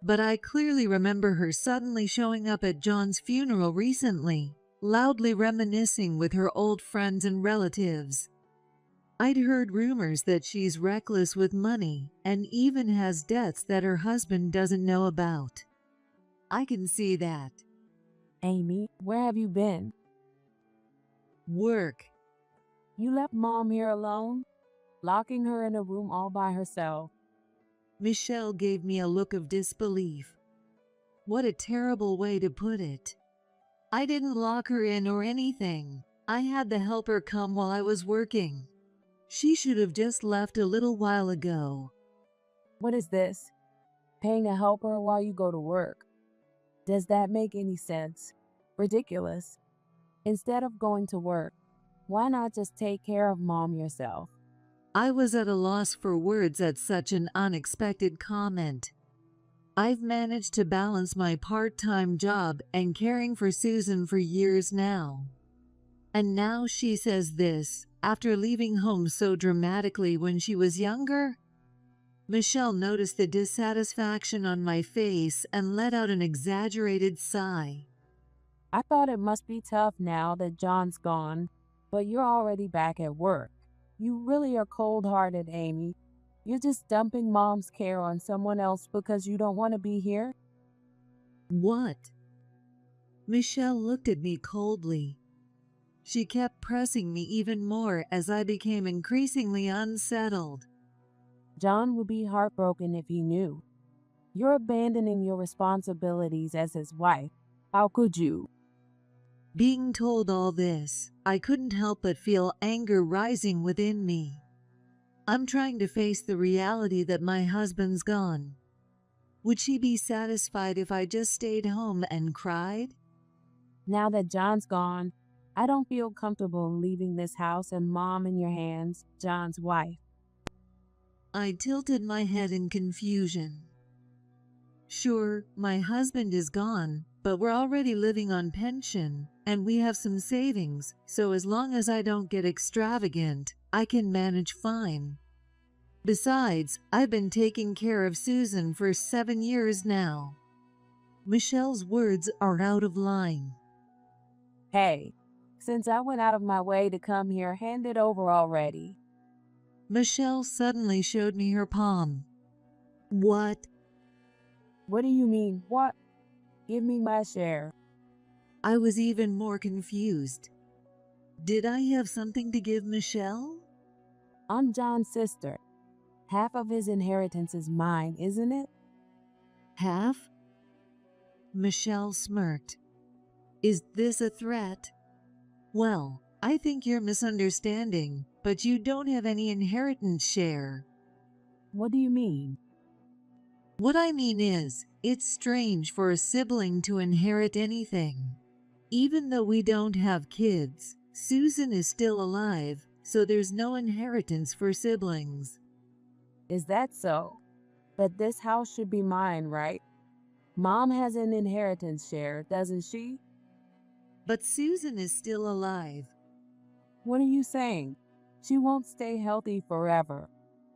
Speaker 9: But I clearly remember her suddenly showing up at John's funeral recently, loudly reminiscing with her old friends and relatives. I'd heard rumors that she's reckless with money and even has debts that her husband doesn't know about. I can see that.
Speaker 17: Amy, where have you been?
Speaker 9: Work.
Speaker 17: You left Mom here alone, locking her in a room all by herself.
Speaker 9: Michelle gave me a look of disbelief. What a terrible way to put it. I didn't lock her in or anything. I had the helper come while I was working. She should have just left a little while ago.
Speaker 17: What is this? Paying a helper while you go to work? Does that make any sense? Ridiculous. Instead of going to work, why not just take care of Mom yourself?
Speaker 9: I was at a loss for words at such an unexpected comment. I've managed to balance my part-time job and caring for Susan for years now. And now she says this, after leaving home so dramatically when she was younger? Michelle noticed the dissatisfaction on my face and let out an exaggerated sigh.
Speaker 17: I thought it must be tough now that John's gone, but you're already back at work. You really are cold-hearted, Amy. You're just dumping Mom's care on someone else because you don't want to be here?
Speaker 9: What? Michelle looked at me coldly. She kept pressing me even more as I became increasingly unsettled.
Speaker 17: John would be heartbroken if he knew. You're abandoning your responsibilities as his wife. How could you?
Speaker 9: Being told all this, I couldn't help but feel anger rising within me. I'm trying to face the reality that my husband's gone. Would she be satisfied if I just stayed home and cried?
Speaker 17: Now that John's gone, I don't feel comfortable leaving this house and Mom in your hands, John's wife.
Speaker 9: I tilted my head in confusion. Sure, my husband is gone, but we're already living on pension, and we have some savings, so as long as I don't get extravagant, I can manage fine. Besides, I've been taking care of Susan for 7 years now. Michelle's words are out of line.
Speaker 17: Hey, since I went out of my way to come here, hand it over already.
Speaker 9: Michelle suddenly showed me her palm. What?
Speaker 17: What do you mean, what? Give me my share.
Speaker 9: I was even more confused. Did I have something to give Michelle?
Speaker 17: I'm John's sister. Half of his inheritance is mine, isn't it?
Speaker 9: Half? Michelle smirked. Is this a threat? Well, I think you're misunderstanding, but you don't have any inheritance share.
Speaker 17: What do you mean?
Speaker 9: What I mean is, it's strange for a sibling to inherit anything. Even though we don't have kids, Susan is still alive, so there's no inheritance for siblings.
Speaker 17: Is that so? But this house should be mine, right? Mom has an inheritance share, doesn't she?
Speaker 9: But Susan is still alive.
Speaker 17: What are you saying? She won't stay healthy forever.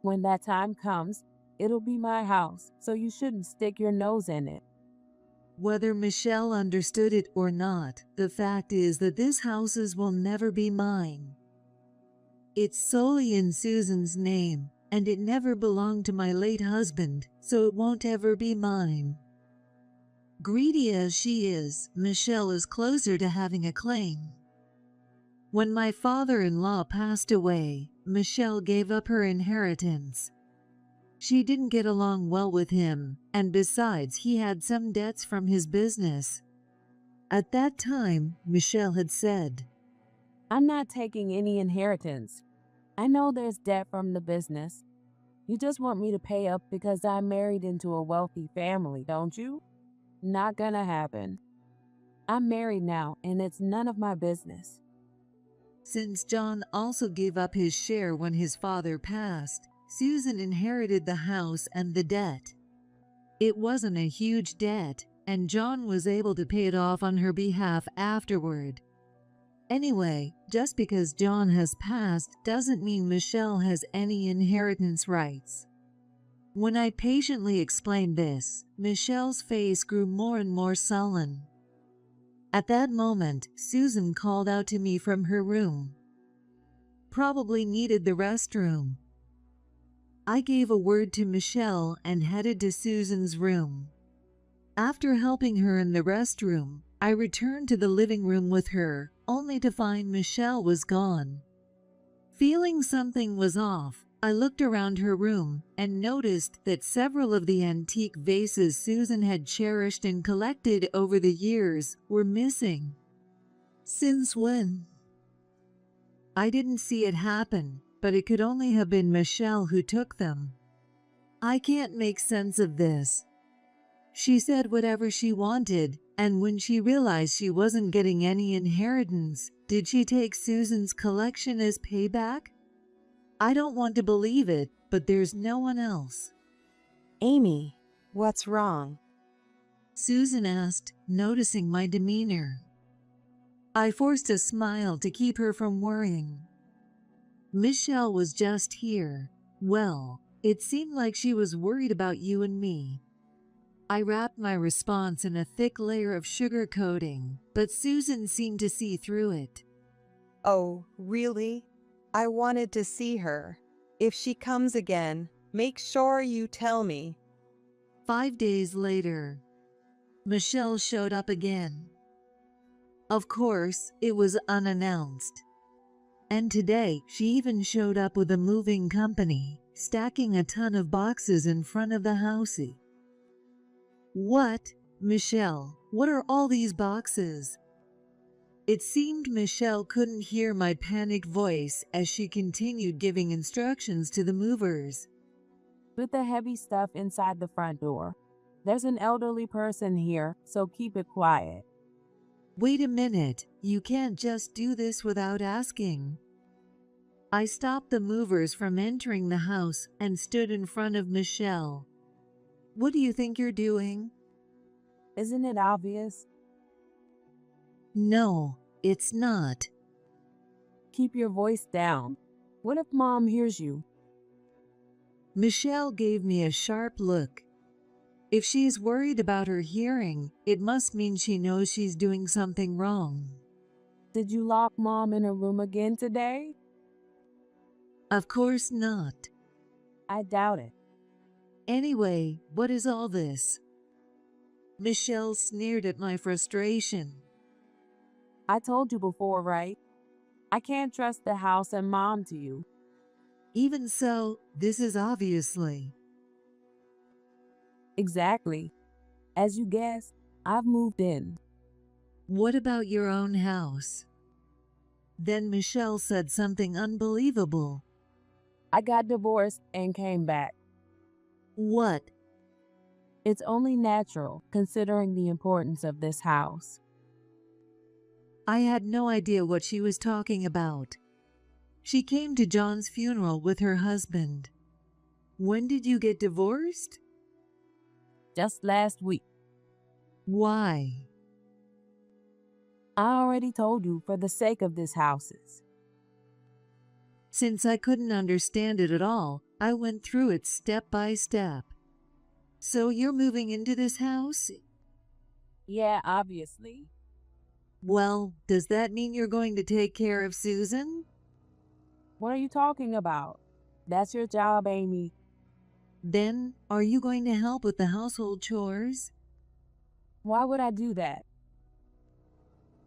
Speaker 17: When that time comes, it'll be my house, so you shouldn't stick your nose in it.
Speaker 9: Whether Michelle understood it or not, the fact is that this house will never be mine. It's solely in Susan's name, and it never belonged to my late husband, so it won't ever be mine. Greedy as she is, Michelle is closer to having a claim. When my father-in-law passed away, Michelle gave up her inheritance. She didn't get along well with him, and besides, he had some debts from his business. At that time, Michelle had said,
Speaker 17: I'm not taking any inheritance. I know there's debt from the business. You just want me to pay up because I'm married into a wealthy family, don't you? Not gonna happen. I'm married now, and it's none of my business.
Speaker 9: Since John also gave up his share when his father passed, Susan inherited the house and the debt. It wasn't a huge debt, and John was able to pay it off on her behalf afterward. Anyway, just because John has passed doesn't mean Michelle has any inheritance rights. When I patiently explained this, Michelle's face grew more and more sullen. At that moment, Susan called out to me from her room. Probably needed the restroom. I gave a word to Michelle and headed to Susan's room. After helping her in the restroom, I returned to the living room with her, only to find Michelle was gone. Feeling something was off, I looked around her room and noticed that several of the antique vases Susan had cherished and collected over the years were missing. Since when? I didn't see it happen, but it could only have been Michelle who took them. I can't make sense of this. She said whatever she wanted, and when she realized she wasn't getting any inheritance, did she take Susan's collection as payback? I don't want to believe it, but there's no one else.
Speaker 1: Amy, what's wrong?
Speaker 9: Susan asked, noticing my demeanor. I forced a smile to keep her from worrying. Michelle was just here. Well, it seemed like she was worried about you and me. I wrapped my response in a thick layer of sugar coating, but Susan seemed to see through it.
Speaker 1: Oh, really? I wanted to see her. If she comes again, make sure you tell me.
Speaker 9: 5 days later, Michelle showed up again. Of course, it was unannounced. And today, she even showed up with a moving company, stacking a ton of boxes in front of the house. What? Michelle, what are all these boxes? It seemed Michelle couldn't hear my panicked voice as she continued giving instructions to the movers.
Speaker 17: Put the heavy stuff inside the front door. There's an elderly person here, so keep it quiet.
Speaker 9: Wait a minute, you can't just do this without asking. I stopped the movers from entering the house and stood in front of Michelle. What do you think you're doing?
Speaker 17: Isn't it obvious?
Speaker 9: No, it's not.
Speaker 17: Keep your voice down. What if Mom hears you?
Speaker 9: Michelle gave me a sharp look. If she's worried about her hearing, it must mean she knows she's doing something wrong.
Speaker 17: Did you lock Mom in her room again today?
Speaker 9: Of course not.
Speaker 17: I doubt it.
Speaker 9: Anyway, what is all this? Michelle sneered at my frustration.
Speaker 17: I told you before, right? I can't trust the house and Mom to you.
Speaker 9: Even so, this is obviously.
Speaker 17: Exactly. As you guessed, I've moved in.
Speaker 9: What about your own house? Then Michelle said something unbelievable.
Speaker 17: I got divorced and came back.
Speaker 9: What?
Speaker 17: It's only natural, considering the importance of this house.
Speaker 9: I had no idea what she was talking about. She came to John's funeral with her husband. When did you get divorced?
Speaker 17: Just last week.
Speaker 9: Why?
Speaker 17: I already told you, for the sake of this houses.
Speaker 9: Since I couldn't understand it at all, I went through it step by step. So you're moving into this house?
Speaker 17: Yeah, obviously.
Speaker 9: Well, does that mean you're going to take care of Susan?
Speaker 17: What are you talking about? That's your job, Amy.
Speaker 9: Then, are you going to help with the household chores?
Speaker 17: Why would I do that?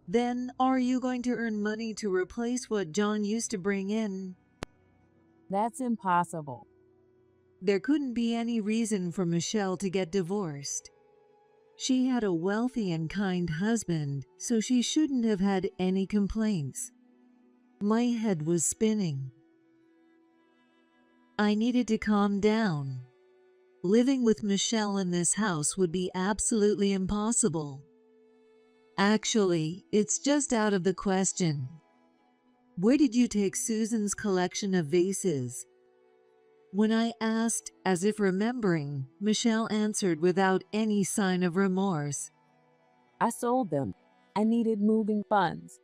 Speaker 9: Then, are you going to earn money to replace what John used to bring in?
Speaker 17: That's impossible.
Speaker 9: There couldn't be any reason for Michelle to get divorced. She had a wealthy and kind husband, so she shouldn't have had any complaints. My head was spinning. I needed to calm down. Living with Michelle in this house would be absolutely impossible. Actually, it's just out of the question. Where did you take Susan's collection of vases? When I asked, as if remembering, Michelle answered without any sign of remorse.
Speaker 17: I sold them. I needed moving funds.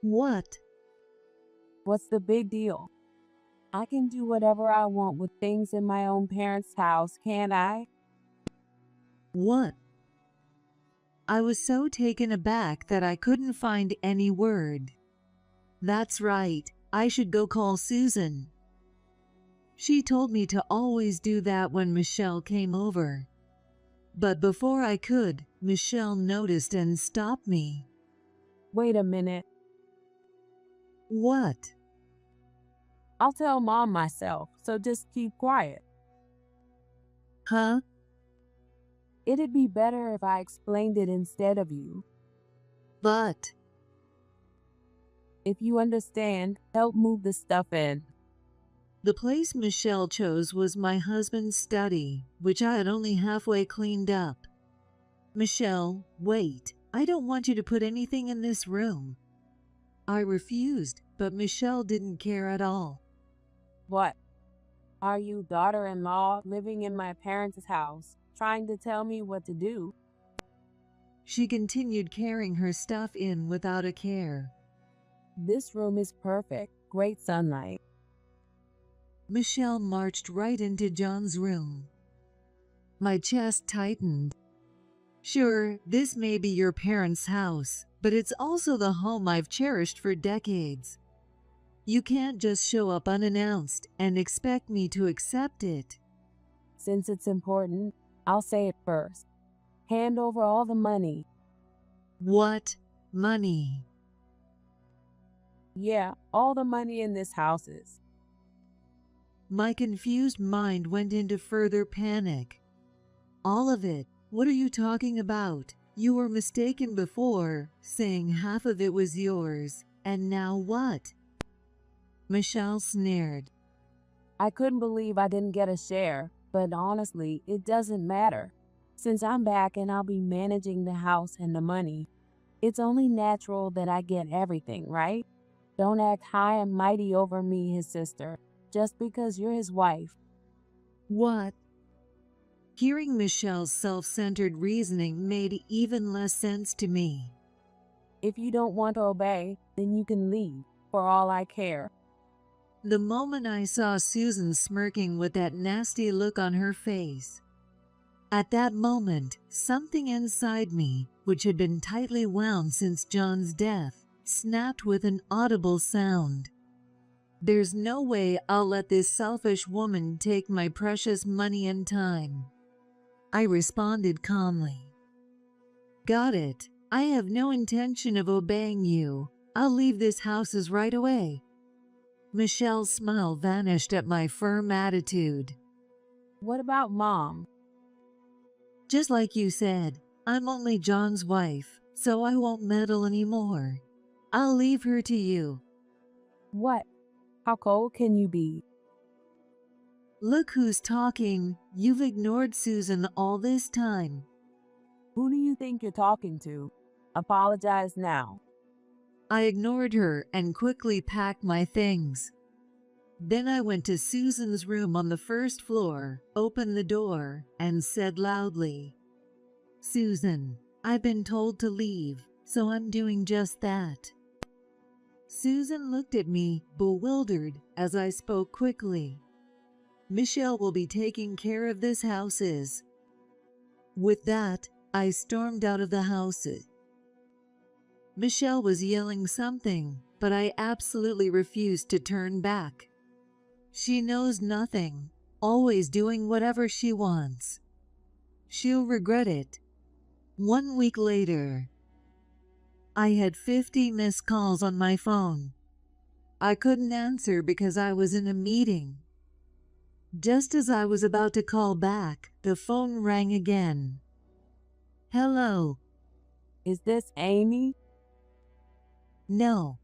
Speaker 9: What?
Speaker 17: What's the big deal? I can do whatever I want with things in my own parents' house, can't I?
Speaker 9: What? I was so taken aback that I couldn't find any word. That's right, I should go call Susan. She told me to always do that when Michelle came over. But before I could, Michelle noticed and stopped me.
Speaker 17: Wait a minute.
Speaker 9: What?
Speaker 17: I'll tell Mom myself, so just keep quiet.
Speaker 9: Huh?
Speaker 17: It'd be better if I explained it instead of you.
Speaker 9: But
Speaker 17: if you understand, help move the stuff in.
Speaker 9: The place Michelle chose was my husband's study, which I had only halfway cleaned up. Michelle, wait. I don't want you to put anything in this room. I refused, but Michelle didn't care at all.
Speaker 17: What? Are you daughter-in-law living in my parents' house, trying to tell me what to do?
Speaker 9: She continued carrying her stuff in without a care.
Speaker 17: This room is perfect. Great sunlight.
Speaker 9: Michelle marched right into John's room. My chest tightened. Sure, this may be your parents' house, but it's also the home I've cherished for decades. You can't just show up unannounced and expect me to accept it.
Speaker 17: Since it's important, I'll say it first. Hand over all the money.
Speaker 9: What money?
Speaker 17: Yeah, all the money in this house is.
Speaker 9: My confused mind went into further panic. All of it? What are you talking about? You were mistaken before, saying half of it was yours, and now what? Michelle sneered.
Speaker 17: I couldn't believe I didn't get a share, but honestly, it doesn't matter. Since I'm back and I'll be managing the house and the money, it's only natural that I get everything, right? Don't act high and mighty over me, his sister, just because you're his wife.
Speaker 9: What? Hearing Michelle's self-centered reasoning made even less sense to me.
Speaker 17: If you don't want to obey, then you can leave, for all I care.
Speaker 9: The moment I saw Susan smirking with that nasty look on her face, at that moment, something inside me, which had been tightly wound since John's death, snapped with an audible sound. There's no way I'll let this selfish woman take my precious money and time. I responded calmly. Got it. I have no intention of obeying you. I'll leave this house right away. Michelle's smile vanished at my firm attitude.
Speaker 17: What about Mom?
Speaker 9: Just like you said, I'm only John's wife, so I won't meddle anymore. I'll leave her to you.
Speaker 17: What? How cold can you be?
Speaker 9: Look who's talking. You've ignored Susan all this time.
Speaker 17: Who do you think you're talking to? Apologize now.
Speaker 9: I ignored her and quickly packed my things. Then I went to Susan's room on the first floor, opened the door, and said loudly, Susan, I've been told to leave, so I'm doing just that. Susan looked at me, bewildered, as I spoke quickly. Michelle will be taking care of this house. With that, I stormed out of the house. Michelle was yelling something, but I absolutely refused to turn back. She knows nothing, always doing whatever she wants. She'll regret it. 1 week later, I had 50 missed calls on my phone. I couldn't answer because I was in a meeting. Just as I was about to call back, the phone rang again. Hello.
Speaker 17: Is this Amy?
Speaker 9: No.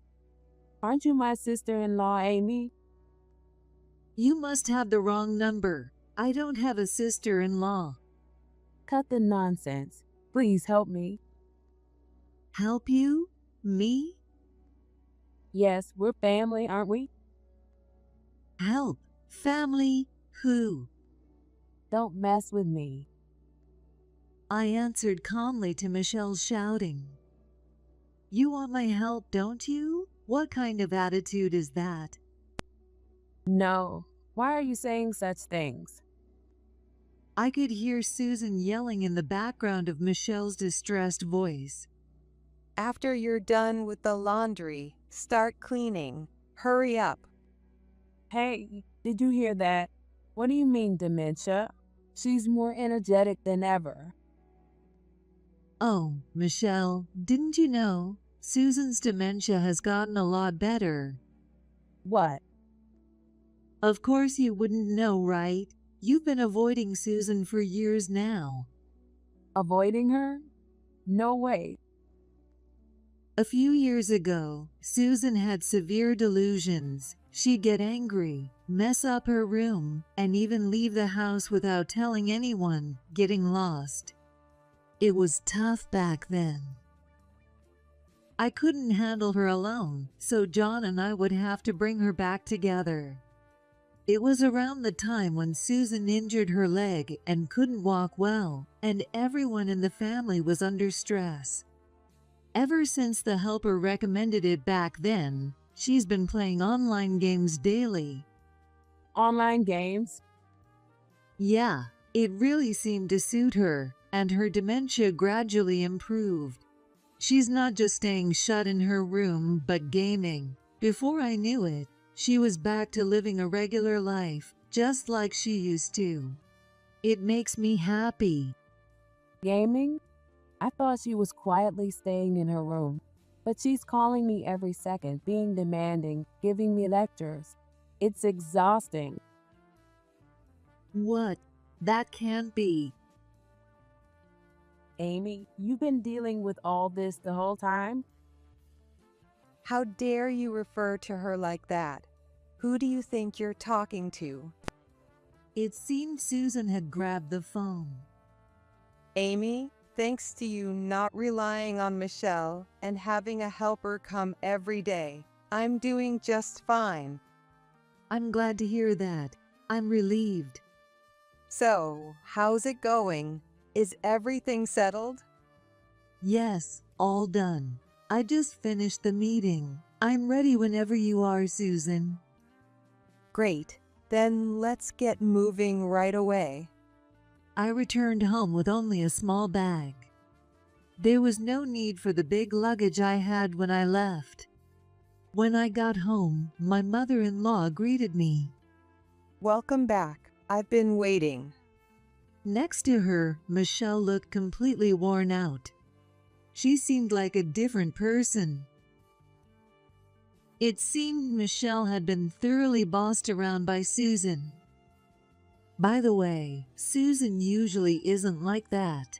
Speaker 17: Aren't you my sister-in-law, Amy?
Speaker 9: You must have the wrong number. I don't have a sister-in-law.
Speaker 17: Cut the nonsense. Please help me.
Speaker 9: Help you? Me?
Speaker 17: Yes, we're family, aren't we?
Speaker 9: Help? Family? Who?
Speaker 17: Don't mess with me.
Speaker 9: I answered calmly to Michelle's shouting. You want my help, don't you? What kind of attitude is that?
Speaker 17: No. Why are you saying such things?
Speaker 9: I could hear Susan yelling in the background of Michelle's distressed voice.
Speaker 1: After you're done with the laundry, start cleaning. Hurry up.
Speaker 17: Hey, did you hear that? What do you mean, dementia? She's more energetic than ever.
Speaker 9: Oh, Michelle, didn't you know? Susan's dementia has gotten a lot better.
Speaker 17: What?
Speaker 9: Of course you wouldn't know, right? You've been avoiding Susan for years now.
Speaker 17: Avoiding her? No way.
Speaker 9: A few years ago, Susan had severe delusions. She'd get angry, mess up her room, and even leave the house without telling anyone, getting lost. It was tough back then. I couldn't handle her alone, so John and I would have to bring her back together. It was around the time when Susan injured her leg and couldn't walk well, and everyone in the family was under stress. Ever since the helper recommended it back then, she's been playing online games daily.
Speaker 17: Online games?
Speaker 9: Yeah, it really seemed to suit her, and her dementia gradually improved. She's not just staying shut in her room, but gaming. Before I knew it, she was back to living a regular life, just like she used to. It makes me happy.
Speaker 17: Gaming? I thought she was quietly staying in her room, but she's calling me every second, being demanding, giving me lectures. It's exhausting.
Speaker 9: What? That can't be.
Speaker 17: Amy, you've been dealing with all this the whole time?
Speaker 1: How dare you refer to her like that? Who do you think you're talking to?
Speaker 9: It seemed Susan had grabbed the phone.
Speaker 1: Amy, thanks to you not relying on Michelle and having a helper come every day, I'm doing just fine.
Speaker 9: I'm glad to hear that. I'm relieved.
Speaker 1: So, how's it going? Is everything settled?
Speaker 9: Yes, all done. I just finished the meeting. I'm ready whenever you are, Susan.
Speaker 1: Great. Then let's get moving right away.
Speaker 9: I returned home with only a small bag. There was no need for the big luggage I had when I left. When I got home, my mother-in-law greeted me.
Speaker 1: Welcome back. I've been waiting.
Speaker 9: Next to her, Michelle looked completely worn out. She seemed like a different person. It seemed Michelle had been thoroughly bossed around by Susan. By the way, Susan usually isn't like that.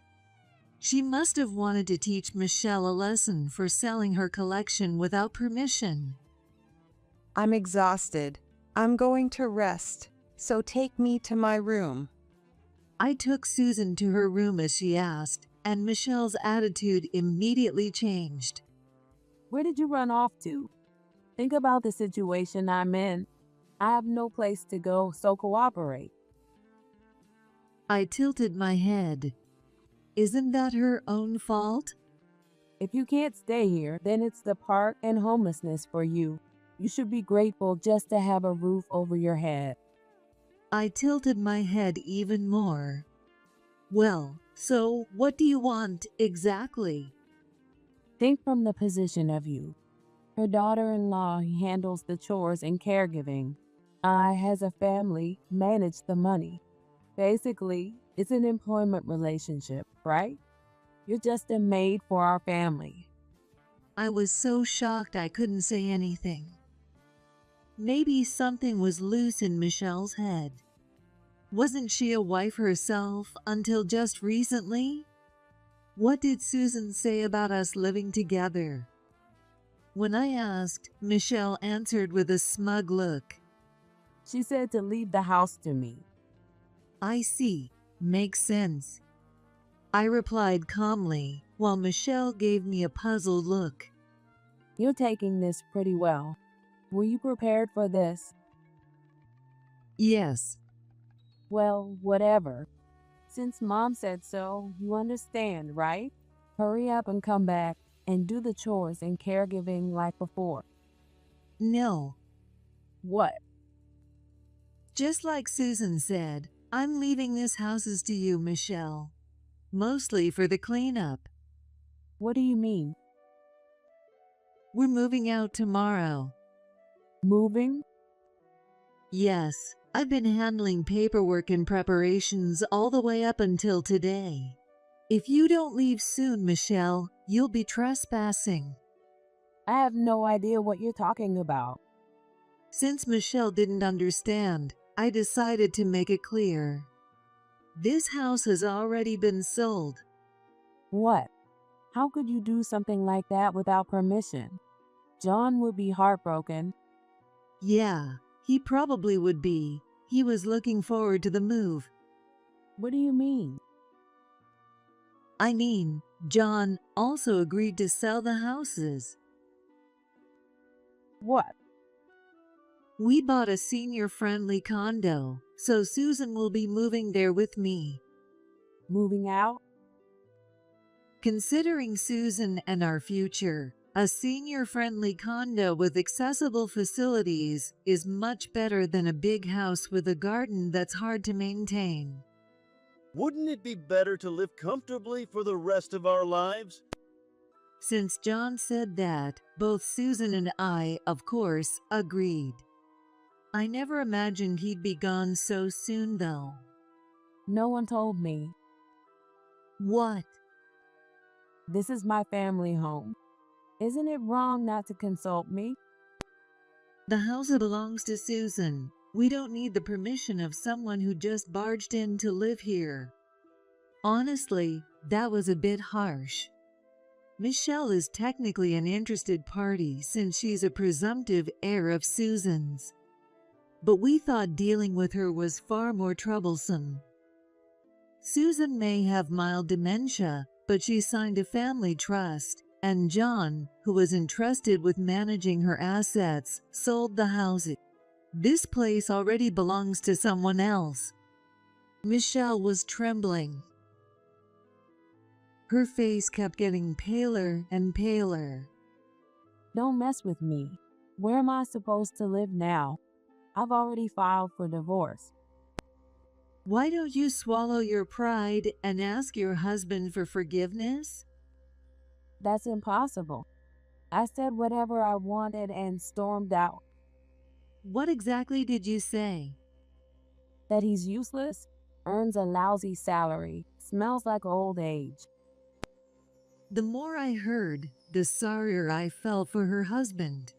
Speaker 9: She must have wanted to teach Michelle a lesson for selling her collection without permission.
Speaker 1: I'm exhausted. I'm going to rest, so take me to my room.
Speaker 9: I took Susan to her room as she asked, and Michelle's attitude immediately changed.
Speaker 17: Where did you run off to? Think about the situation I'm in. I have no place to go, so cooperate.
Speaker 9: I tilted my head. Isn't that her own fault?
Speaker 17: If you can't stay here, then it's the park and homelessness for you. You should be grateful just to have a roof over your head.
Speaker 9: I tilted my head even more. Well, so what do you want exactly?
Speaker 17: Think from the position of you. Her daughter-in-law handles the chores and caregiving. I, as a family, manage the money. Basically, it's an employment relationship, right? You're just a maid for our family.
Speaker 9: I was so shocked I couldn't say anything. Maybe something was loose in Michelle's head. Wasn't she a wife herself until just recently? What did Susan say about us living together? When I asked, Michelle answered with a smug look.
Speaker 17: She said to leave the house to me.
Speaker 9: I see. Makes sense. I replied calmly, while Michelle gave me a puzzled look.
Speaker 17: You're taking this pretty well. Were you prepared for this?
Speaker 9: Yes.
Speaker 17: Well, whatever. Since Mom said so, you understand, right? Hurry up and come back and do the chores and caregiving like before.
Speaker 9: No.
Speaker 17: What?
Speaker 9: Just like Susan said, I'm leaving this houses to you, Michelle. Mostly for the cleanup.
Speaker 17: What do you mean?
Speaker 9: We're moving out tomorrow.
Speaker 17: Moving?
Speaker 9: Yes, I've been handling paperwork and preparations all the way up until today. If you don't leave soon, Michelle, you'll be trespassing.
Speaker 17: I have no idea what you're talking about.
Speaker 9: Since Michelle didn't understand, I decided to make it clear. This house has already been sold.
Speaker 17: What? How could you do something like that without permission? John would be heartbroken.
Speaker 9: Yeah, he probably would be. He was looking forward to the move.
Speaker 17: What do you mean?
Speaker 9: I mean, John also agreed to sell the houses.
Speaker 17: What?
Speaker 9: We bought a senior-friendly condo, so Susan will be moving there with me.
Speaker 17: Moving out?
Speaker 9: Considering Susan and our future, a senior-friendly condo with accessible facilities is much better than a big house with a garden that's hard to maintain.
Speaker 2: Wouldn't it be better to live comfortably for the rest of our lives?
Speaker 9: Since John said that, both Susan and I, of course, agreed. I never imagined he'd be gone so soon, though.
Speaker 17: No one told me.
Speaker 9: What?
Speaker 17: This is my family home. Isn't it wrong not to consult me?
Speaker 9: The house belongs to Susan. We don't need the permission of someone who just barged in to live here. Honestly, That was a bit harsh. Michelle is technically an interested party since she's a presumptive heir of Susan's. But we thought dealing with her was far more troublesome. Susan may have mild dementia, but she signed a family trust, and John, who was entrusted with managing her assets, sold the house. This place already belongs to someone else. Michelle was trembling. Her face kept getting paler and paler.
Speaker 17: Don't mess with me. Where am I supposed to live now? I've already filed for divorce.
Speaker 9: Why don't you swallow your pride and ask your husband for forgiveness?
Speaker 17: That's impossible. I said whatever I wanted and stormed out.
Speaker 9: What exactly did you say?
Speaker 17: That he's useless, earns a lousy salary, smells like old age.
Speaker 9: The more I heard, the sorrier I felt for her husband.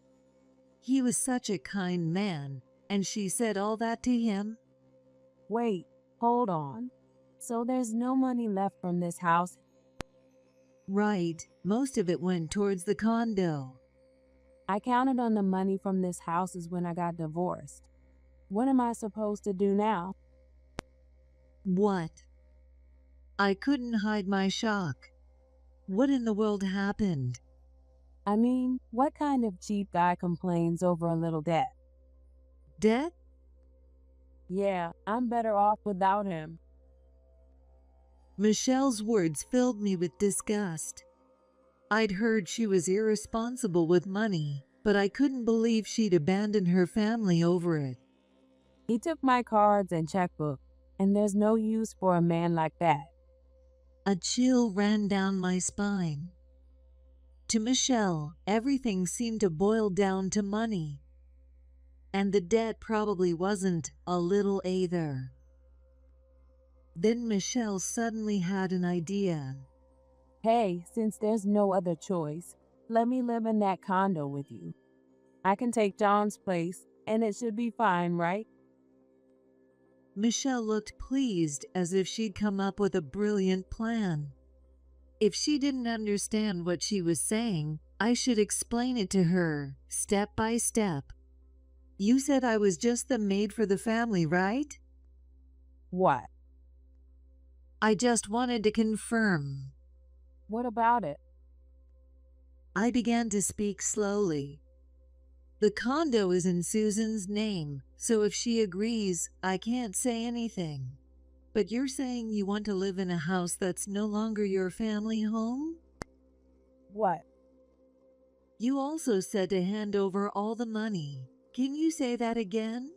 Speaker 9: He was such a kind man, and she said all that to him?
Speaker 17: Wait, hold on. So there's no money left from this house?
Speaker 9: Right, most of it went towards the condo.
Speaker 17: I counted on the money from this house when I got divorced. What am I supposed to do now?
Speaker 9: What? I couldn't hide my shock. What in the world happened?
Speaker 17: I mean, what kind of cheap guy complains over a little debt?
Speaker 9: Debt?
Speaker 17: Yeah, I'm better off without him.
Speaker 9: Michelle's words filled me with disgust. I'd heard she was irresponsible with money, but I couldn't believe she'd abandon her family over it.
Speaker 17: He took my cards and checkbook, and there's no use for a man like that.
Speaker 9: A chill ran down my spine. To Michelle, everything seemed to boil down to money. And the debt probably wasn't a little either. Then Michelle suddenly had an idea.
Speaker 17: Hey, since there's no other choice, let me live in that condo with you. I can take John's place, and it should be fine, right?
Speaker 9: Michelle looked pleased, as if she'd come up with a brilliant plan. If she didn't understand what she was saying, I should explain it to her, step by step. You said I was just the maid for the family, right?
Speaker 17: What?
Speaker 9: I just wanted to confirm.
Speaker 17: What about it?
Speaker 9: I began to speak slowly. The condo is in Susan's name, so if she agrees, I can't say anything. But you're saying you want to live in a house that's no longer your family home?
Speaker 17: What?
Speaker 9: You also said to hand over all the money. Can you say that again?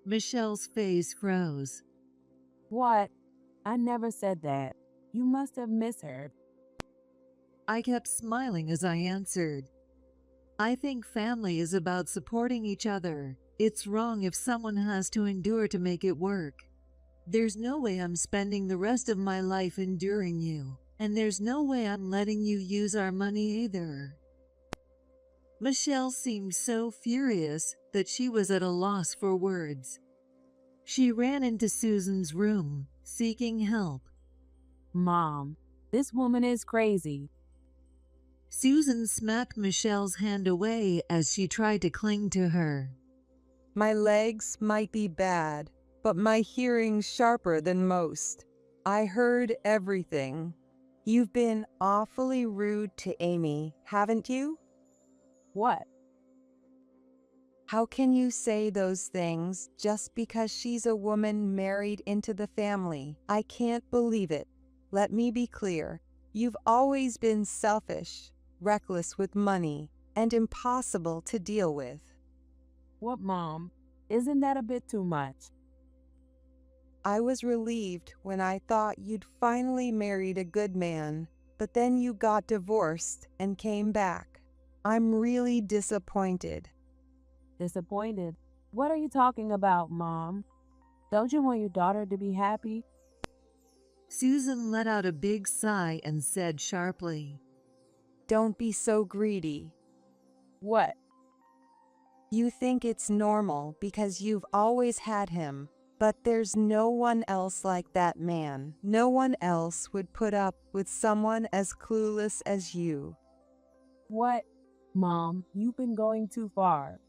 Speaker 9: Michelle's face froze.
Speaker 17: What? I never said that. You must have misheard.
Speaker 9: I kept smiling as I answered. I think family is about supporting each other. It's wrong if someone has to endure to make it work. There's no way I'm spending the rest of my life enduring you, and there's no way I'm letting you use our money either. Michelle seemed so furious that she was at a loss for words. She ran into Susan's room, seeking help.
Speaker 17: Mom, this woman is crazy.
Speaker 9: Susan smacked Michelle's hand away as she tried to cling to her.
Speaker 1: My legs might be bad, but my hearing's sharper than most. I heard everything. You've been awfully rude to Amy, haven't you?
Speaker 17: What?
Speaker 1: How can you say those things just because she's a woman married into the family? I can't believe it. Let me be clear. You've always been selfish, reckless with money, and impossible to deal with.
Speaker 17: What, Mom? Isn't that a bit too much?
Speaker 1: I was relieved when I thought you'd finally married a good man, but then you got divorced and came back. I'm really disappointed.
Speaker 17: Disappointed? What are you talking about, Mom? Don't you want your daughter to be happy?
Speaker 9: Susan let out a big sigh and said sharply,
Speaker 1: Don't be so greedy.
Speaker 17: What?
Speaker 1: You think it's normal because you've always had him, But there's no one else like that man. No one else would put up with someone as clueless as you.
Speaker 17: What? Mom, you've been going too far.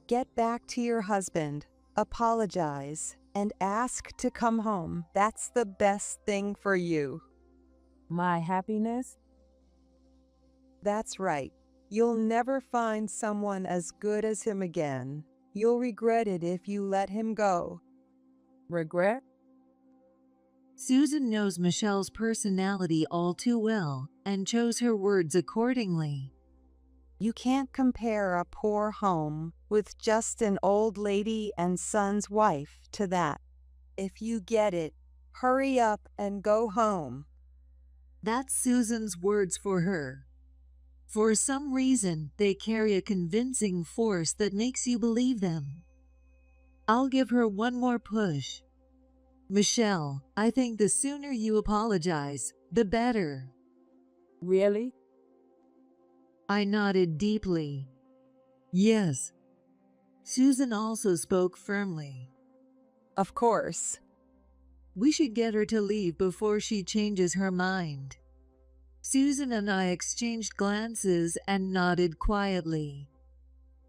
Speaker 1: Get back to your husband, apologize, and ask to come home. That's the best thing for you.
Speaker 17: My happiness?
Speaker 1: That's right. You'll never find someone as good as him again. You'll regret it if you let him go.
Speaker 17: Regret?
Speaker 9: Susan knows Michelle's personality all too well and chose her words accordingly.
Speaker 1: You can't compare a poor home with just an old lady and son's wife to that. If you get it, hurry up and go home.
Speaker 9: That's Susan's words for her. For some reason, they carry a convincing force that makes you believe them. I'll give her one more push. Michelle, I think the sooner you apologize, the better.
Speaker 17: Really?
Speaker 9: I nodded deeply. Yes. Susan also spoke firmly.
Speaker 1: Of course.
Speaker 9: We should get her to leave before she changes her mind. Susan and I exchanged glances and nodded quietly.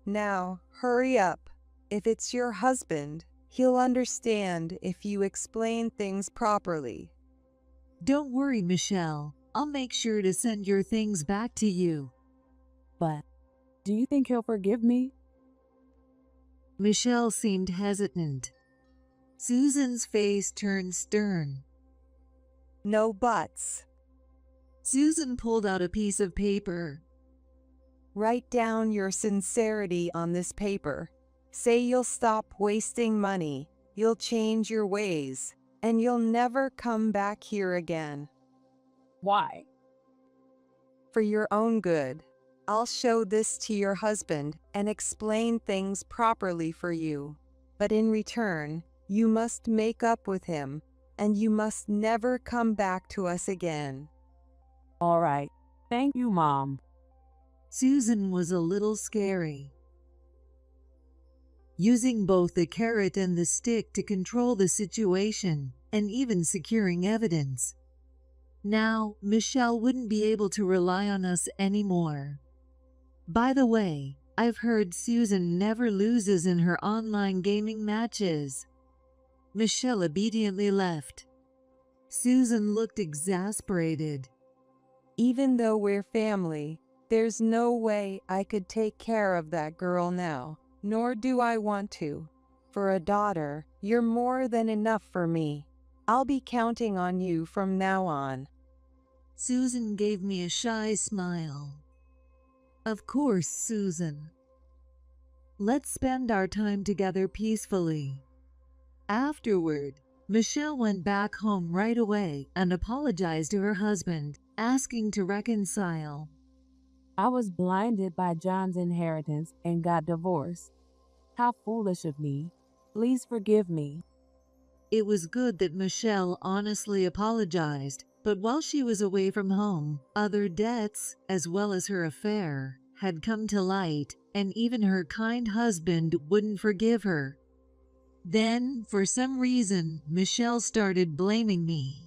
Speaker 1: Now, hurry up. If it's your husband, he'll understand if you explain things properly.
Speaker 9: Don't worry, Michelle. I'll make sure to send your things back to you.
Speaker 17: But do you think he'll forgive me?
Speaker 9: Michelle seemed hesitant. Susan's face turned stern.
Speaker 1: No buts.
Speaker 9: Susan pulled out a piece of paper.
Speaker 1: Write down your sincerity on this paper. Say you'll stop wasting money, you'll change your ways, and you'll never come back here again.
Speaker 17: Why?
Speaker 1: For your own good. I'll show this to your husband and explain things properly for you. But in return, you must make up with him, and you must never come back to us again.
Speaker 17: All right. Thank you, Mom.
Speaker 9: Susan was a little scary. Using both the carrot and the stick to control the situation, and even securing evidence. Now, Michelle wouldn't be able to rely on us anymore. By the way, I've heard Susan never loses in her online gaming matches. Michelle obediently left. Susan looked exasperated.
Speaker 1: Even though we're family, there's no way I could take care of that girl now, nor do I want to. For a daughter, you're more than enough for me. I'll be counting on you from now on.
Speaker 9: Susan gave me a shy smile. Of course, Susan. Let's spend our time together peacefully. Afterward, Michelle went back home right away and apologized to her husband, asking to reconcile.
Speaker 17: I was blinded by John's inheritance and got divorced. How foolish of me. Please forgive me.
Speaker 9: It was good that Michelle honestly apologized, but while she was away from home, other debts, as well as her affair, had come to light, and even her kind husband wouldn't forgive her. Then, for some reason, Michelle started blaming me.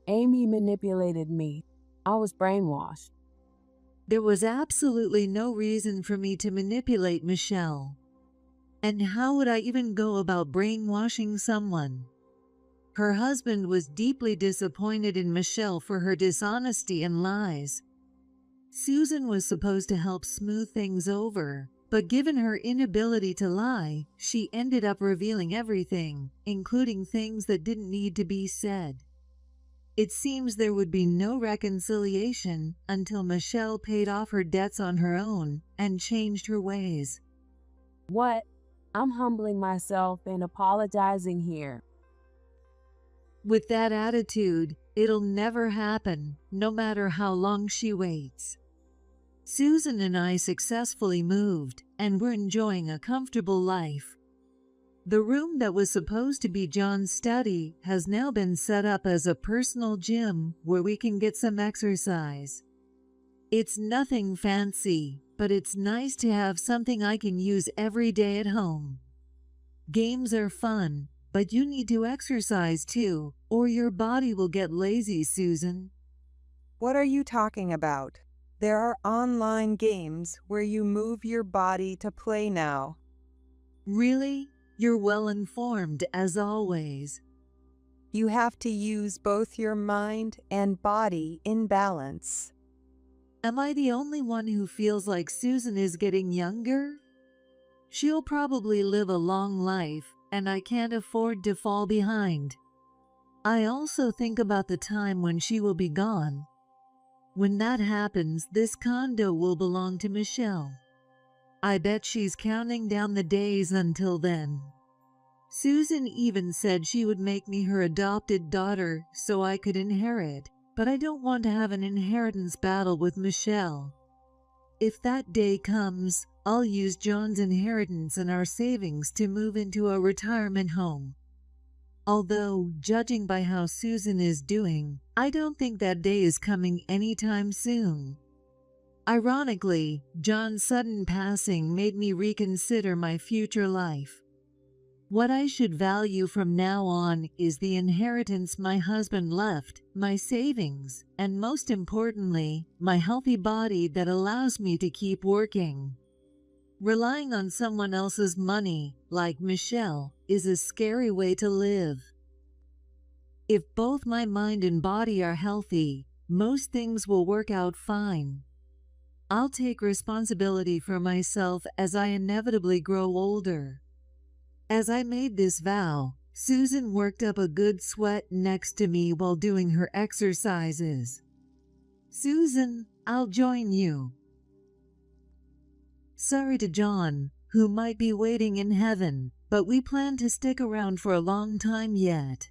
Speaker 17: Amy manipulated me. I was brainwashed.
Speaker 9: There was absolutely no reason for me to manipulate Michelle. And how would I even go about brainwashing someone? Her husband was deeply disappointed in Michelle for her dishonesty and lies. Susan was supposed to help smooth things over, but given her inability to lie, she ended up revealing everything, including things that didn't need to be said. It seems there would be no reconciliation until Michelle paid off her debts on her own and changed her ways.
Speaker 17: What? I'm humbling myself and apologizing here.
Speaker 9: With that attitude, it'll never happen, no matter how long she waits. Susan and I successfully moved, and we're enjoying a comfortable life. The room that was supposed to be John's study has now been set up as a personal gym where we can get some exercise. It's nothing fancy, but it's nice to have something I can use every day at home. Games are fun, but you need to exercise too, or your body will get lazy, Susan.
Speaker 1: What are you talking about? There are online games where you move your body to play now.
Speaker 9: Really? You're well informed as always.
Speaker 1: You have to use both your mind and body in balance.
Speaker 9: Am I the only one who feels like Susan is getting younger? She'll probably live a long life, and I can't afford to fall behind. I also think about the time when she will be gone. When that happens, this condo will belong to Michelle. I bet she's counting down the days until then. Susan even said she would make me her adopted daughter so I could inherit, but I don't want to have an inheritance battle with Michelle. If that day comes, I'll use John's inheritance and our savings to move into a retirement home. Although, judging by how Susan is doing, I don't think that day is coming anytime soon. Ironically, John's sudden passing made me reconsider my future life. What I should value from now on is the inheritance my husband left, my savings, and most importantly, my healthy body that allows me to keep working. Relying on someone else's money, like Michelle, is a scary way to live. If both my mind and body are healthy, most things will work out fine. I'll take responsibility for myself as I inevitably grow older. As I made this vow, Susan worked up a good sweat next to me while doing her exercises. Susan, I'll join you. Sorry to John, who might be waiting in heaven, but we plan to stick around for a long time yet.